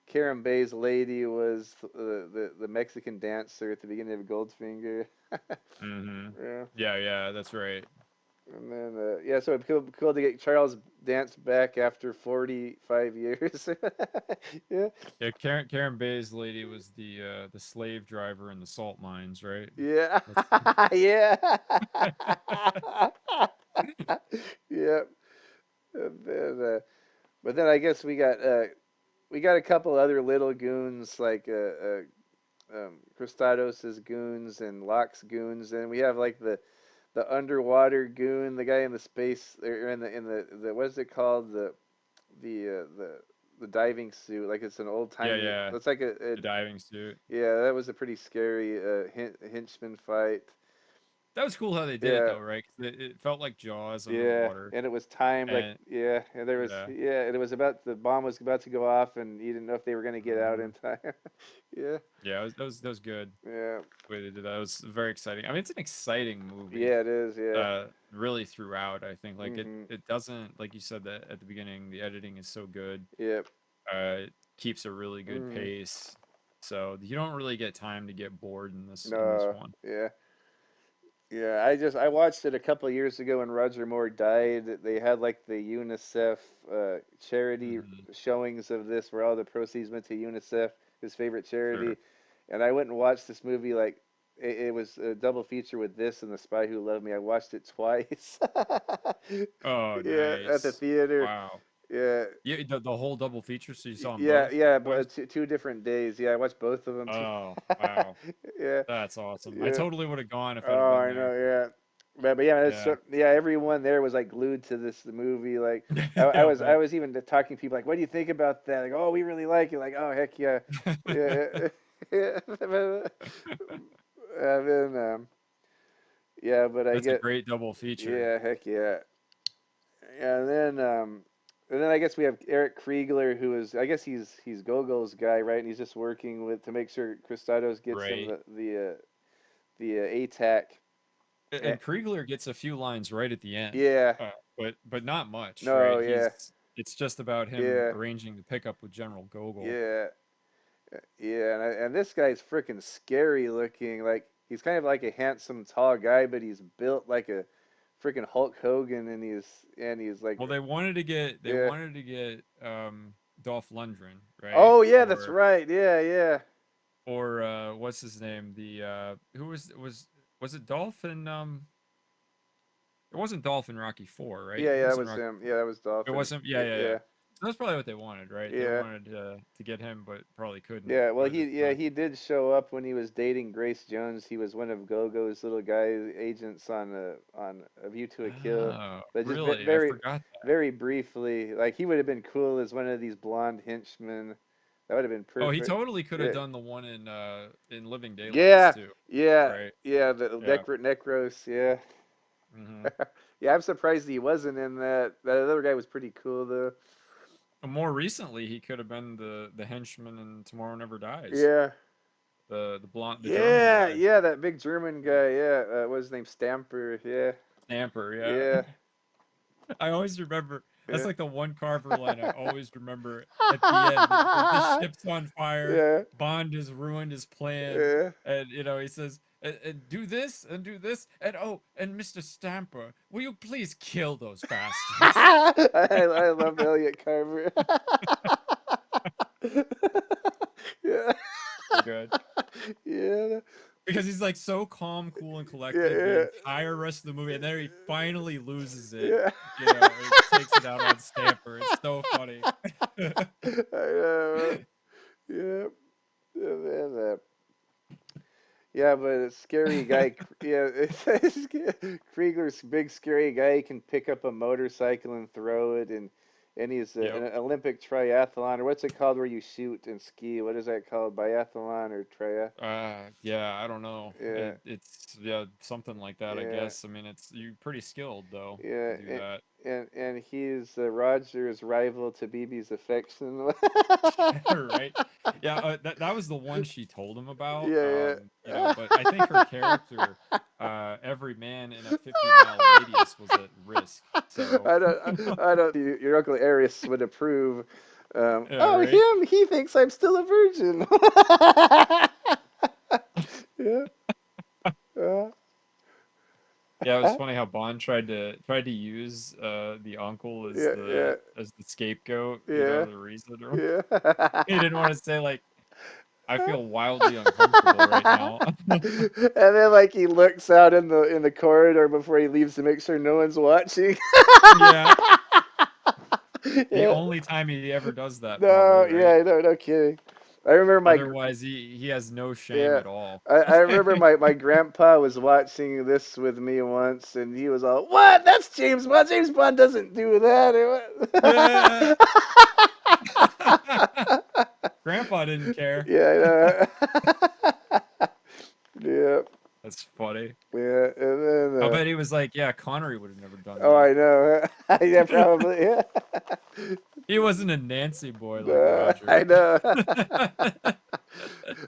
[SPEAKER 2] Karen Bay's lady was the Mexican dancer at the beginning of Goldfinger.
[SPEAKER 3] Hmm.
[SPEAKER 2] Yeah,
[SPEAKER 3] Yeah, yeah, that's right.
[SPEAKER 2] and then yeah, so it'd be cool to get Charles Dance back after 45 years. Yeah,
[SPEAKER 3] Yeah, Karen Bay's lady was the slave driver in the salt mines, right?
[SPEAKER 2] yeah,
[SPEAKER 3] That's
[SPEAKER 2] yeah, yeah. And then, but then I guess we got a couple other little goons like Christados's goons and Locke's goons, and we have like the underwater goon, the guy in the space or in the what's it called the the diving suit, like it's an old
[SPEAKER 3] yeah,
[SPEAKER 2] timey.
[SPEAKER 3] yeah,
[SPEAKER 2] It's like
[SPEAKER 3] the diving suit.
[SPEAKER 2] yeah, that was a pretty scary henchman fight.
[SPEAKER 3] That was cool how they did it
[SPEAKER 2] Yeah,
[SPEAKER 3] though, right? 'Cause it felt like Jaws
[SPEAKER 2] yeah,
[SPEAKER 3] underwater,
[SPEAKER 2] and it was timed like
[SPEAKER 3] and
[SPEAKER 2] yeah, and there was
[SPEAKER 3] yeah,
[SPEAKER 2] yeah, and it was about the bomb was about to go off, and you didn't know if they were gonna get out
[SPEAKER 3] hmm,
[SPEAKER 2] in time. Yeah,
[SPEAKER 3] yeah, it was good
[SPEAKER 2] yeah,
[SPEAKER 3] the way they did that. It was very exciting. I mean, it's an exciting movie.
[SPEAKER 2] yeah, it is. Yeah.
[SPEAKER 3] Really throughout, I think like it
[SPEAKER 2] Mhm.
[SPEAKER 3] it doesn't like you said that at the beginning. The editing is so good.
[SPEAKER 2] Yep.
[SPEAKER 3] It keeps a really good
[SPEAKER 2] Mhm.
[SPEAKER 3] pace, so you don't really get time to get bored in this
[SPEAKER 2] No.
[SPEAKER 3] one.
[SPEAKER 2] Yeah. Yeah, I watched it a couple of years ago when Roger Moore died. They had like the UNICEF charity
[SPEAKER 3] Hmm.
[SPEAKER 2] showings of this, where all the proceeds went to UNICEF, his favorite charity.
[SPEAKER 3] Sure.
[SPEAKER 2] And I went and watched this movie. Like it was a double feature with this and The Spy Who Loved Me. I watched it twice.
[SPEAKER 3] Oh,
[SPEAKER 2] Yeah, at the
[SPEAKER 3] nice.
[SPEAKER 2] theater.
[SPEAKER 3] Wow.
[SPEAKER 2] Yeah,
[SPEAKER 3] Yeah, the whole double feature, so you saw them
[SPEAKER 2] yeah,
[SPEAKER 3] both
[SPEAKER 2] yeah.
[SPEAKER 3] twice?
[SPEAKER 2] But two different days. Yeah, I watched both of them too.
[SPEAKER 3] Oh, wow.
[SPEAKER 2] Yeah,
[SPEAKER 3] That's awesome. I
[SPEAKER 2] yeah.
[SPEAKER 3] totally would have gone if I'd have
[SPEAKER 2] Oh,
[SPEAKER 3] been
[SPEAKER 2] I
[SPEAKER 3] there.
[SPEAKER 2] know, yeah. But yeah,
[SPEAKER 3] Yeah.
[SPEAKER 2] yeah. Everyone there was like glued to this the movie. Like, I
[SPEAKER 3] Yeah,
[SPEAKER 2] was
[SPEAKER 3] but
[SPEAKER 2] even talking to people like, "What do you think about that?" Like, "Oh, we really like it." Like, "Oh, heck yeah, yeah." Yeah. And then yeah, but I
[SPEAKER 3] that's a
[SPEAKER 2] get
[SPEAKER 3] great double feature.
[SPEAKER 2] yeah, heck yeah. And then I guess we have Eric Kriegler, who is I guess he's Gogol's guy, right? And he's just working with to make sure Cristados gets him
[SPEAKER 3] Right.
[SPEAKER 2] the ATAC. Eh,
[SPEAKER 3] And Kriegler gets a few lines right at the end,
[SPEAKER 2] Yeah.
[SPEAKER 3] but not much,
[SPEAKER 2] No,
[SPEAKER 3] right?
[SPEAKER 2] yeah.
[SPEAKER 3] It's just about him
[SPEAKER 2] Yeah.
[SPEAKER 3] arranging the pickup with General Gogol.
[SPEAKER 2] Yeah. Yeah, and this guy's freaking scary looking. Like he's kind of like a handsome tall guy, but he's built like a freaking Hulk Hogan, and he's like
[SPEAKER 3] Well, they
[SPEAKER 2] yeah.
[SPEAKER 3] wanted to get Dolph Lundgren, right?
[SPEAKER 2] Oh yeah, that's right. Yeah, yeah.
[SPEAKER 3] Or what's his name? The who was it Dolph and it wasn't Dolph in Rocky 4, right?
[SPEAKER 2] Yeah,
[SPEAKER 3] Who
[SPEAKER 2] yeah, that
[SPEAKER 3] was in
[SPEAKER 2] was
[SPEAKER 3] Rocky
[SPEAKER 2] him.
[SPEAKER 3] 4?
[SPEAKER 2] Yeah, that was
[SPEAKER 3] It
[SPEAKER 2] Dolphin.
[SPEAKER 3] wasn't. Yeah,
[SPEAKER 2] Yeah,
[SPEAKER 3] yeah, yeah.
[SPEAKER 2] yeah.
[SPEAKER 3] So that's probably what they wanted, right? They
[SPEAKER 2] Yeah.
[SPEAKER 3] wanted to get him, but probably couldn't
[SPEAKER 2] Yeah, well,
[SPEAKER 3] by the time.
[SPEAKER 2] he did show up when he was dating Grace Jones. He was one of Gogo's little guy agents on A View to a Kill,
[SPEAKER 3] Oh,
[SPEAKER 2] but just
[SPEAKER 3] really? I
[SPEAKER 2] very
[SPEAKER 3] forgot that.
[SPEAKER 2] very briefly. Like he would have been cool as one of these blonde henchmen. That would have been
[SPEAKER 3] Oh, he
[SPEAKER 2] perfect.
[SPEAKER 3] totally could have
[SPEAKER 2] Yeah,
[SPEAKER 3] done the one in Living Daylights
[SPEAKER 2] yeah,
[SPEAKER 3] too,
[SPEAKER 2] yeah,
[SPEAKER 3] right?
[SPEAKER 2] yeah. The
[SPEAKER 3] Yeah.
[SPEAKER 2] Necros. Yeah,
[SPEAKER 3] Hmm.
[SPEAKER 2] yeah. I'm surprised he wasn't in that. That other guy was pretty cool though.
[SPEAKER 3] More recently, he could have been the henchman in Tomorrow Never Dies.
[SPEAKER 2] Yeah,
[SPEAKER 3] The German
[SPEAKER 2] yeah,
[SPEAKER 3] guy,
[SPEAKER 2] yeah. That big German guy. Yeah, what was his name? Stamper. Yeah,
[SPEAKER 3] Stamper. Yeah.
[SPEAKER 2] yeah.
[SPEAKER 3] I always remember that's
[SPEAKER 2] Yeah.
[SPEAKER 3] like the one Carver line I always remember at the end. The ship's on fire.
[SPEAKER 2] Yeah.
[SPEAKER 3] Bond has ruined his plan,
[SPEAKER 2] Yeah.
[SPEAKER 3] and he says, and do this and do this, and oh, and Mr. Stamper, will you please kill those bastards?
[SPEAKER 2] I love Elliot Carver. Yeah.
[SPEAKER 3] So good.
[SPEAKER 2] Yeah.
[SPEAKER 3] because he's like so calm, cool, and
[SPEAKER 2] Yeah,
[SPEAKER 3] collected the
[SPEAKER 2] yeah,
[SPEAKER 3] entire rest of the movie, and then he finally loses it.
[SPEAKER 2] yeah.
[SPEAKER 3] It takes it out on Stamper. It's so funny.
[SPEAKER 2] I know. Yeah. And then, yeah, but a scary guy. Yeah, Krieger's big scary guy. He can pick up a motorcycle and throw it, and he's
[SPEAKER 3] Yep.
[SPEAKER 2] an Olympic triathlon, or what's it called where you shoot and ski? What is that called? Biathlon or triath?
[SPEAKER 3] Yeah, I don't know.
[SPEAKER 2] Yeah,
[SPEAKER 3] It's yeah, something like that, I
[SPEAKER 2] yeah,
[SPEAKER 3] guess. I mean, it's you're pretty skilled though to
[SPEAKER 2] yeah.
[SPEAKER 3] do that.
[SPEAKER 2] And he's Roger's rival to BB's affection.
[SPEAKER 3] Right? Yeah, that was the one she told him about.
[SPEAKER 2] Yeah, yeah.
[SPEAKER 3] But I think her character, every man in a 50-mile radius was at risk. So,
[SPEAKER 2] I don't think your Uncle Arius would approve.
[SPEAKER 3] yeah,
[SPEAKER 2] Oh,
[SPEAKER 3] right?
[SPEAKER 2] him? He thinks I'm still a virgin. Yeah. Uh,
[SPEAKER 3] Yeah, it was funny how Bond tried to use the uncle
[SPEAKER 2] yeah, yeah,
[SPEAKER 3] as the scapegoat,
[SPEAKER 2] yeah,
[SPEAKER 3] the reason, or
[SPEAKER 2] yeah.
[SPEAKER 3] he didn't want to say like I feel wildly uncomfortable right now.
[SPEAKER 2] And then like he looks out in the corridor before he leaves to make sure no one's watching.
[SPEAKER 3] Yeah, the
[SPEAKER 2] Yeah.
[SPEAKER 3] only time he ever does that, probably,
[SPEAKER 2] No,
[SPEAKER 3] right?
[SPEAKER 2] yeah, no, no kidding. I remember
[SPEAKER 3] Otherwise, he has no shame
[SPEAKER 2] yeah,
[SPEAKER 3] at all.
[SPEAKER 2] I remember my grandpa was watching this with me once, and he was all, "What? That's James Bond. James Bond doesn't do that."
[SPEAKER 3] Yeah. Grandpa didn't care.
[SPEAKER 2] Yeah, yeah,
[SPEAKER 3] That's funny.
[SPEAKER 2] yeah, and then
[SPEAKER 3] I bet he was like, yeah, Connery would have never done
[SPEAKER 2] oh,
[SPEAKER 3] that.
[SPEAKER 2] I know. Yeah, probably. Yeah.
[SPEAKER 3] He wasn't a Nancy boy like
[SPEAKER 2] No, I
[SPEAKER 3] Roger.
[SPEAKER 2] know.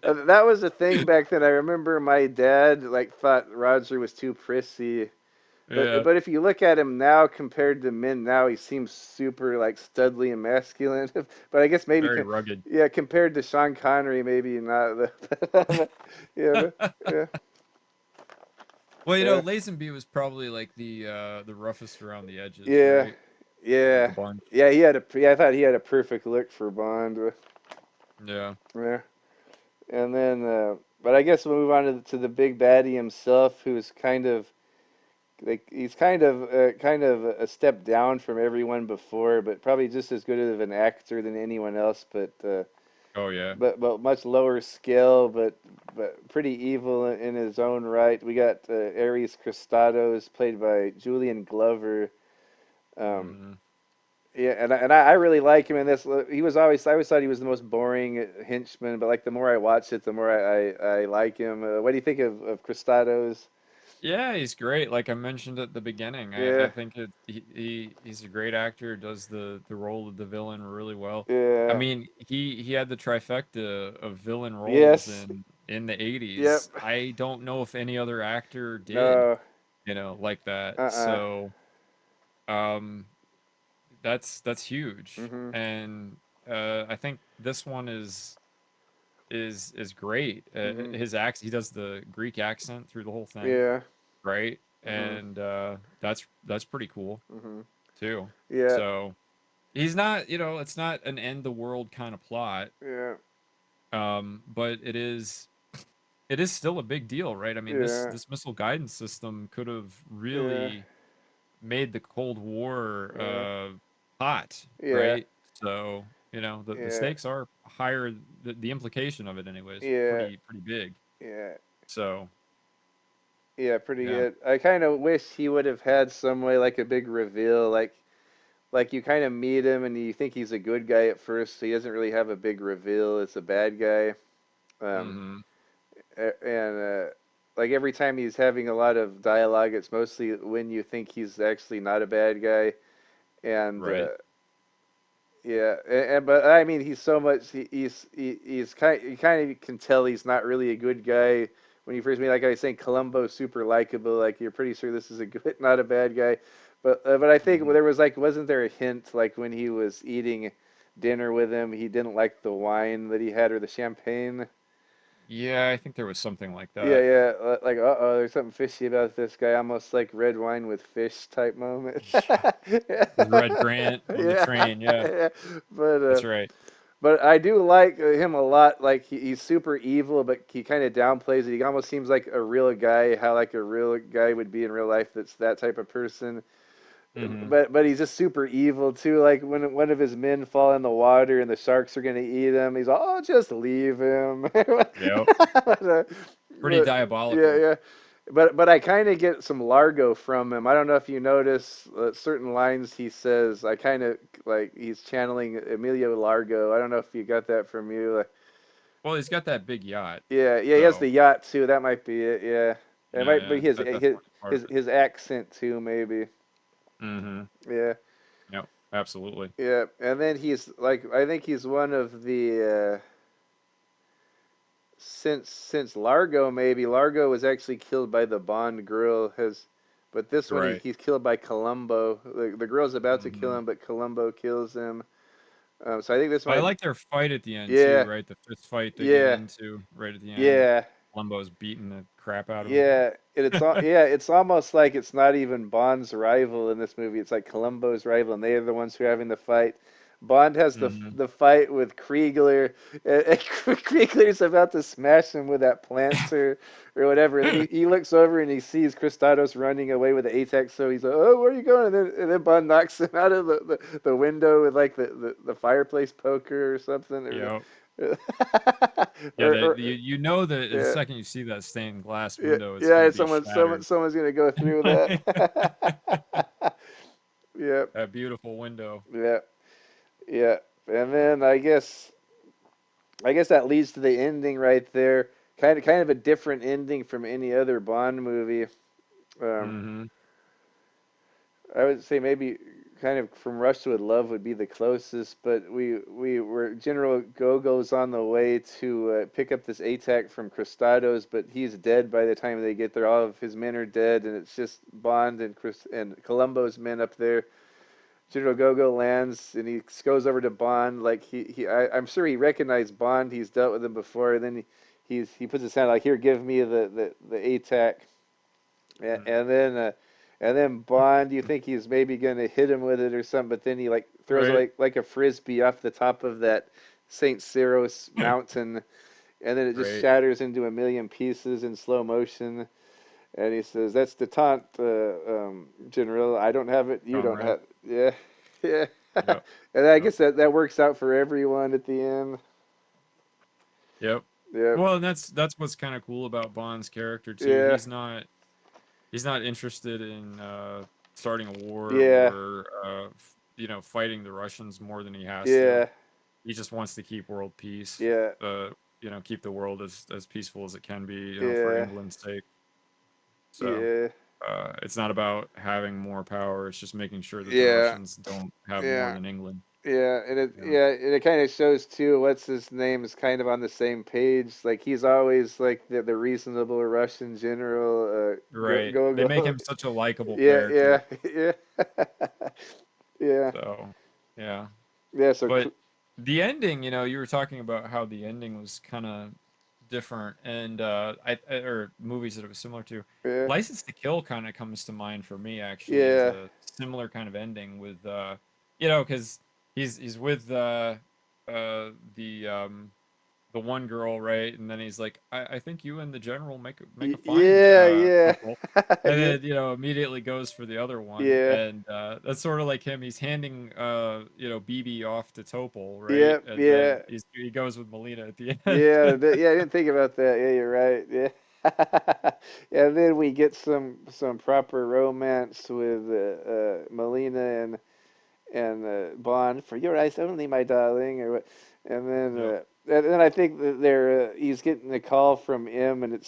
[SPEAKER 2] That was the thing back then. I remember my dad like thought Roger was too prissy.
[SPEAKER 3] Yeah,
[SPEAKER 2] But if you look at him now compared to men now, he seems super like studly and masculine. But I guess maybe
[SPEAKER 3] very rugged.
[SPEAKER 2] yeah, compared to Sean Connery, maybe not. Yeah, yeah,
[SPEAKER 3] Well,
[SPEAKER 2] uh,
[SPEAKER 3] Lazenby was probably like the roughest around the edges,
[SPEAKER 2] yeah,
[SPEAKER 3] right? Of
[SPEAKER 2] yeah,
[SPEAKER 3] the bunch.
[SPEAKER 2] yeah. He had a yeah. I thought he had a perfect look for Bond.
[SPEAKER 3] Yeah.
[SPEAKER 2] Yeah, and then but I guess we'll move on to the big baddie himself, who's kind of like he's kind of a step down from everyone before, but probably just as good of an actor than anyone else.
[SPEAKER 3] Oh yeah.
[SPEAKER 2] But much lower skill, but pretty evil in his own right. We got Ares Christados, played by Julian Glover. Um,
[SPEAKER 3] Hmm.
[SPEAKER 2] yeah, I really like him in this. He was always I always thought he was the most boring henchman, but like the more I watch it, the more I like him. What do you think of Christados?
[SPEAKER 3] Yeah, he's great. Like I mentioned at the beginning, I
[SPEAKER 2] Yeah,
[SPEAKER 3] think he's a great actor, does the role of the villain really well. I
[SPEAKER 2] yeah,
[SPEAKER 3] mean, he had the trifecta of villain roles
[SPEAKER 2] yes,
[SPEAKER 3] in the
[SPEAKER 2] yep.
[SPEAKER 3] 80s. I don't know if any other actor did,
[SPEAKER 2] No,
[SPEAKER 3] like that.
[SPEAKER 2] uh-uh.
[SPEAKER 3] So, um, that's huge.
[SPEAKER 2] Mhm.
[SPEAKER 3] And I think this one is great.
[SPEAKER 2] Mhm.
[SPEAKER 3] His accent, he does the Greek accent through the whole thing,
[SPEAKER 2] Yeah.
[SPEAKER 3] right?
[SPEAKER 2] Mhm.
[SPEAKER 3] And that's pretty cool
[SPEAKER 2] Mhm.
[SPEAKER 3] too.
[SPEAKER 2] Yeah.
[SPEAKER 3] So he's not, it's not an end the world kind of plot.
[SPEAKER 2] Yeah.
[SPEAKER 3] But it is still a big deal, right? I mean, this
[SPEAKER 2] Yeah.
[SPEAKER 3] this missile guidance system could have
[SPEAKER 2] Yeah.
[SPEAKER 3] really made the Cold War
[SPEAKER 2] Yeah.
[SPEAKER 3] hot,
[SPEAKER 2] Yeah.
[SPEAKER 3] right? So, the
[SPEAKER 2] Yeah.
[SPEAKER 3] stakes are higher. The implication of it anyway is
[SPEAKER 2] Yeah.
[SPEAKER 3] pretty big.
[SPEAKER 2] Yeah.
[SPEAKER 3] So,
[SPEAKER 2] Yeah. Pretty
[SPEAKER 3] yeah.
[SPEAKER 2] good. I kind of wish he would have had some way, like a big reveal, like you kind of meet him and you think he's a good guy at first, so he doesn't really have a big reveal. It's a bad guy. Um,
[SPEAKER 3] Mhm.
[SPEAKER 2] and like every time he's having a lot of dialogue, it's mostly when you think he's actually not a bad guy. And
[SPEAKER 3] Right.
[SPEAKER 2] yeah, but I mean, he's so much. He's kind. You kind of can tell he's not really a good guy when you first meet. Like I was saying, Columbo's super likable. Like you're pretty sure this is a good, not a bad guy. But I think
[SPEAKER 3] Mhm.
[SPEAKER 2] there was like, wasn't there a hint like when he was eating dinner with him, he didn't like the wine that he had or the champagne.
[SPEAKER 3] Yeah, I think there was something like
[SPEAKER 2] Yeah,
[SPEAKER 3] that.
[SPEAKER 2] yeah. Like, uh-oh, there's something fishy about this guy. Almost like red wine with fish type moment.
[SPEAKER 3] Yeah. With Red Grant on the
[SPEAKER 2] Yeah,
[SPEAKER 3] train. Yeah,
[SPEAKER 2] yeah. But
[SPEAKER 3] that's right.
[SPEAKER 2] But I do like him a lot. Like he's super evil, but he kind of downplays it. He almost seems like a real guy, how like a real guy would be in real life. That's that type of person.
[SPEAKER 3] Mm-hmm.
[SPEAKER 2] But he's just super evil too. Like when one of his men fall in the water and the sharks are gonna eat him, he's like, "Oh, just leave him."
[SPEAKER 3] Yep.
[SPEAKER 2] But,
[SPEAKER 3] Pretty
[SPEAKER 2] yeah,
[SPEAKER 3] diabolical.
[SPEAKER 2] yeah. But I kind of get some Largo from him. I don't know if you notice certain lines he says. I kind of like he's channeling Emilio Largo. I don't know if you got that from you.
[SPEAKER 3] Well, he's got that big yacht,
[SPEAKER 2] Yeah, yeah. He has
[SPEAKER 3] so
[SPEAKER 2] the yacht too. That might be it. Yeah, it
[SPEAKER 3] yeah,
[SPEAKER 2] might be
[SPEAKER 3] yeah,
[SPEAKER 2] his
[SPEAKER 3] that
[SPEAKER 2] his
[SPEAKER 3] definitely part
[SPEAKER 2] his,
[SPEAKER 3] of it.
[SPEAKER 2] his accent too, maybe.
[SPEAKER 3] Mm-hmm.
[SPEAKER 2] Yeah.
[SPEAKER 3] Yep, absolutely.
[SPEAKER 2] Yeah, and then he's like, I think he's one of the since Largo maybe Largo was actually killed by the Bond girl has, but this one
[SPEAKER 3] Right.
[SPEAKER 2] he's killed by Columbo. The girl's about to kill
[SPEAKER 3] Mm-hmm.
[SPEAKER 2] him, but Columbo kills him. So I think this
[SPEAKER 3] But I
[SPEAKER 2] might,
[SPEAKER 3] like their fight at the end too,
[SPEAKER 2] yeah,
[SPEAKER 3] right? The fist fight they get
[SPEAKER 2] yeah,
[SPEAKER 3] into right at the end.
[SPEAKER 2] yeah.
[SPEAKER 3] Columbo's beating the crap out of
[SPEAKER 2] Yeah, and
[SPEAKER 3] him.
[SPEAKER 2] it's almost like it's not even Bond's rival in this movie. It's like Columbo's rival, and they are the ones who are having the fight. Bond has
[SPEAKER 3] Mm-hmm.
[SPEAKER 2] the fight with Kriegler, and Kriegler's about to smash him with that planter or whatever. And then he looks over and he sees Christados running away with the ATAC, so he's like, "Oh, where are you going?" And then Bond knocks him out of the window with like the fireplace poker or something.
[SPEAKER 3] Yep.
[SPEAKER 2] Or,
[SPEAKER 3] Yeah,
[SPEAKER 2] or,
[SPEAKER 3] you know that the
[SPEAKER 2] yeah.
[SPEAKER 3] second you see that stained glass
[SPEAKER 2] Yeah,
[SPEAKER 3] window, it's
[SPEAKER 2] yeah,
[SPEAKER 3] gonna be shattered.
[SPEAKER 2] someone's gonna go through that. Yep,
[SPEAKER 3] That beautiful window.
[SPEAKER 2] yeah, yeah. And then I guess that leads to the ending right there. Kind of a different ending from any other Bond movie. Um,
[SPEAKER 3] Mm-hmm.
[SPEAKER 2] I would say maybe kind of From Russia with Love would be the closest, but we were General Gogo's on the way to pick up this ATAC from Cristados, but he's dead by the time they get there. All of his men are dead, and it's just Bond and Chris and Columbo's men up there. General Gogo lands, and he goes over to Bond. Like I'm sure he recognized Bond. He's dealt with him before. And then he puts his hand like, "Here, give me the ATAC."
[SPEAKER 3] Mm-hmm.
[SPEAKER 2] And then Bond, you think he's maybe gonna hit him with it or something, but then he like throws it
[SPEAKER 3] Right.
[SPEAKER 2] like a frisbee off the top of that Saint Cyros mountain, and then it just
[SPEAKER 3] Right.
[SPEAKER 2] shatters into a million pieces in slow motion. And he says, "That's detente, General. I don't have it. You don't
[SPEAKER 3] Comrade.
[SPEAKER 2] have." Yeah, yeah.
[SPEAKER 3] Yep.
[SPEAKER 2] And I
[SPEAKER 3] Yep.
[SPEAKER 2] guess that works out for everyone at the end.
[SPEAKER 3] Yep.
[SPEAKER 2] Yep.
[SPEAKER 3] Well, and that's what's kind of cool about Bond's character too.
[SPEAKER 2] Yeah.
[SPEAKER 3] He's not interested in starting a war
[SPEAKER 2] Yeah.
[SPEAKER 3] or fighting the Russians more than he has to.
[SPEAKER 2] Yeah.
[SPEAKER 3] He just wants to keep world peace.
[SPEAKER 2] Yeah.
[SPEAKER 3] Uh, keep the world as peaceful as it can be. For
[SPEAKER 2] Yeah.
[SPEAKER 3] England's sake. So
[SPEAKER 2] Yeah.
[SPEAKER 3] it's not about having more power. It's just making sure that the
[SPEAKER 2] Yeah.
[SPEAKER 3] Russians don't have more
[SPEAKER 2] Yeah.
[SPEAKER 3] than England.
[SPEAKER 2] Yeah, and it
[SPEAKER 3] You know?
[SPEAKER 2] yeah, and it kind of shows too. What's his name is kind of on the same page. Like he's always like the reasonable Russian general.
[SPEAKER 3] Right. They make
[SPEAKER 2] Go.
[SPEAKER 3] him such a likable
[SPEAKER 2] Yeah,
[SPEAKER 3] character.
[SPEAKER 2] yeah, yeah, yeah,
[SPEAKER 3] So yeah.
[SPEAKER 2] yeah. So
[SPEAKER 3] But the ending, you were talking about how the ending was kind of different, and or movies that it was similar to.
[SPEAKER 2] yeah,
[SPEAKER 3] License to Kill kind of comes to mind for me actually as
[SPEAKER 2] yeah,
[SPEAKER 3] a similar kind of ending with because he's with the one girl, right? And then he's like, I think you and the general make a fine
[SPEAKER 2] yeah, yeah,
[SPEAKER 3] couple. And
[SPEAKER 2] yeah,
[SPEAKER 3] then, immediately goes for the other one.
[SPEAKER 2] yeah,
[SPEAKER 3] And that's sort of like him. He's handing BB off to Topol, right?
[SPEAKER 2] yeah,
[SPEAKER 3] And then
[SPEAKER 2] yeah,
[SPEAKER 3] he goes with Melina at the end.
[SPEAKER 2] yeah. Yeah, I didn't think about that. Yeah, you're right. Yeah. Yeah, and then we get some proper romance with Melina and Bond for your eyes only, my darling, or what? And then
[SPEAKER 3] Yep.
[SPEAKER 2] I think that he's getting a call from M, and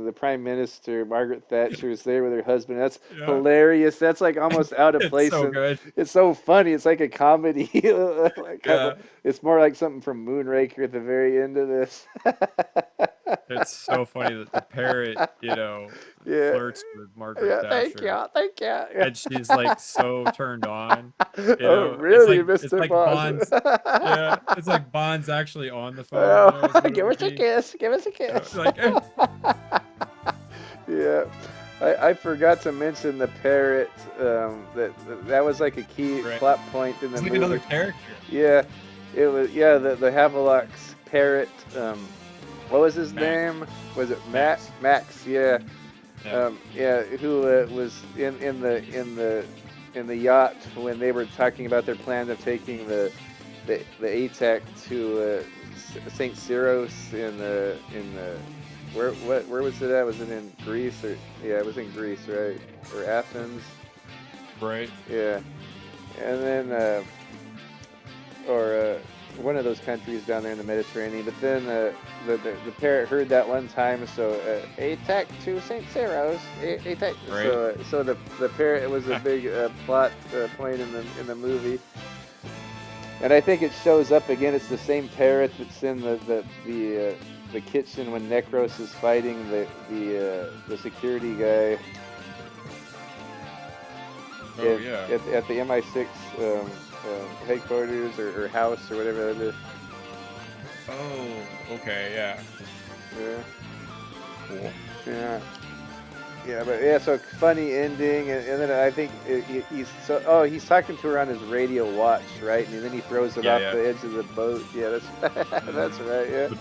[SPEAKER 2] the Prime Minister Margaret Thatcher is there with her husband. That's
[SPEAKER 3] Yeah.
[SPEAKER 2] hilarious. That's like almost out of
[SPEAKER 3] It's
[SPEAKER 2] place,
[SPEAKER 3] so
[SPEAKER 2] and
[SPEAKER 3] good.
[SPEAKER 2] it's so funny. It's like a comedy.
[SPEAKER 3] Yeah.
[SPEAKER 2] It's more like something from Moonraker at the very end of this.
[SPEAKER 3] It's so funny that the parrot,
[SPEAKER 2] Yeah.
[SPEAKER 3] flirts with Margaret
[SPEAKER 2] Yeah, thank
[SPEAKER 3] Thatcher.
[SPEAKER 2] you, thank you. Yeah.
[SPEAKER 3] And she's like so turned on.
[SPEAKER 2] Oh,
[SPEAKER 3] It's
[SPEAKER 2] really,
[SPEAKER 3] like
[SPEAKER 2] Mr. Boss?
[SPEAKER 3] Yeah, it's like Bond's actually on the phone, is
[SPEAKER 2] Oh,
[SPEAKER 3] what it
[SPEAKER 2] give
[SPEAKER 3] would
[SPEAKER 2] us a
[SPEAKER 3] be.
[SPEAKER 2] kiss, give us a kiss.
[SPEAKER 3] Like
[SPEAKER 2] Yeah, I forgot to mention the parrot. That was like a key
[SPEAKER 3] right.
[SPEAKER 2] plot point in the
[SPEAKER 3] It's like another
[SPEAKER 2] movie.
[SPEAKER 3] character.
[SPEAKER 2] Yeah, It was the Havelock's parrot. What was his
[SPEAKER 3] Max.
[SPEAKER 2] name? Was it
[SPEAKER 3] Max.
[SPEAKER 2] Max, yeah.
[SPEAKER 3] Yeah.
[SPEAKER 2] Who was in the yacht when they were talking about their plan of taking the ATAC to St. Cyros in where was it at? Was it in Greece or it was in Greece, right? Or Athens?
[SPEAKER 3] Right.
[SPEAKER 2] Yeah. And then or one of those countries down there in the Mediterranean. But then the parrot heard that one time, so ATAC to St. Cyros. ATAC.
[SPEAKER 3] Right.
[SPEAKER 2] So the parrot was a big plot point in the movie. And I think it shows up again. It's the same parrot that's in the kitchen when Necros is fighting the security guy.
[SPEAKER 3] Oh yeah.
[SPEAKER 2] At the MI6 headquarters or house or whatever that is.
[SPEAKER 3] Oh, okay, yeah.
[SPEAKER 2] Yeah.
[SPEAKER 3] Cool.
[SPEAKER 2] Yeah. Yeah, but yeah, so funny ending, and then I think he's talking to her on his radio watch, right? And then he throws it off the edge of the boat. Yeah, that's right. Yeah.
[SPEAKER 3] The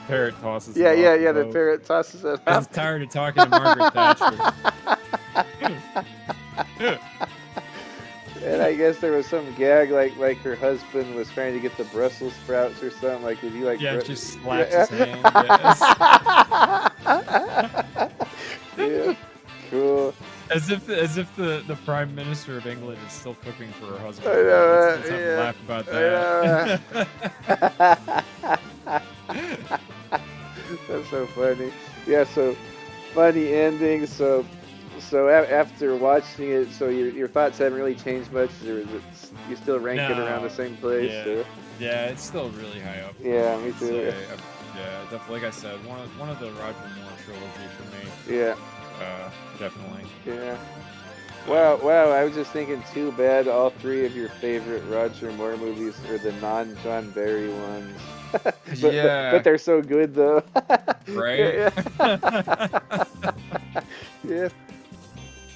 [SPEAKER 3] parrot tosses.
[SPEAKER 2] Yeah,
[SPEAKER 3] it off
[SPEAKER 2] yeah.
[SPEAKER 3] the
[SPEAKER 2] The parrot tosses it
[SPEAKER 3] I
[SPEAKER 2] off.
[SPEAKER 3] was tired of talking to Margaret Thatcher.
[SPEAKER 2] And I guess there was some gag like her husband was trying to get the Brussels sprouts or something. Like, did he like?
[SPEAKER 3] Yeah, just slaps his hand. Yes.
[SPEAKER 2] Yeah, cool.
[SPEAKER 3] As if the Prime Minister of England is still cooking for her husband.
[SPEAKER 2] I know,
[SPEAKER 3] Let's have a laugh about that.
[SPEAKER 2] That's so funny. Yeah, so funny ending. So after watching it, so your thoughts haven't really changed much. Or is it, you still rank it around the same place?
[SPEAKER 3] Yeah.
[SPEAKER 2] Or?
[SPEAKER 3] Yeah, it's still really high up.
[SPEAKER 2] Yeah, me too.
[SPEAKER 3] Yeah, definitely. Like I said, one of the Roger Moore trilogy for me.
[SPEAKER 2] Yeah.
[SPEAKER 3] Definitely.
[SPEAKER 2] Yeah. Wow. I was just thinking, too bad all three of your favorite Roger Moore movies are the non-John Barry ones. But they're so good, though.
[SPEAKER 3] Right?
[SPEAKER 2] Yeah.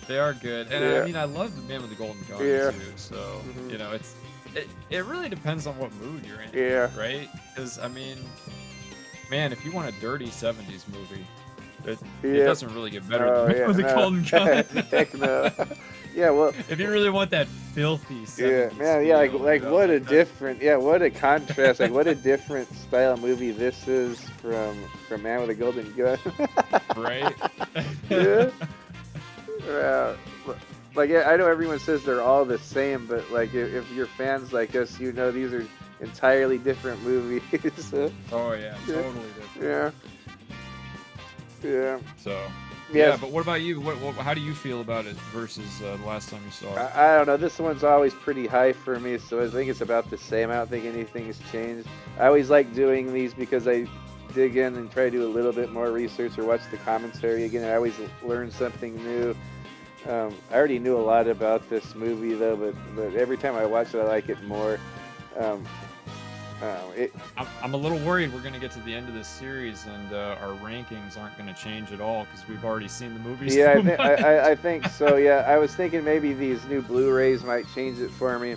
[SPEAKER 3] They are good. And
[SPEAKER 2] Yeah.
[SPEAKER 3] I mean, I love The Man with the Golden Gun,
[SPEAKER 2] Yeah.
[SPEAKER 3] too. So, you know, it really depends on what mood you're in.
[SPEAKER 2] Yeah.
[SPEAKER 3] Right? Because, I mean, man, if you want a dirty 70s movie, it doesn't really get better than Man with the Golden Gun.
[SPEAKER 2] Heck no. Yeah, well.
[SPEAKER 3] If you really want that filthy 70s
[SPEAKER 2] Yeah, man, yeah, like what a different, what a contrast, like what a different style movie this is from Man with a Golden Gun.
[SPEAKER 3] Right?
[SPEAKER 2] Yeah. Like, I know everyone says they're all the same, but like if you're fans like us, you know these are entirely different movies.
[SPEAKER 3] Oh yeah, totally different.
[SPEAKER 2] Yeah.
[SPEAKER 3] So.
[SPEAKER 2] Yes.
[SPEAKER 3] Yeah, but what about you? How do you feel about it versus the last time you saw it?
[SPEAKER 2] I don't know. This one's always pretty high for me, so I think it's about the same. I don't think anything's changed. I always like doing these because I dig in and try to do a little bit more research or watch the commentary again. I always learn something new. I already knew a lot about this movie, though, but every time I watch it, I like it more.
[SPEAKER 3] I'm a little worried we're going to get to the end of this series and our rankings aren't going to change at all because we've already seen the movies.
[SPEAKER 2] Yeah, I think so. Yeah, I was thinking maybe these new Blu-rays might change it for me.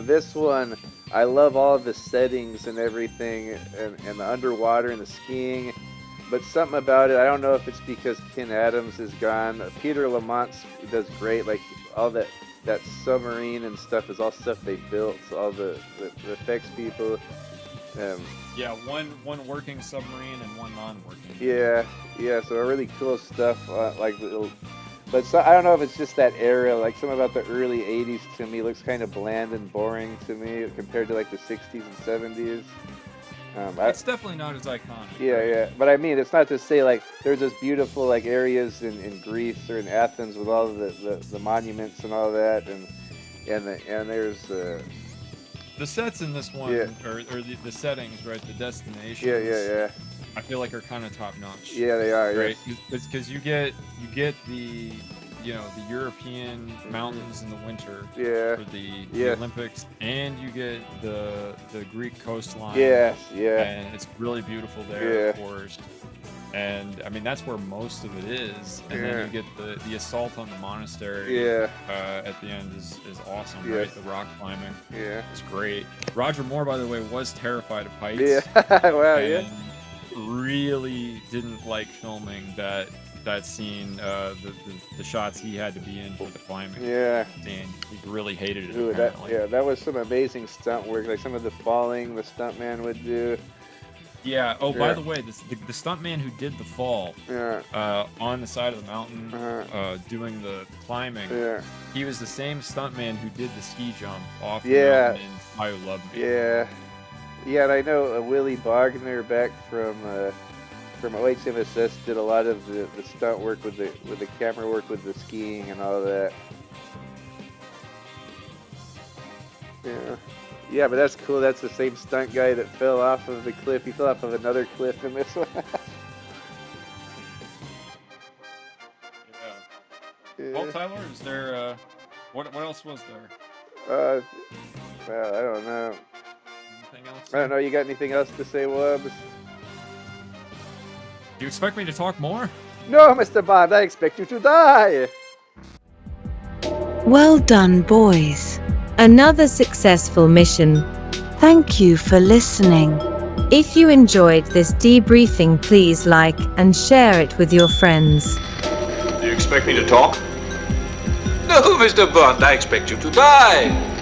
[SPEAKER 2] This one, I love all the settings and everything, and the underwater and the skiing. But something about it, I don't know if it's because Ken Adams is gone. Peter Lamont does great. Like all that submarine and stuff is all stuff they built. So all the effects people.
[SPEAKER 3] Yeah, one working submarine and one non-working.
[SPEAKER 2] Yeah. So really cool stuff. But I don't know if it's just that era. Like some about the early '80s to me looks kind of bland and boring to me compared to like the '60s and '70s.
[SPEAKER 3] It's definitely not as iconic.
[SPEAKER 2] Yeah. But I mean, it's not to say like there's this beautiful like areas in Greece or in Athens with all the monuments and all that, and there's
[SPEAKER 3] the sets in this one, or the settings, right? The destinations.
[SPEAKER 2] Yeah.
[SPEAKER 3] I feel like are kind of top notch.
[SPEAKER 2] Yeah, they are.
[SPEAKER 3] Right, because you get the the European mountains in the winter for the Olympics, and you get the Greek coastline.
[SPEAKER 2] Yeah.
[SPEAKER 3] And it's really beautiful there, of course. And I mean, that's where most of it is. And then you get the assault on the monastery.
[SPEAKER 2] Yeah.
[SPEAKER 3] At the end is awesome,
[SPEAKER 2] Yes.
[SPEAKER 3] right? The rock climbing.
[SPEAKER 2] Yeah.
[SPEAKER 3] It's great. Roger Moore, by the way, was terrified of heights.
[SPEAKER 2] Yeah. Wow.
[SPEAKER 3] And
[SPEAKER 2] Yeah.
[SPEAKER 3] really didn't like filming that scene, the shots he had to be in for the climbing
[SPEAKER 2] Yeah.
[SPEAKER 3] scene. He really hated it.
[SPEAKER 2] Ooh, that,
[SPEAKER 3] apparently.
[SPEAKER 2] yeah, that was some amazing stunt work, like some of the falling the stuntman would do.
[SPEAKER 3] Yeah. Oh, by
[SPEAKER 2] Yeah.
[SPEAKER 3] the way, the stuntman who did the fall
[SPEAKER 2] Yeah.
[SPEAKER 3] on the side of the mountain,
[SPEAKER 2] Uh-huh.
[SPEAKER 3] doing the climbing,
[SPEAKER 2] Yeah.
[SPEAKER 3] he was the same stuntman who did the ski jump off the
[SPEAKER 2] Yeah.
[SPEAKER 3] mountain in I Love Me.
[SPEAKER 2] Yeah. Yeah, and I know Willie Bogner back from OHMSS did a lot of the stunt work with the camera work with the skiing and all that. Yeah. Yeah, but that's cool. That's the same stunt guy that fell off of the cliff. He fell off of another cliff in this one.
[SPEAKER 3] Yeah. Well, Tyler, is there what else was there?
[SPEAKER 2] Well, I don't know.
[SPEAKER 3] Anything else?
[SPEAKER 2] I don't know. You got anything else to say, Wubs?
[SPEAKER 3] Do you expect me to talk more?
[SPEAKER 2] No, Mr. Bond. I expect you to die.
[SPEAKER 4] Well done, boys. Another successful mission. Thank you for listening. If you enjoyed this debriefing, please like and share it with your friends.
[SPEAKER 5] Do you expect me to talk? No, Mr. Bond, I expect you to die.